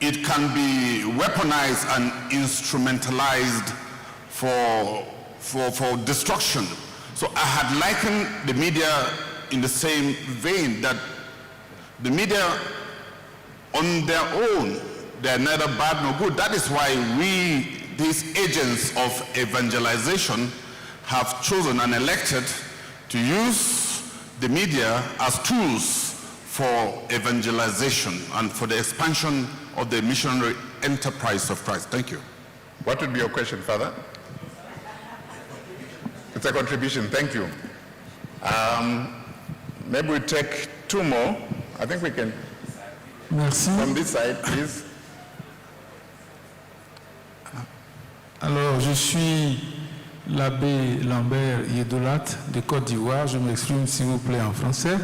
it can be weaponized and instrumentalized for destruction. So I had likened the media in the same vein, that the media on their own, they are neither bad nor good. That is why we, these agents of evangelization, have chosen and elected to use the media as tools for evangelization and for the expansion of the missionary enterprise of Christ. Thank you. What would be your question, Father? It's a contribution. Thank you. Maybe we take two more. I think we can. Merci. From this side, please. Alors, je suis l'abbé Lambert Yedoulat de Côte d'Ivoire. Je m'exprime, s'il vous plaît, en français.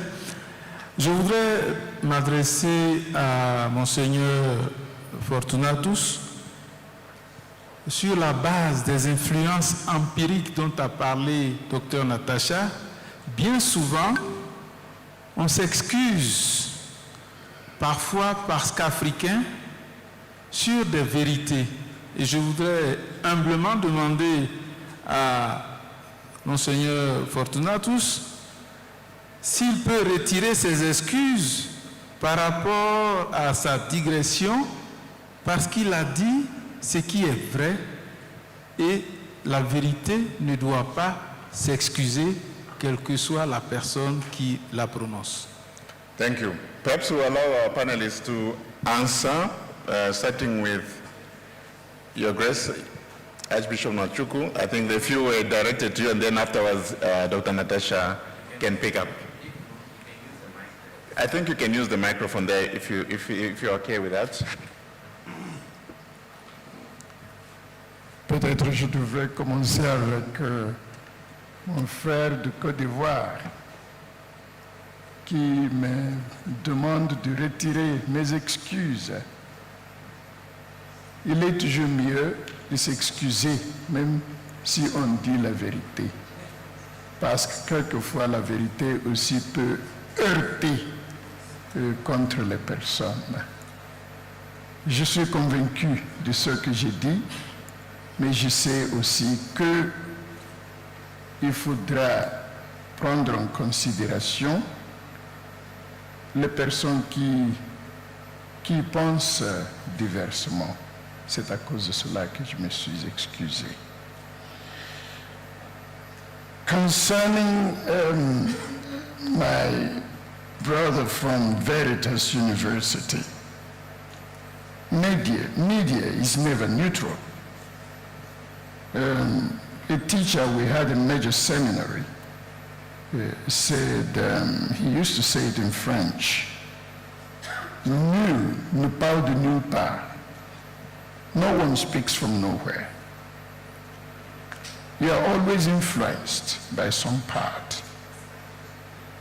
Je voudrais m'adresser à Monseigneur Fortunatus sur la base des influences empiriques dont a parlé Dr Natacha. Bien souvent, on s'excuse, parfois parce qu'Africains, sur des vérités. Et je voudrais humblement demander à Monseigneur Fortunatus s'il peut retirer ses excuses par rapport à sa digression, parce qu'il a dit ce qui est vrai et la vérité ne doit pas s'excuser, quelle que soit la personne qui la prononce. Thank you. Perhaps we'll allow our panelists to answer, starting with Your Grace, Archbishop Nwachukwu. I think the few were directed to you, and then afterwards, Dr. Natasha can pick up. I think you can use the microphone there if you're okay with that. Peut-être je devrais commencer avec mon frère de Côte d'Ivoire qui me demande de retirer mes excuses. Il est toujours mieux de s'excuser, même si on dit la vérité. Parce que quelquefois la vérité aussi peut heurter contre les personnes. Je suis convaincu de ce que j'ai dit, mais je sais aussi qu'il faudra prendre en considération les personnes qui pensent diversement. C'est à cause de cela que je me suis excusé. Concerning my brother from Veritas University, media is never neutral. A teacher we had in major seminary said, he used to say it in French, nul ne parle de nulle part. No one speaks from nowhere. You are always influenced by some part.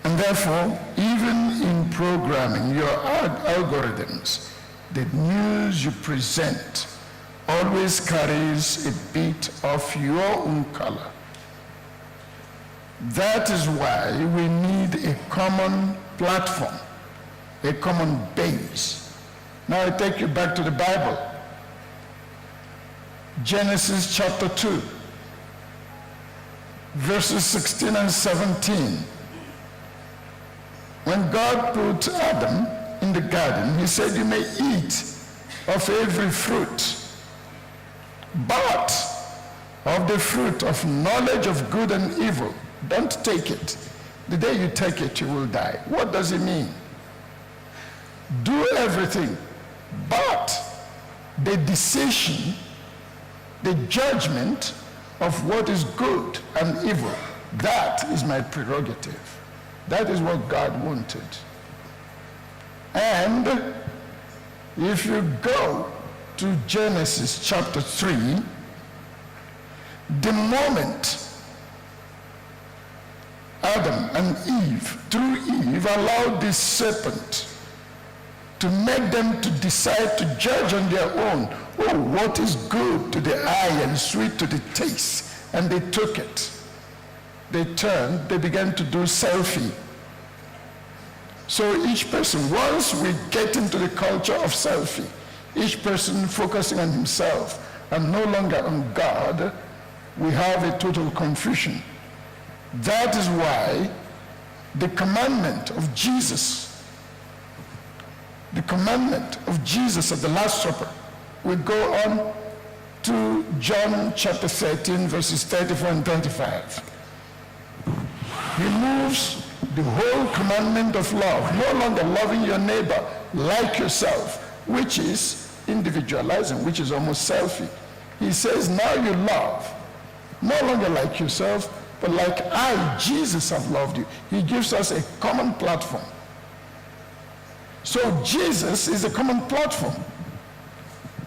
And therefore, even in programming your algorithms, the news you present always carries a bit of your own color. That is why we need a common platform, a common base. Now I take you back to the Bible. Genesis chapter 2, verses 16 and 17. When God put Adam in the garden, he said, you may eat of every fruit, but of the fruit of knowledge of good and evil, don't take it. The day you take it, you will die. What does it mean? Do everything, but the decision, the judgment of what is good and evil, that is my prerogative. That is what God wanted. And if you go to Genesis chapter 3, the moment Adam and Eve, through Eve, allowed this serpent to make them to decide to judge on their own, oh, what is good to the eye and sweet to the taste, and they took it. They turned, they began to do selfie. So each person, once we get into the culture of selfie, each person focusing on himself and no longer on God, we have a total confusion. That is why the commandment of Jesus at the Last Supper, we go on to John chapter 13, verses 34 and 35. He moves the whole commandment of love, no longer loving your neighbor like yourself, which is individualizing, which is almost selfie. He says, now you love, no longer like yourself, but like I, Jesus, have loved you. He gives us a common platform. So Jesus is a common platform.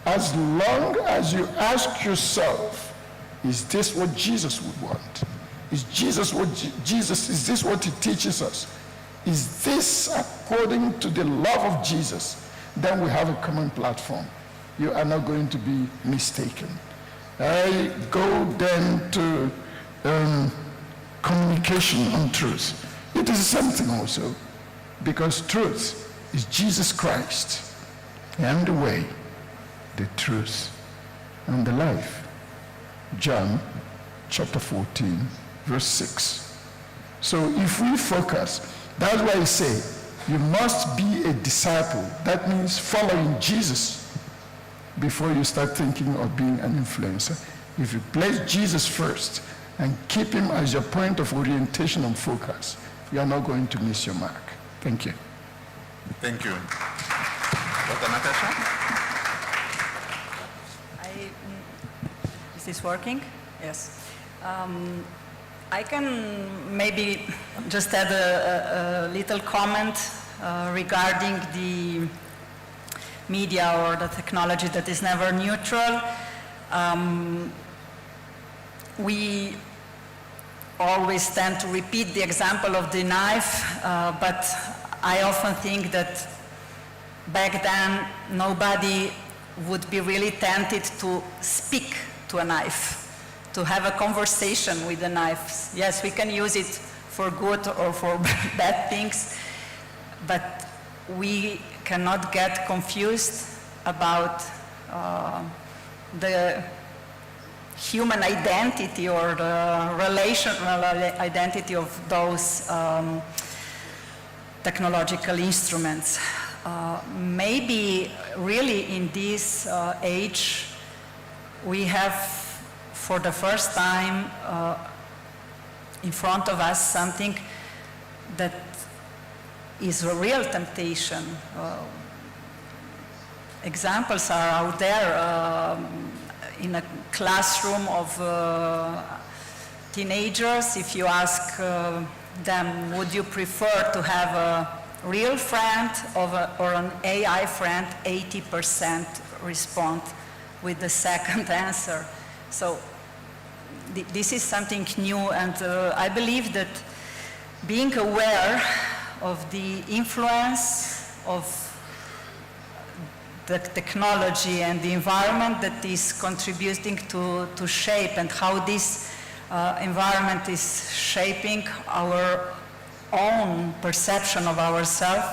As long as you ask yourself, is this what Jesus would want? Is this what he teaches us? Is this according to the love of Jesus? Then we have a common platform. You are not going to be mistaken. I go then to communication on truth. It is something also, because truth is Jesus Christ. And the way, the truth, and the life. John chapter 14, verse 6. So if we focus, that's why I say, you must be a disciple. That means following Jesus before you start thinking of being an influencer. If you place Jesus first and keep him as your point of orientation and focus, you are not going to miss your mark. Thank you. Thank you. Dr. Natasha? Is this working? Yes. I can maybe just add a little comment regarding the media or the technology that is never neutral. We always tend to repeat the example of the knife, but I often think that back then nobody would be really tempted to speak to a knife, to have a conversation with a knife. Yes, we can use it for good or for bad things, but we cannot get confused about the human identity or the relational identity of those technological instruments. Maybe really in this age we have for the first time in front of us something that is a real temptation. Examples are out there in a classroom of teenagers. If you ask them, would you prefer to have a real friend or an AI friend, 80% respond with the second answer. So this is something new, and I believe that being aware of the influence of the technology and the environment that is contributing to shape, and how this environment is shaping our own perception of ourselves,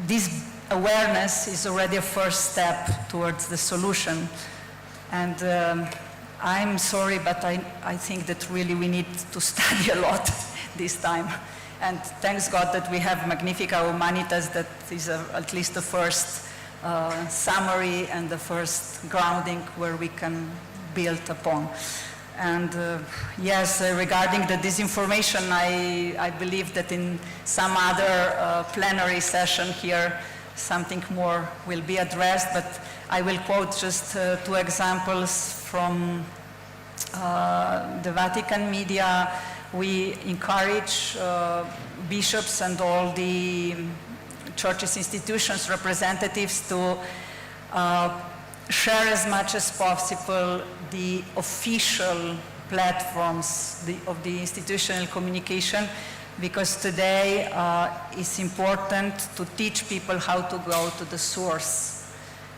this awareness is already a first step towards the solution. And I'm sorry, but I think that really we need to study a lot this time. And thanks God that we have Magnifica Humanitas, that is at least the first summary and the first grounding where we can build upon. And yes, regarding the disinformation, I believe that in some other plenary session here, something more will be addressed, but I will quote just 2 examples from the Vatican media. We encourage bishops and all the churches, institutions, representatives to share as much as possible the official platforms of the institutional communication, because today it's important to teach people how to go to the source.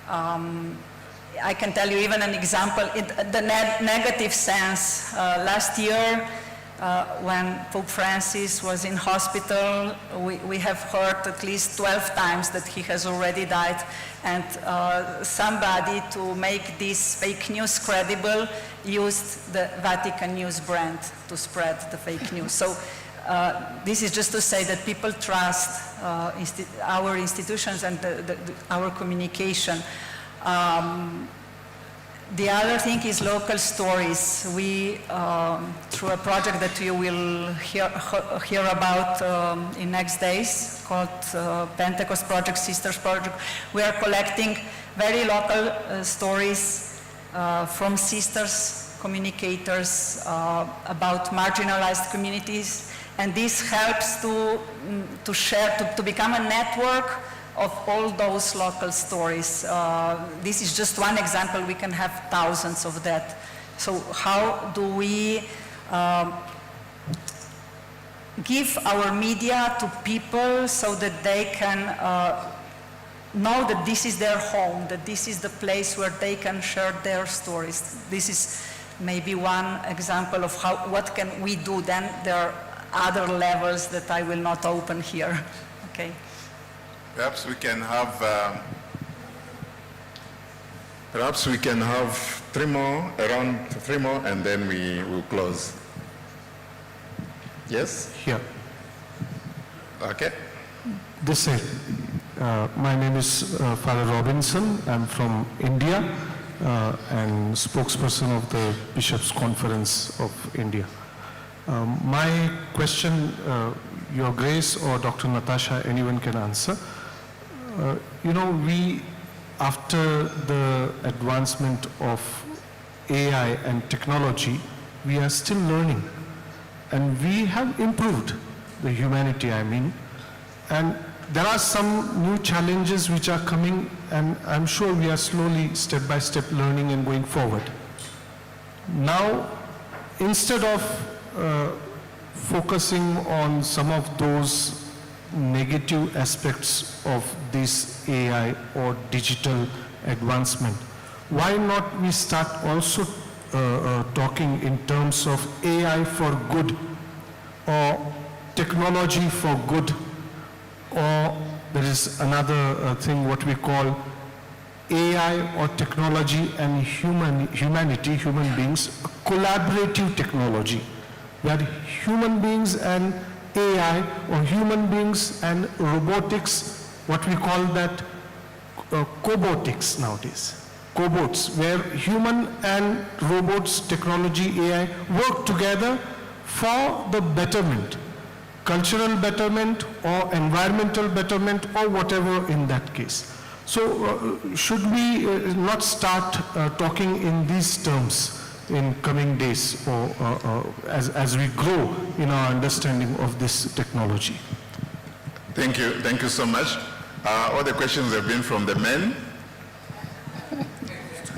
I can tell you even an example in the negative sense. Last year, when Pope Francis was in hospital, we have heard at least 12 times that he has already died, and somebody, to make this fake news credible, used the Vatican News brand to spread the fake news. So this is just to say that people trust our institutions and our communication. The other thing is local stories. We, through a project that you will hear about in next days, called Pentecost Project, Sisters Project, we are collecting very local stories from sisters, communicators about marginalized communities, and this helps to share, to become a network of all those local stories. This is just one example. We can have thousands of that. So how do we give our media to people so that they can know that this is their home, that this is the place where they can share their stories? This is maybe one example of what can we do. Then there are other levels that I will not open here. Okay. Perhaps we can have around three more, and then we will close. Yes? Here. Okay. This side. My name is Father Robinson. I'm from India and spokesperson of the Bishops' Conference of India. My question, Your Grace or Dr. Natasha, anyone can answer. We, after the advancement of AI and technology, we are still learning. And we have improved the humanity, I mean. And there are some new challenges which are coming, and I'm sure we are slowly, step by step, learning and going forward. Now, instead of focusing on some of those negative aspects of this AI or digital advancement, why not we start also talking in terms of AI for good, or technology for good, or there is another thing what we call AI or technology and humanity, human beings, collaborative technology, where human beings and AI, or human beings and robotics, what we call that cobotics nowadays. Cobots, where human and robots, technology, AI work together for the betterment, cultural betterment or environmental betterment or whatever in that case. So should we not start talking in these terms in coming days, or as we grow in our understanding of this technology? Thank you so much. All the questions have been from the men.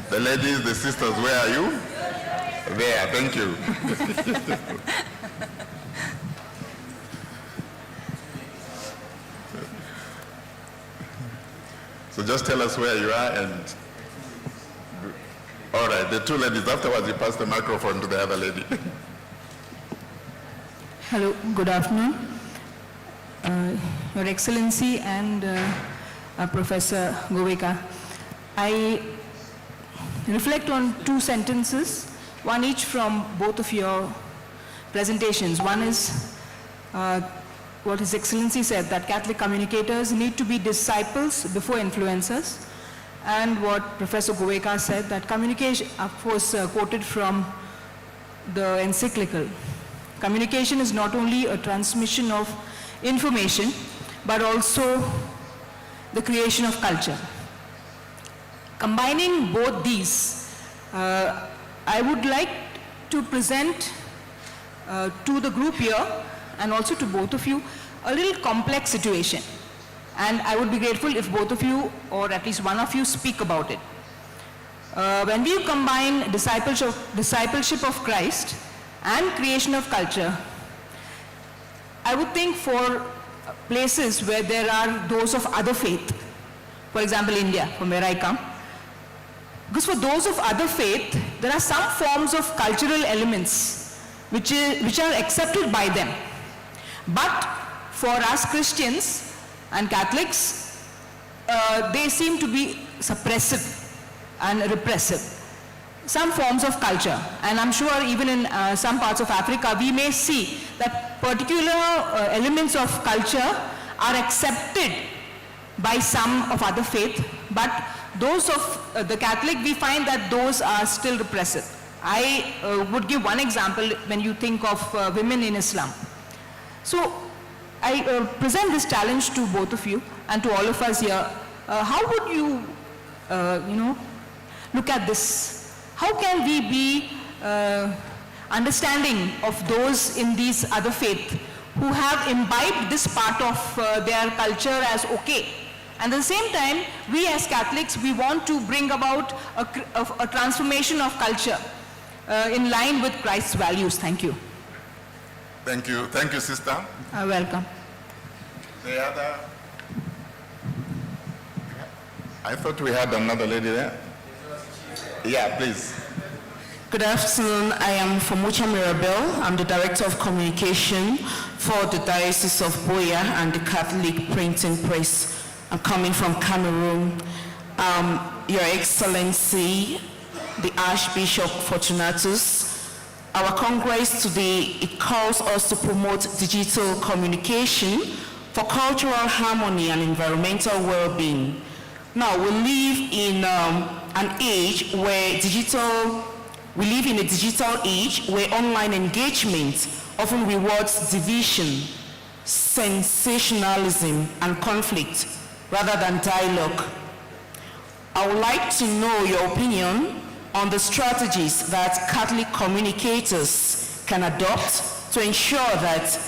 The ladies, the sisters, where are you? There, thank you. So just tell us where you are, and all right, the two ladies. Afterwards, you pass the microphone to the other lady. Hello, good afternoon. Your Excellency and Professor Goveka. I reflect on two sentences, one each from both of your presentations. One is what His Excellency said, that Catholic communicators need to be disciples before influencers, and what Professor Goveka said, that communication, of course, quoted from the encyclical. Communication is not only a transmission of information, but also the creation of culture. Combining both these, I would like to present to the group here and also to both of you a little complex situation. And I would be grateful if both of you, or at least one of you, speak about it. When we combine discipleship of Christ and creation of culture, I would think for places where there are those of other faith, for example India, from where I come, because for those of other faith, there are some forms of cultural elements which are accepted by them. But for us Christians and Catholics, they seem to be suppressive and repressive. Some forms of culture, and I'm sure even in some parts of Africa, we may see that particular elements of culture are accepted by some of other faith, but those of the Catholic, we find that those are still repressive. I would give one example when you think of women in Islam. So I present this challenge to both of you and to all of us here. How would you, look at this? How can we be understanding of those in these other faith who have imbibed this part of their culture as okay? And at the same time, we as Catholics, we want to bring about a transformation of culture in line with Christ's values. Thank you. Thank you, sister. Welcome. The other, I thought we had another lady there. Yeah, please. Good afternoon. I am Fomucha Mirabel. I'm the Director of Communication for the Diocese of Buea and the Catholic Printing Press. I'm coming from Cameroon. Your Excellency, the Archbishop Fortunatus, our Congress today, it calls us to promote digital communication for cultural harmony and environmental well-being. Now, we live in an age where we live in a digital age where online engagement often rewards division, sensationalism, and conflict rather than dialogue. I would like to know your opinion on the strategies that Catholic communicators can adopt to ensure that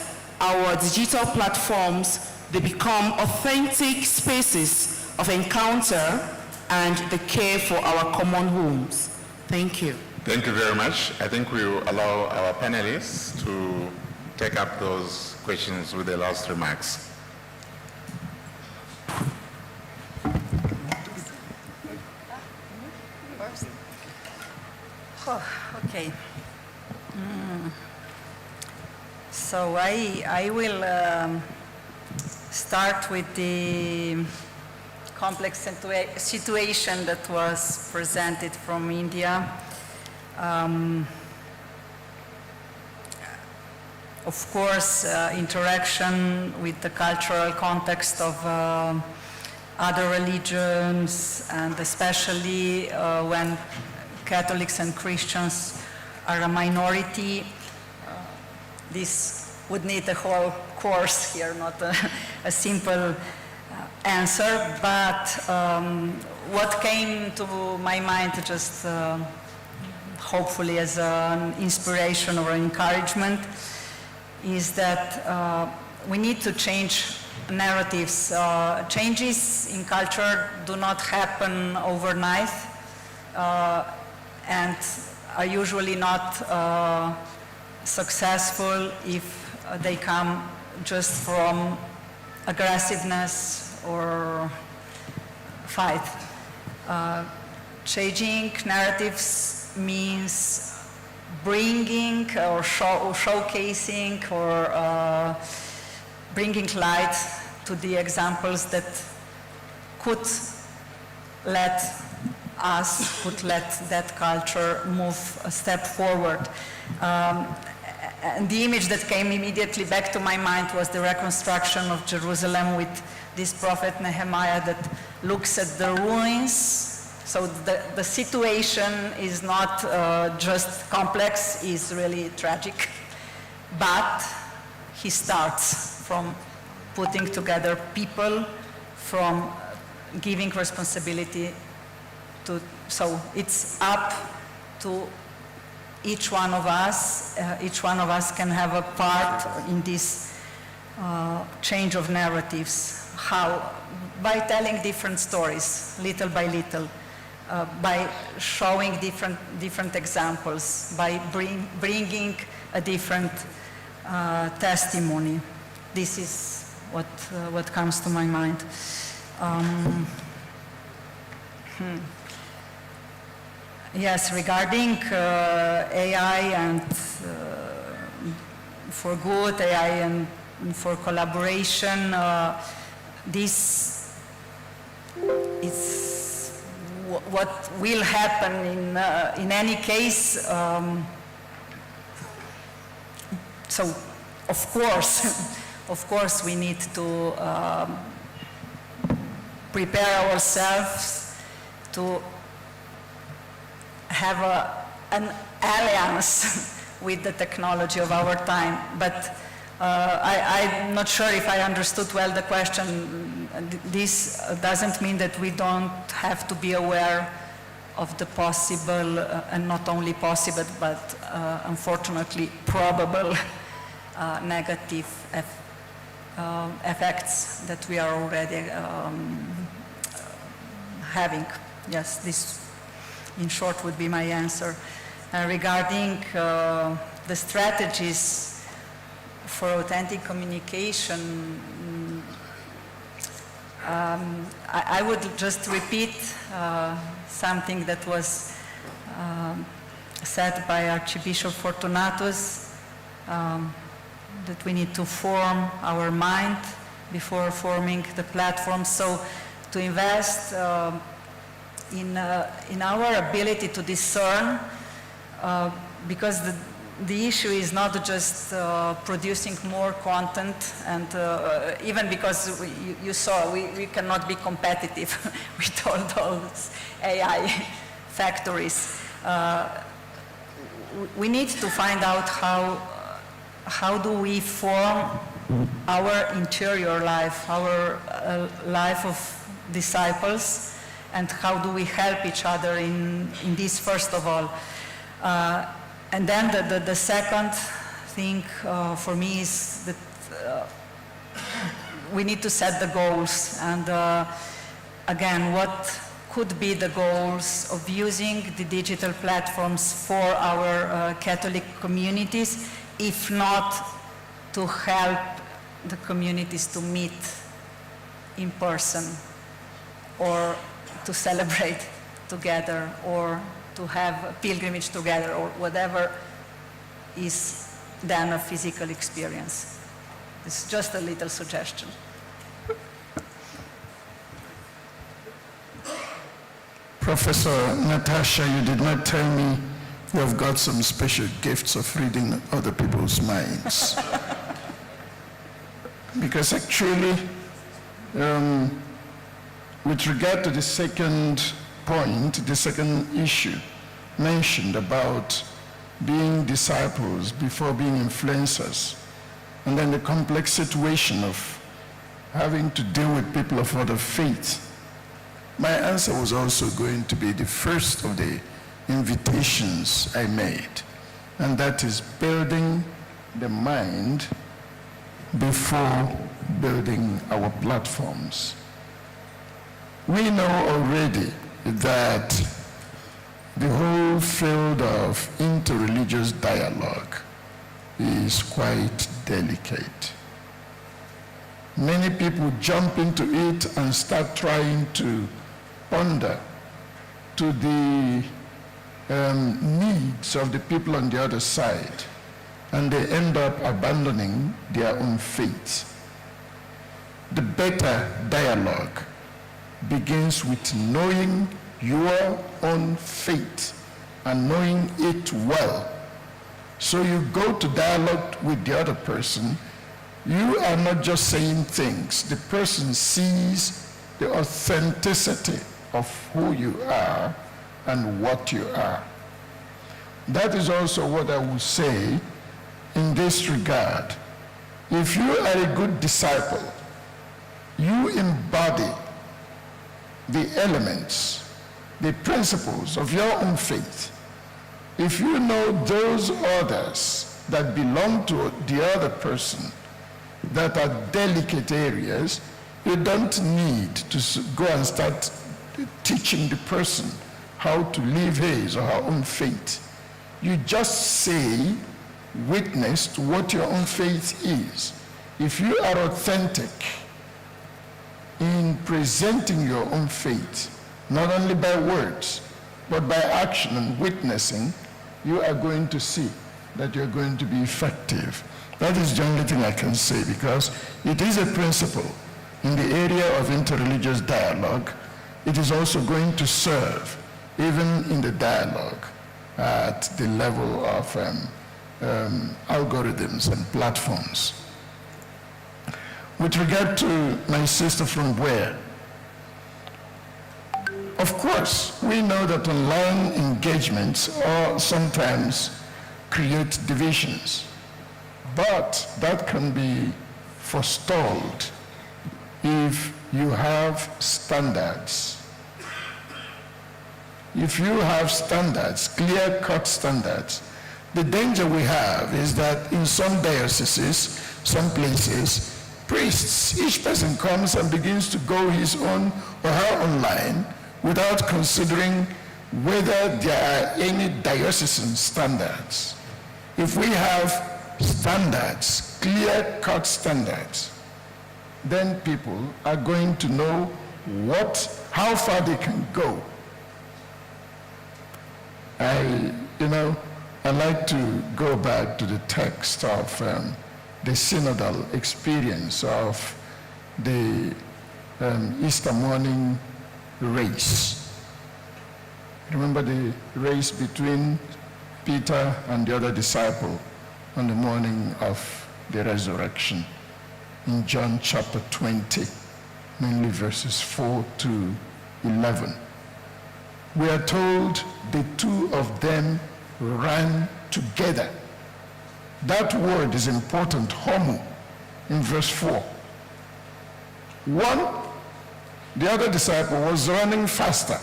our digital platforms, they become authentic spaces of encounter and the care for our common homes. Thank you. Thank you very much. I think we will allow our panelists to take up those questions with their last remarks. Oh, okay. So I will start with the complex situation that was presented from India. Of course, interaction with the cultural context of other religions, and especially when Catholics and Christians are a minority. This would need a whole course here, not a simple answer, but what came to my mind just hopefully as an inspiration or encouragement is that we need to change narratives. Changes in culture do not happen overnight and are usually not successful if they come just from aggressiveness or fight. Changing narratives means bringing or showcasing or bringing light to the examples that could let that culture move a step forward. And the image that came immediately back to my mind was the reconstruction of Jerusalem with this prophet Nehemiah that looks at the ruins. So the situation is not just complex, it's really tragic. But he starts from putting together people, from giving responsibility to, so it's up to each one of us. Each one of us can have a part in this change of narratives. How? By telling different stories, little by little, by showing different examples, by bringing a different testimony. This is what comes to my mind. Yes, regarding AI and for good, AI and for collaboration, this is what will happen in any case. So, of course, we need to prepare ourselves to have an alliance with the technology of our time. But I'm not sure if I understood well the question. This doesn't mean that we don't have to be aware of the possible, and not only possible, but unfortunately probable negative effects that we are already having. Yes, this in short would be my answer. Regarding the strategies for authentic communication, I would just repeat something that was said by Archbishop Fortunatus, that we need to form our mind before forming the platform. So to invest in our ability to discern, because the issue is not just producing more content, and even because you saw we cannot be competitive with all those AI factories. We need to find out how do we form our interior life, our life of disciples, and how do we help each other in this, first of all. And then the second thing for me is that we need to set the goals. And again, what could be the goals of using the digital platforms for our Catholic communities, if not to help the communities to meet in person, or to celebrate together, or to have a pilgrimage together, or whatever is then a physical experience. It's just a little suggestion. Professor Natasha, you did not tell me you have got some special gifts of reading other people's minds. Because actually, with regard to the second point, the second issue mentioned about being disciples before being influencers, and then the complex situation of having to deal with people of other faith, my answer was also going to be the first of the invitations I made, and that is building the mind before building our platforms. We know already that the whole field of interreligious dialogue is quite delicate. Many people jump into it and start trying to ponder to the needs of the people on the other side, and they end up abandoning their own faith. The better dialogue begins with knowing your own faith and knowing it well. So you go to dialogue with the other person, you are not just saying things. The person sees the authenticity of who you are and what you are. That is also what I would say in this regard. If you are a good disciple, you embody the elements, the principles of your own faith. If you know those others that belong to the other person, that are delicate areas, you don't need to go and start teaching the person how to live his or her own faith. You just say, witness to what your own faith is. If you are authentic in presenting your own faith, not only by words, but by action and witnessing, you are going to see that you're going to be effective. That is the only thing I can say, because it is a principle in the area of interreligious dialogue. It is also going to serve even in the dialogue at the level of algorithms and platforms. With regard to my sister from where, of course, we know that online engagements sometimes create divisions, but that can be forestalled if you have standards. If you have standards, clear-cut standards, the danger we have is that in some dioceses, some places, priests, each person comes and begins to go his own or her own line without considering whether there are any diocesan standards. If we have standards, clear-cut standards, then people are going to know how far they can go. I like to go back to the text of the synodal experience of the Easter morning race. Remember the race between Peter and the other disciple on the morning of the resurrection in John chapter 20, mainly verses 4 to 11. We are told the two of them ran together. That word is important, homo, in verse 4. The other disciple was running faster.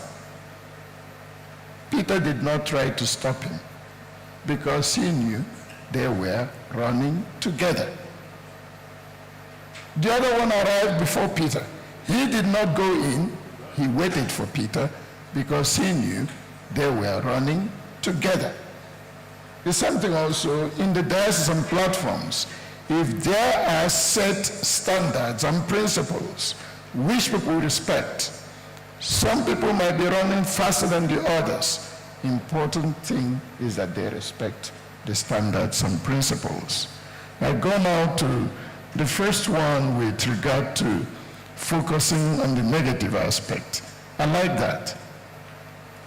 Peter did not try to stop him because he knew they were running together. The other one arrived before Peter. He did not go in, he waited for Peter because he knew they were running together. There's something also in the diocesan platforms. If there are set standards and principles which people respect, some people might be running faster than the others. Important thing is that they respect the standards and principles. I go now to the first one with regard to focusing on the negative aspect. I like that.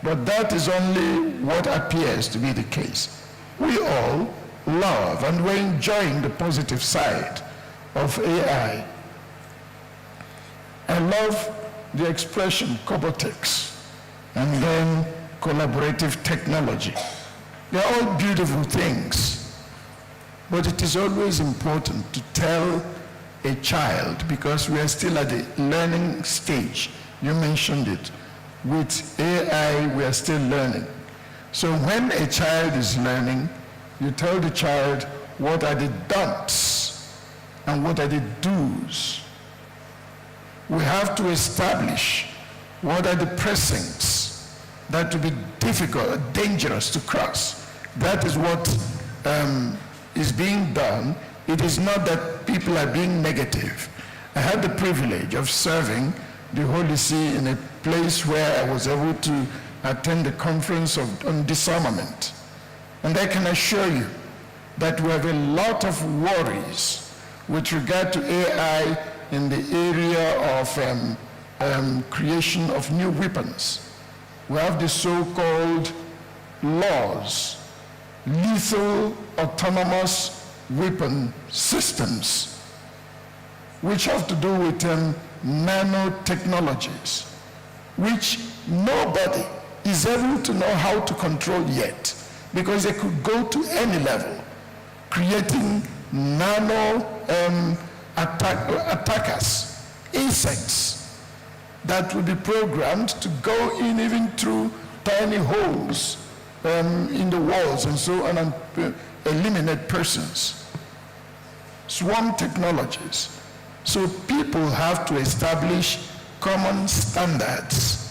But that is only what appears to be the case. We all love and we're enjoying the positive side of AI. I love the expression cobotics and then collaborative technology. They're all beautiful things, but it is always important to tell a child, because we are still at the learning stage. You mentioned it. With AI, we are still learning. So when a child is learning, you tell the child what are the don'ts and what are the do's. We have to establish what are the precincts that will be difficult, dangerous to cross. That is what is being done. It is not that people are being negative. I had the privilege of serving the Holy See in a place where I was able to attend the conference on disarmament. And I can assure you that we have a lot of worries with regard to AI in the area of creation of new weapons. We have the so-called laws, lethal autonomous weapon systems, which have to do with nanotechnologies, which nobody is able to know how to control yet, because they could go to any level, creating nano attackers, insects that will be programmed to go in even through tiny holes in the walls and so on, and eliminate persons. Swarm technologies. So people have to establish common standards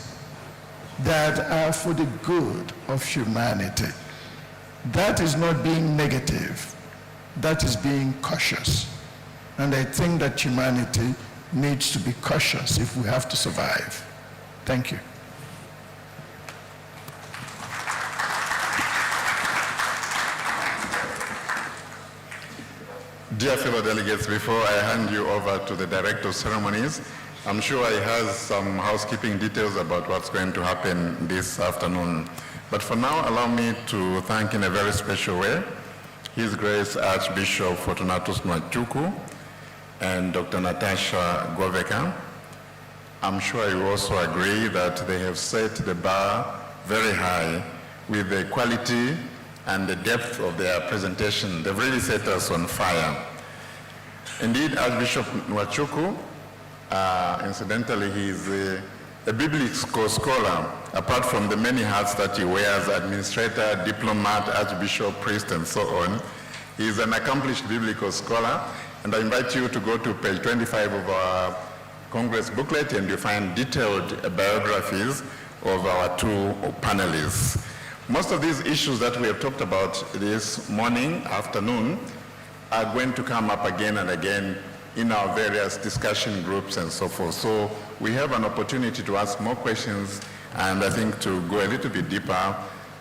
that are for the good of humanity. That is not being negative. That is being cautious. And I think that humanity needs to be cautious if we have to survive. Thank you. Dear fellow delegates, before I hand you over to the Director of Ceremonies, I'm sure he has some housekeeping details about what's going to happen this afternoon. But for now, allow me to thank in a very special way His Grace Archbishop Fortunatus Nwachukwu and Dr. Natasha Goveka. I'm sure you also agree that they have set the bar very high with the quality and the depth of their presentation. They've really set us on fire. Indeed, Archbishop Nwachukwu, incidentally, he is a biblical scholar, apart from the many hats that he wears, administrator, diplomat, archbishop, priest, and so on. He is an accomplished biblical scholar, and I invite you to go to page 25 of our Congress booklet, and you find detailed biographies of our two panelists. Most of these issues that we have talked about this morning, afternoon, are going to come up again and again in our various discussion groups and so forth. So we have an opportunity to ask more questions and I think to go a little bit deeper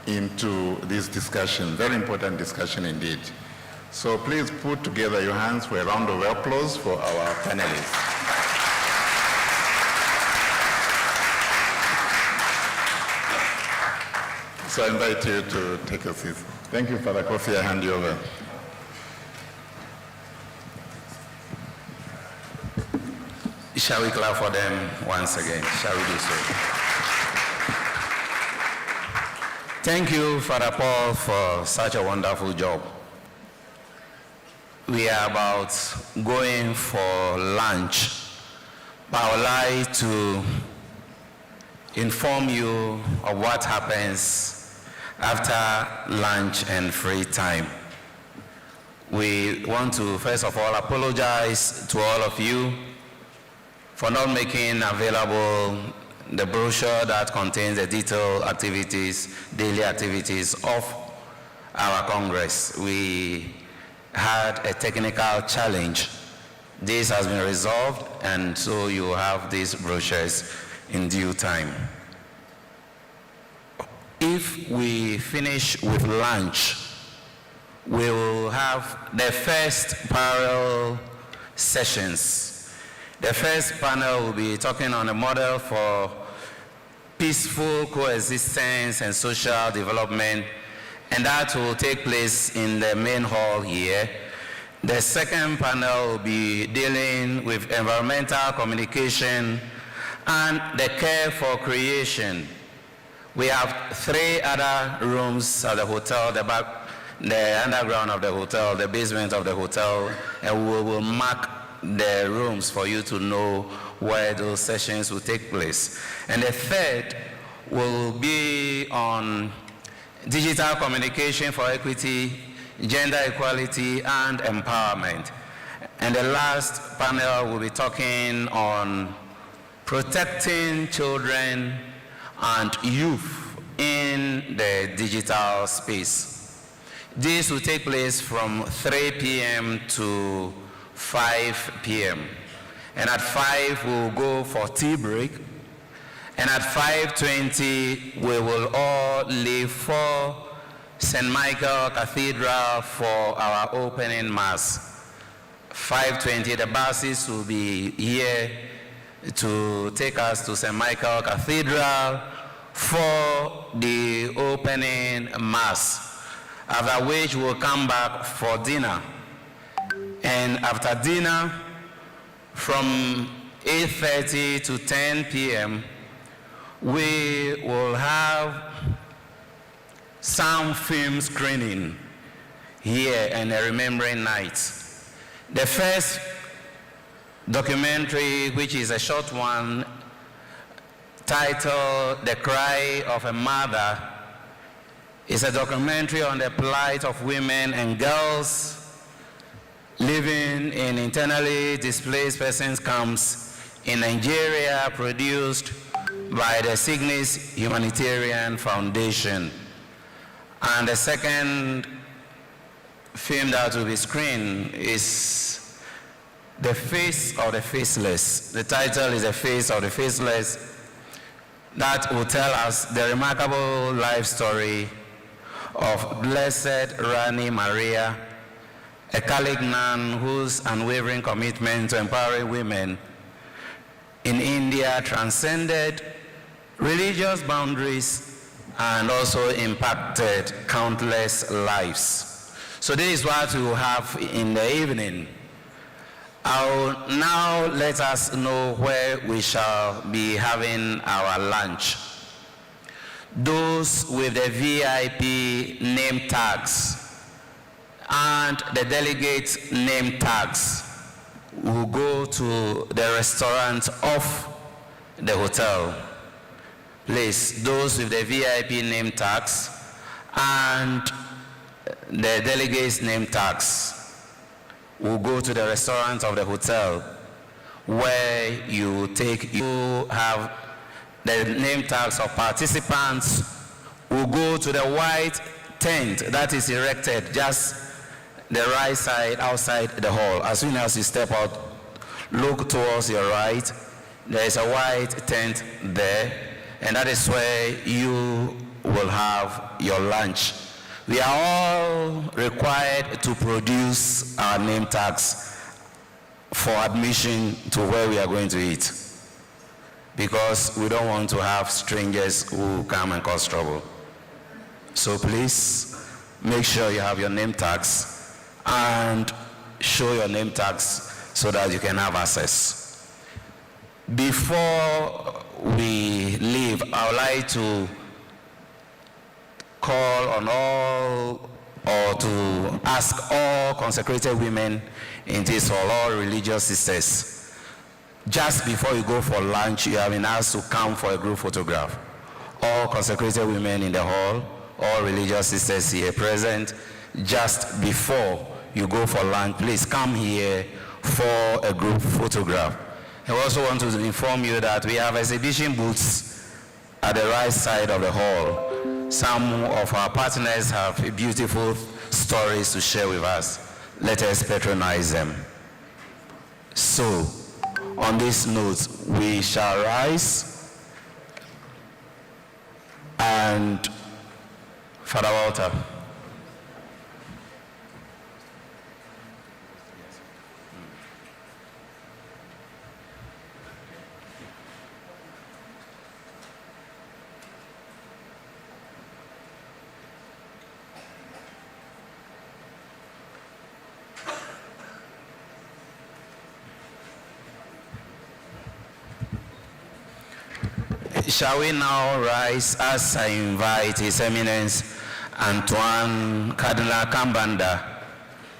into this discussion, very important discussion indeed. So please put together your hands for a round of applause for our panelists. So I invite you to take a seat. Thank you, Father Kofi. I hand you over. Shall we clap for them once again? Shall we do so? Thank you, Father Paul, for such a wonderful job. We are about going for lunch, but I would like to inform you of what happens after lunch and free time. We want to first of all apologize to all of you for not making available the brochure that contains the detailed activities, daily activities of our Congress. We had a technical challenge. This has been resolved, and so you have these brochures in due time. If we finish with lunch, we will have the first parallel sessions. The first panel will be talking on a model for peaceful coexistence and social development, and that will take place in the main hall here. The second panel will be dealing with environmental communication and the care for creation. We have 3 other rooms at the hotel, the underground of the hotel, the basement of the hotel, and we will mark the rooms for you to know where those sessions will take place. And the third will be on digital communication for equity, gender equality, and empowerment. And the last panel will be talking on protecting children and youth in the digital space. This will take place from 3 p.m. to 5 p.m. And at 5, we'll go for tea break. And at 5:20, we will all leave for St. Michael Cathedral for our opening mass. 5:20, the buses will be here to take us to St. Michael Cathedral for the opening mass, after which we'll come back for dinner. And after dinner, from 8:30 to 10 p.m., we will have some film screening here and a remembering night. The first documentary, which is a short one, titled The Cry of a Mother, is a documentary on the plight of women and girls living in internally displaced persons camps in Nigeria, produced by the Signis Humanitarian Foundation. And the second film that will be screened is The Face of the Faceless. The title is The Face of the Faceless. That will tell us the remarkable life story of Blessed Rani Maria, a Catholic nun whose unwavering commitment to empowering women in India transcended religious boundaries and also impacted countless lives. So this is what we will have in the evening. I'll now let us know where we shall be having our lunch. Those with the VIP name tags and the delegate name tags will go to the restaurant of the hotel. Please, those with the VIP name tags and the delegates name tags will go to the restaurant of the hotel, where you have the name tags of participants will go to the white tent that is erected just the right side outside the hall. As soon as you step out, look towards your right, there is a white tent there, and that is where you will have your lunch. We are all required to produce our name tags for admission to where we are going to eat, because we don't want to have strangers who come and cause trouble. So please make sure you have your name tags and show your name tags so that you can have access. Before we leave, I would like to call on all, or to ask all consecrated women in this hall, all religious sisters, just before you go for lunch, you have been asked to come for a group photograph. All consecrated women in the hall, all religious sisters here present, just before you go for lunch, please come here for a group photograph. I also want to inform you that we have exhibition booths at the right side of the hall. Some of our partners have beautiful stories to share with us. Let us patronize them. So, on this note, we shall rise, and Father Walter. Shall we now rise as I invite His Eminence Antoine Cardinal Kambanda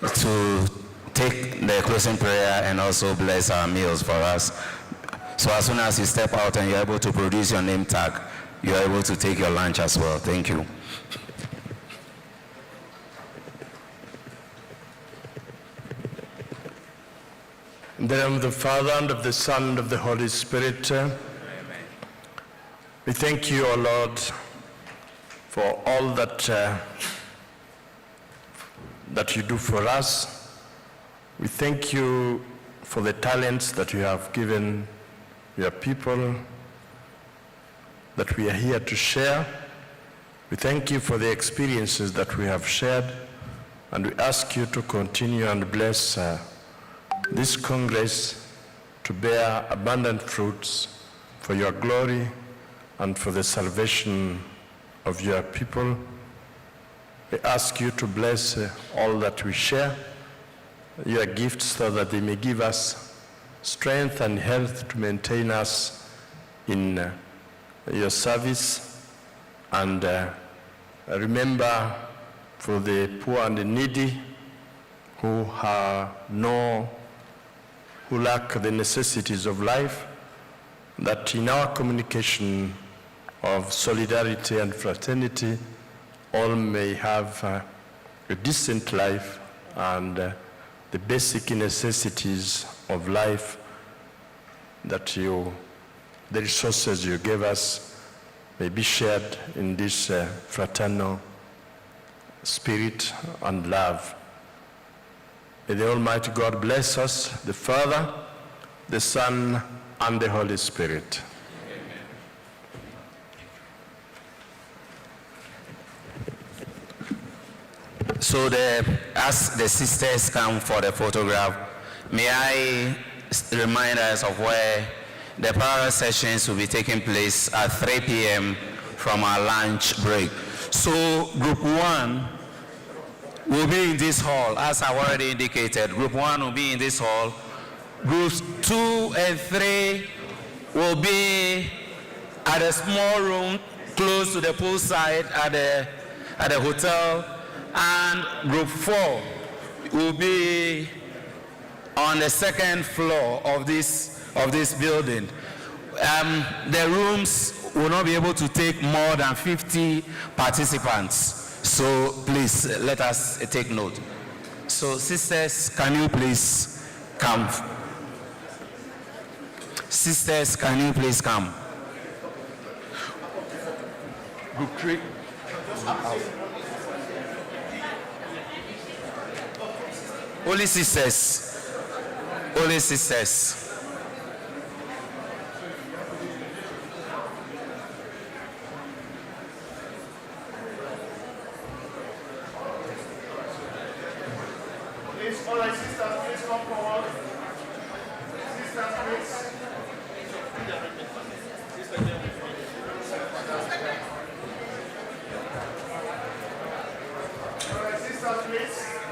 to take the closing prayer and also bless our meals for us. So as soon as you step out and you're able to produce your name tag, you're able to take your lunch as well. Thank you. In the name of the Father, and of the Son, and of the Holy Spirit. We thank you, O Lord, for all that you do for us. We thank you for the talents that you have given your people, that we are here to share. We thank you for the experiences that we have shared, and we ask you to continue and bless this Congress to bear abundant fruits for your glory and for the salvation of your people. We ask you to bless all that we share, your gifts, so that they may give us strength and health to maintain us in your service. And remember for the poor and the needy who lack the necessities of life, that in our communication of solidarity and fraternity, all may have a decent life and the basic necessities of life, that the resources you gave us may be shared in this fraternal spirit and love. May the Almighty God bless us, the Father, the Son, and the Holy Spirit. So as the sisters come for the photograph, may I remind us of where the parallel sessions will be taking place at 3 p.m. from our lunch break. So group 1 will be in this hall, as I've already indicated. Group 1 will be in this hall. Groups 2 and 3 will be at a small room close to the poolside at the hotel. And group 4 will be on the second floor of this building. The rooms will not be able to take more than 50 participants. So please let us take note. So sisters, can you please come? Sisters, can you please come? Group 3. Only sisters. Only sisters. Please, all right, sisters, please come forward. Sisters, please. All right, sisters, please.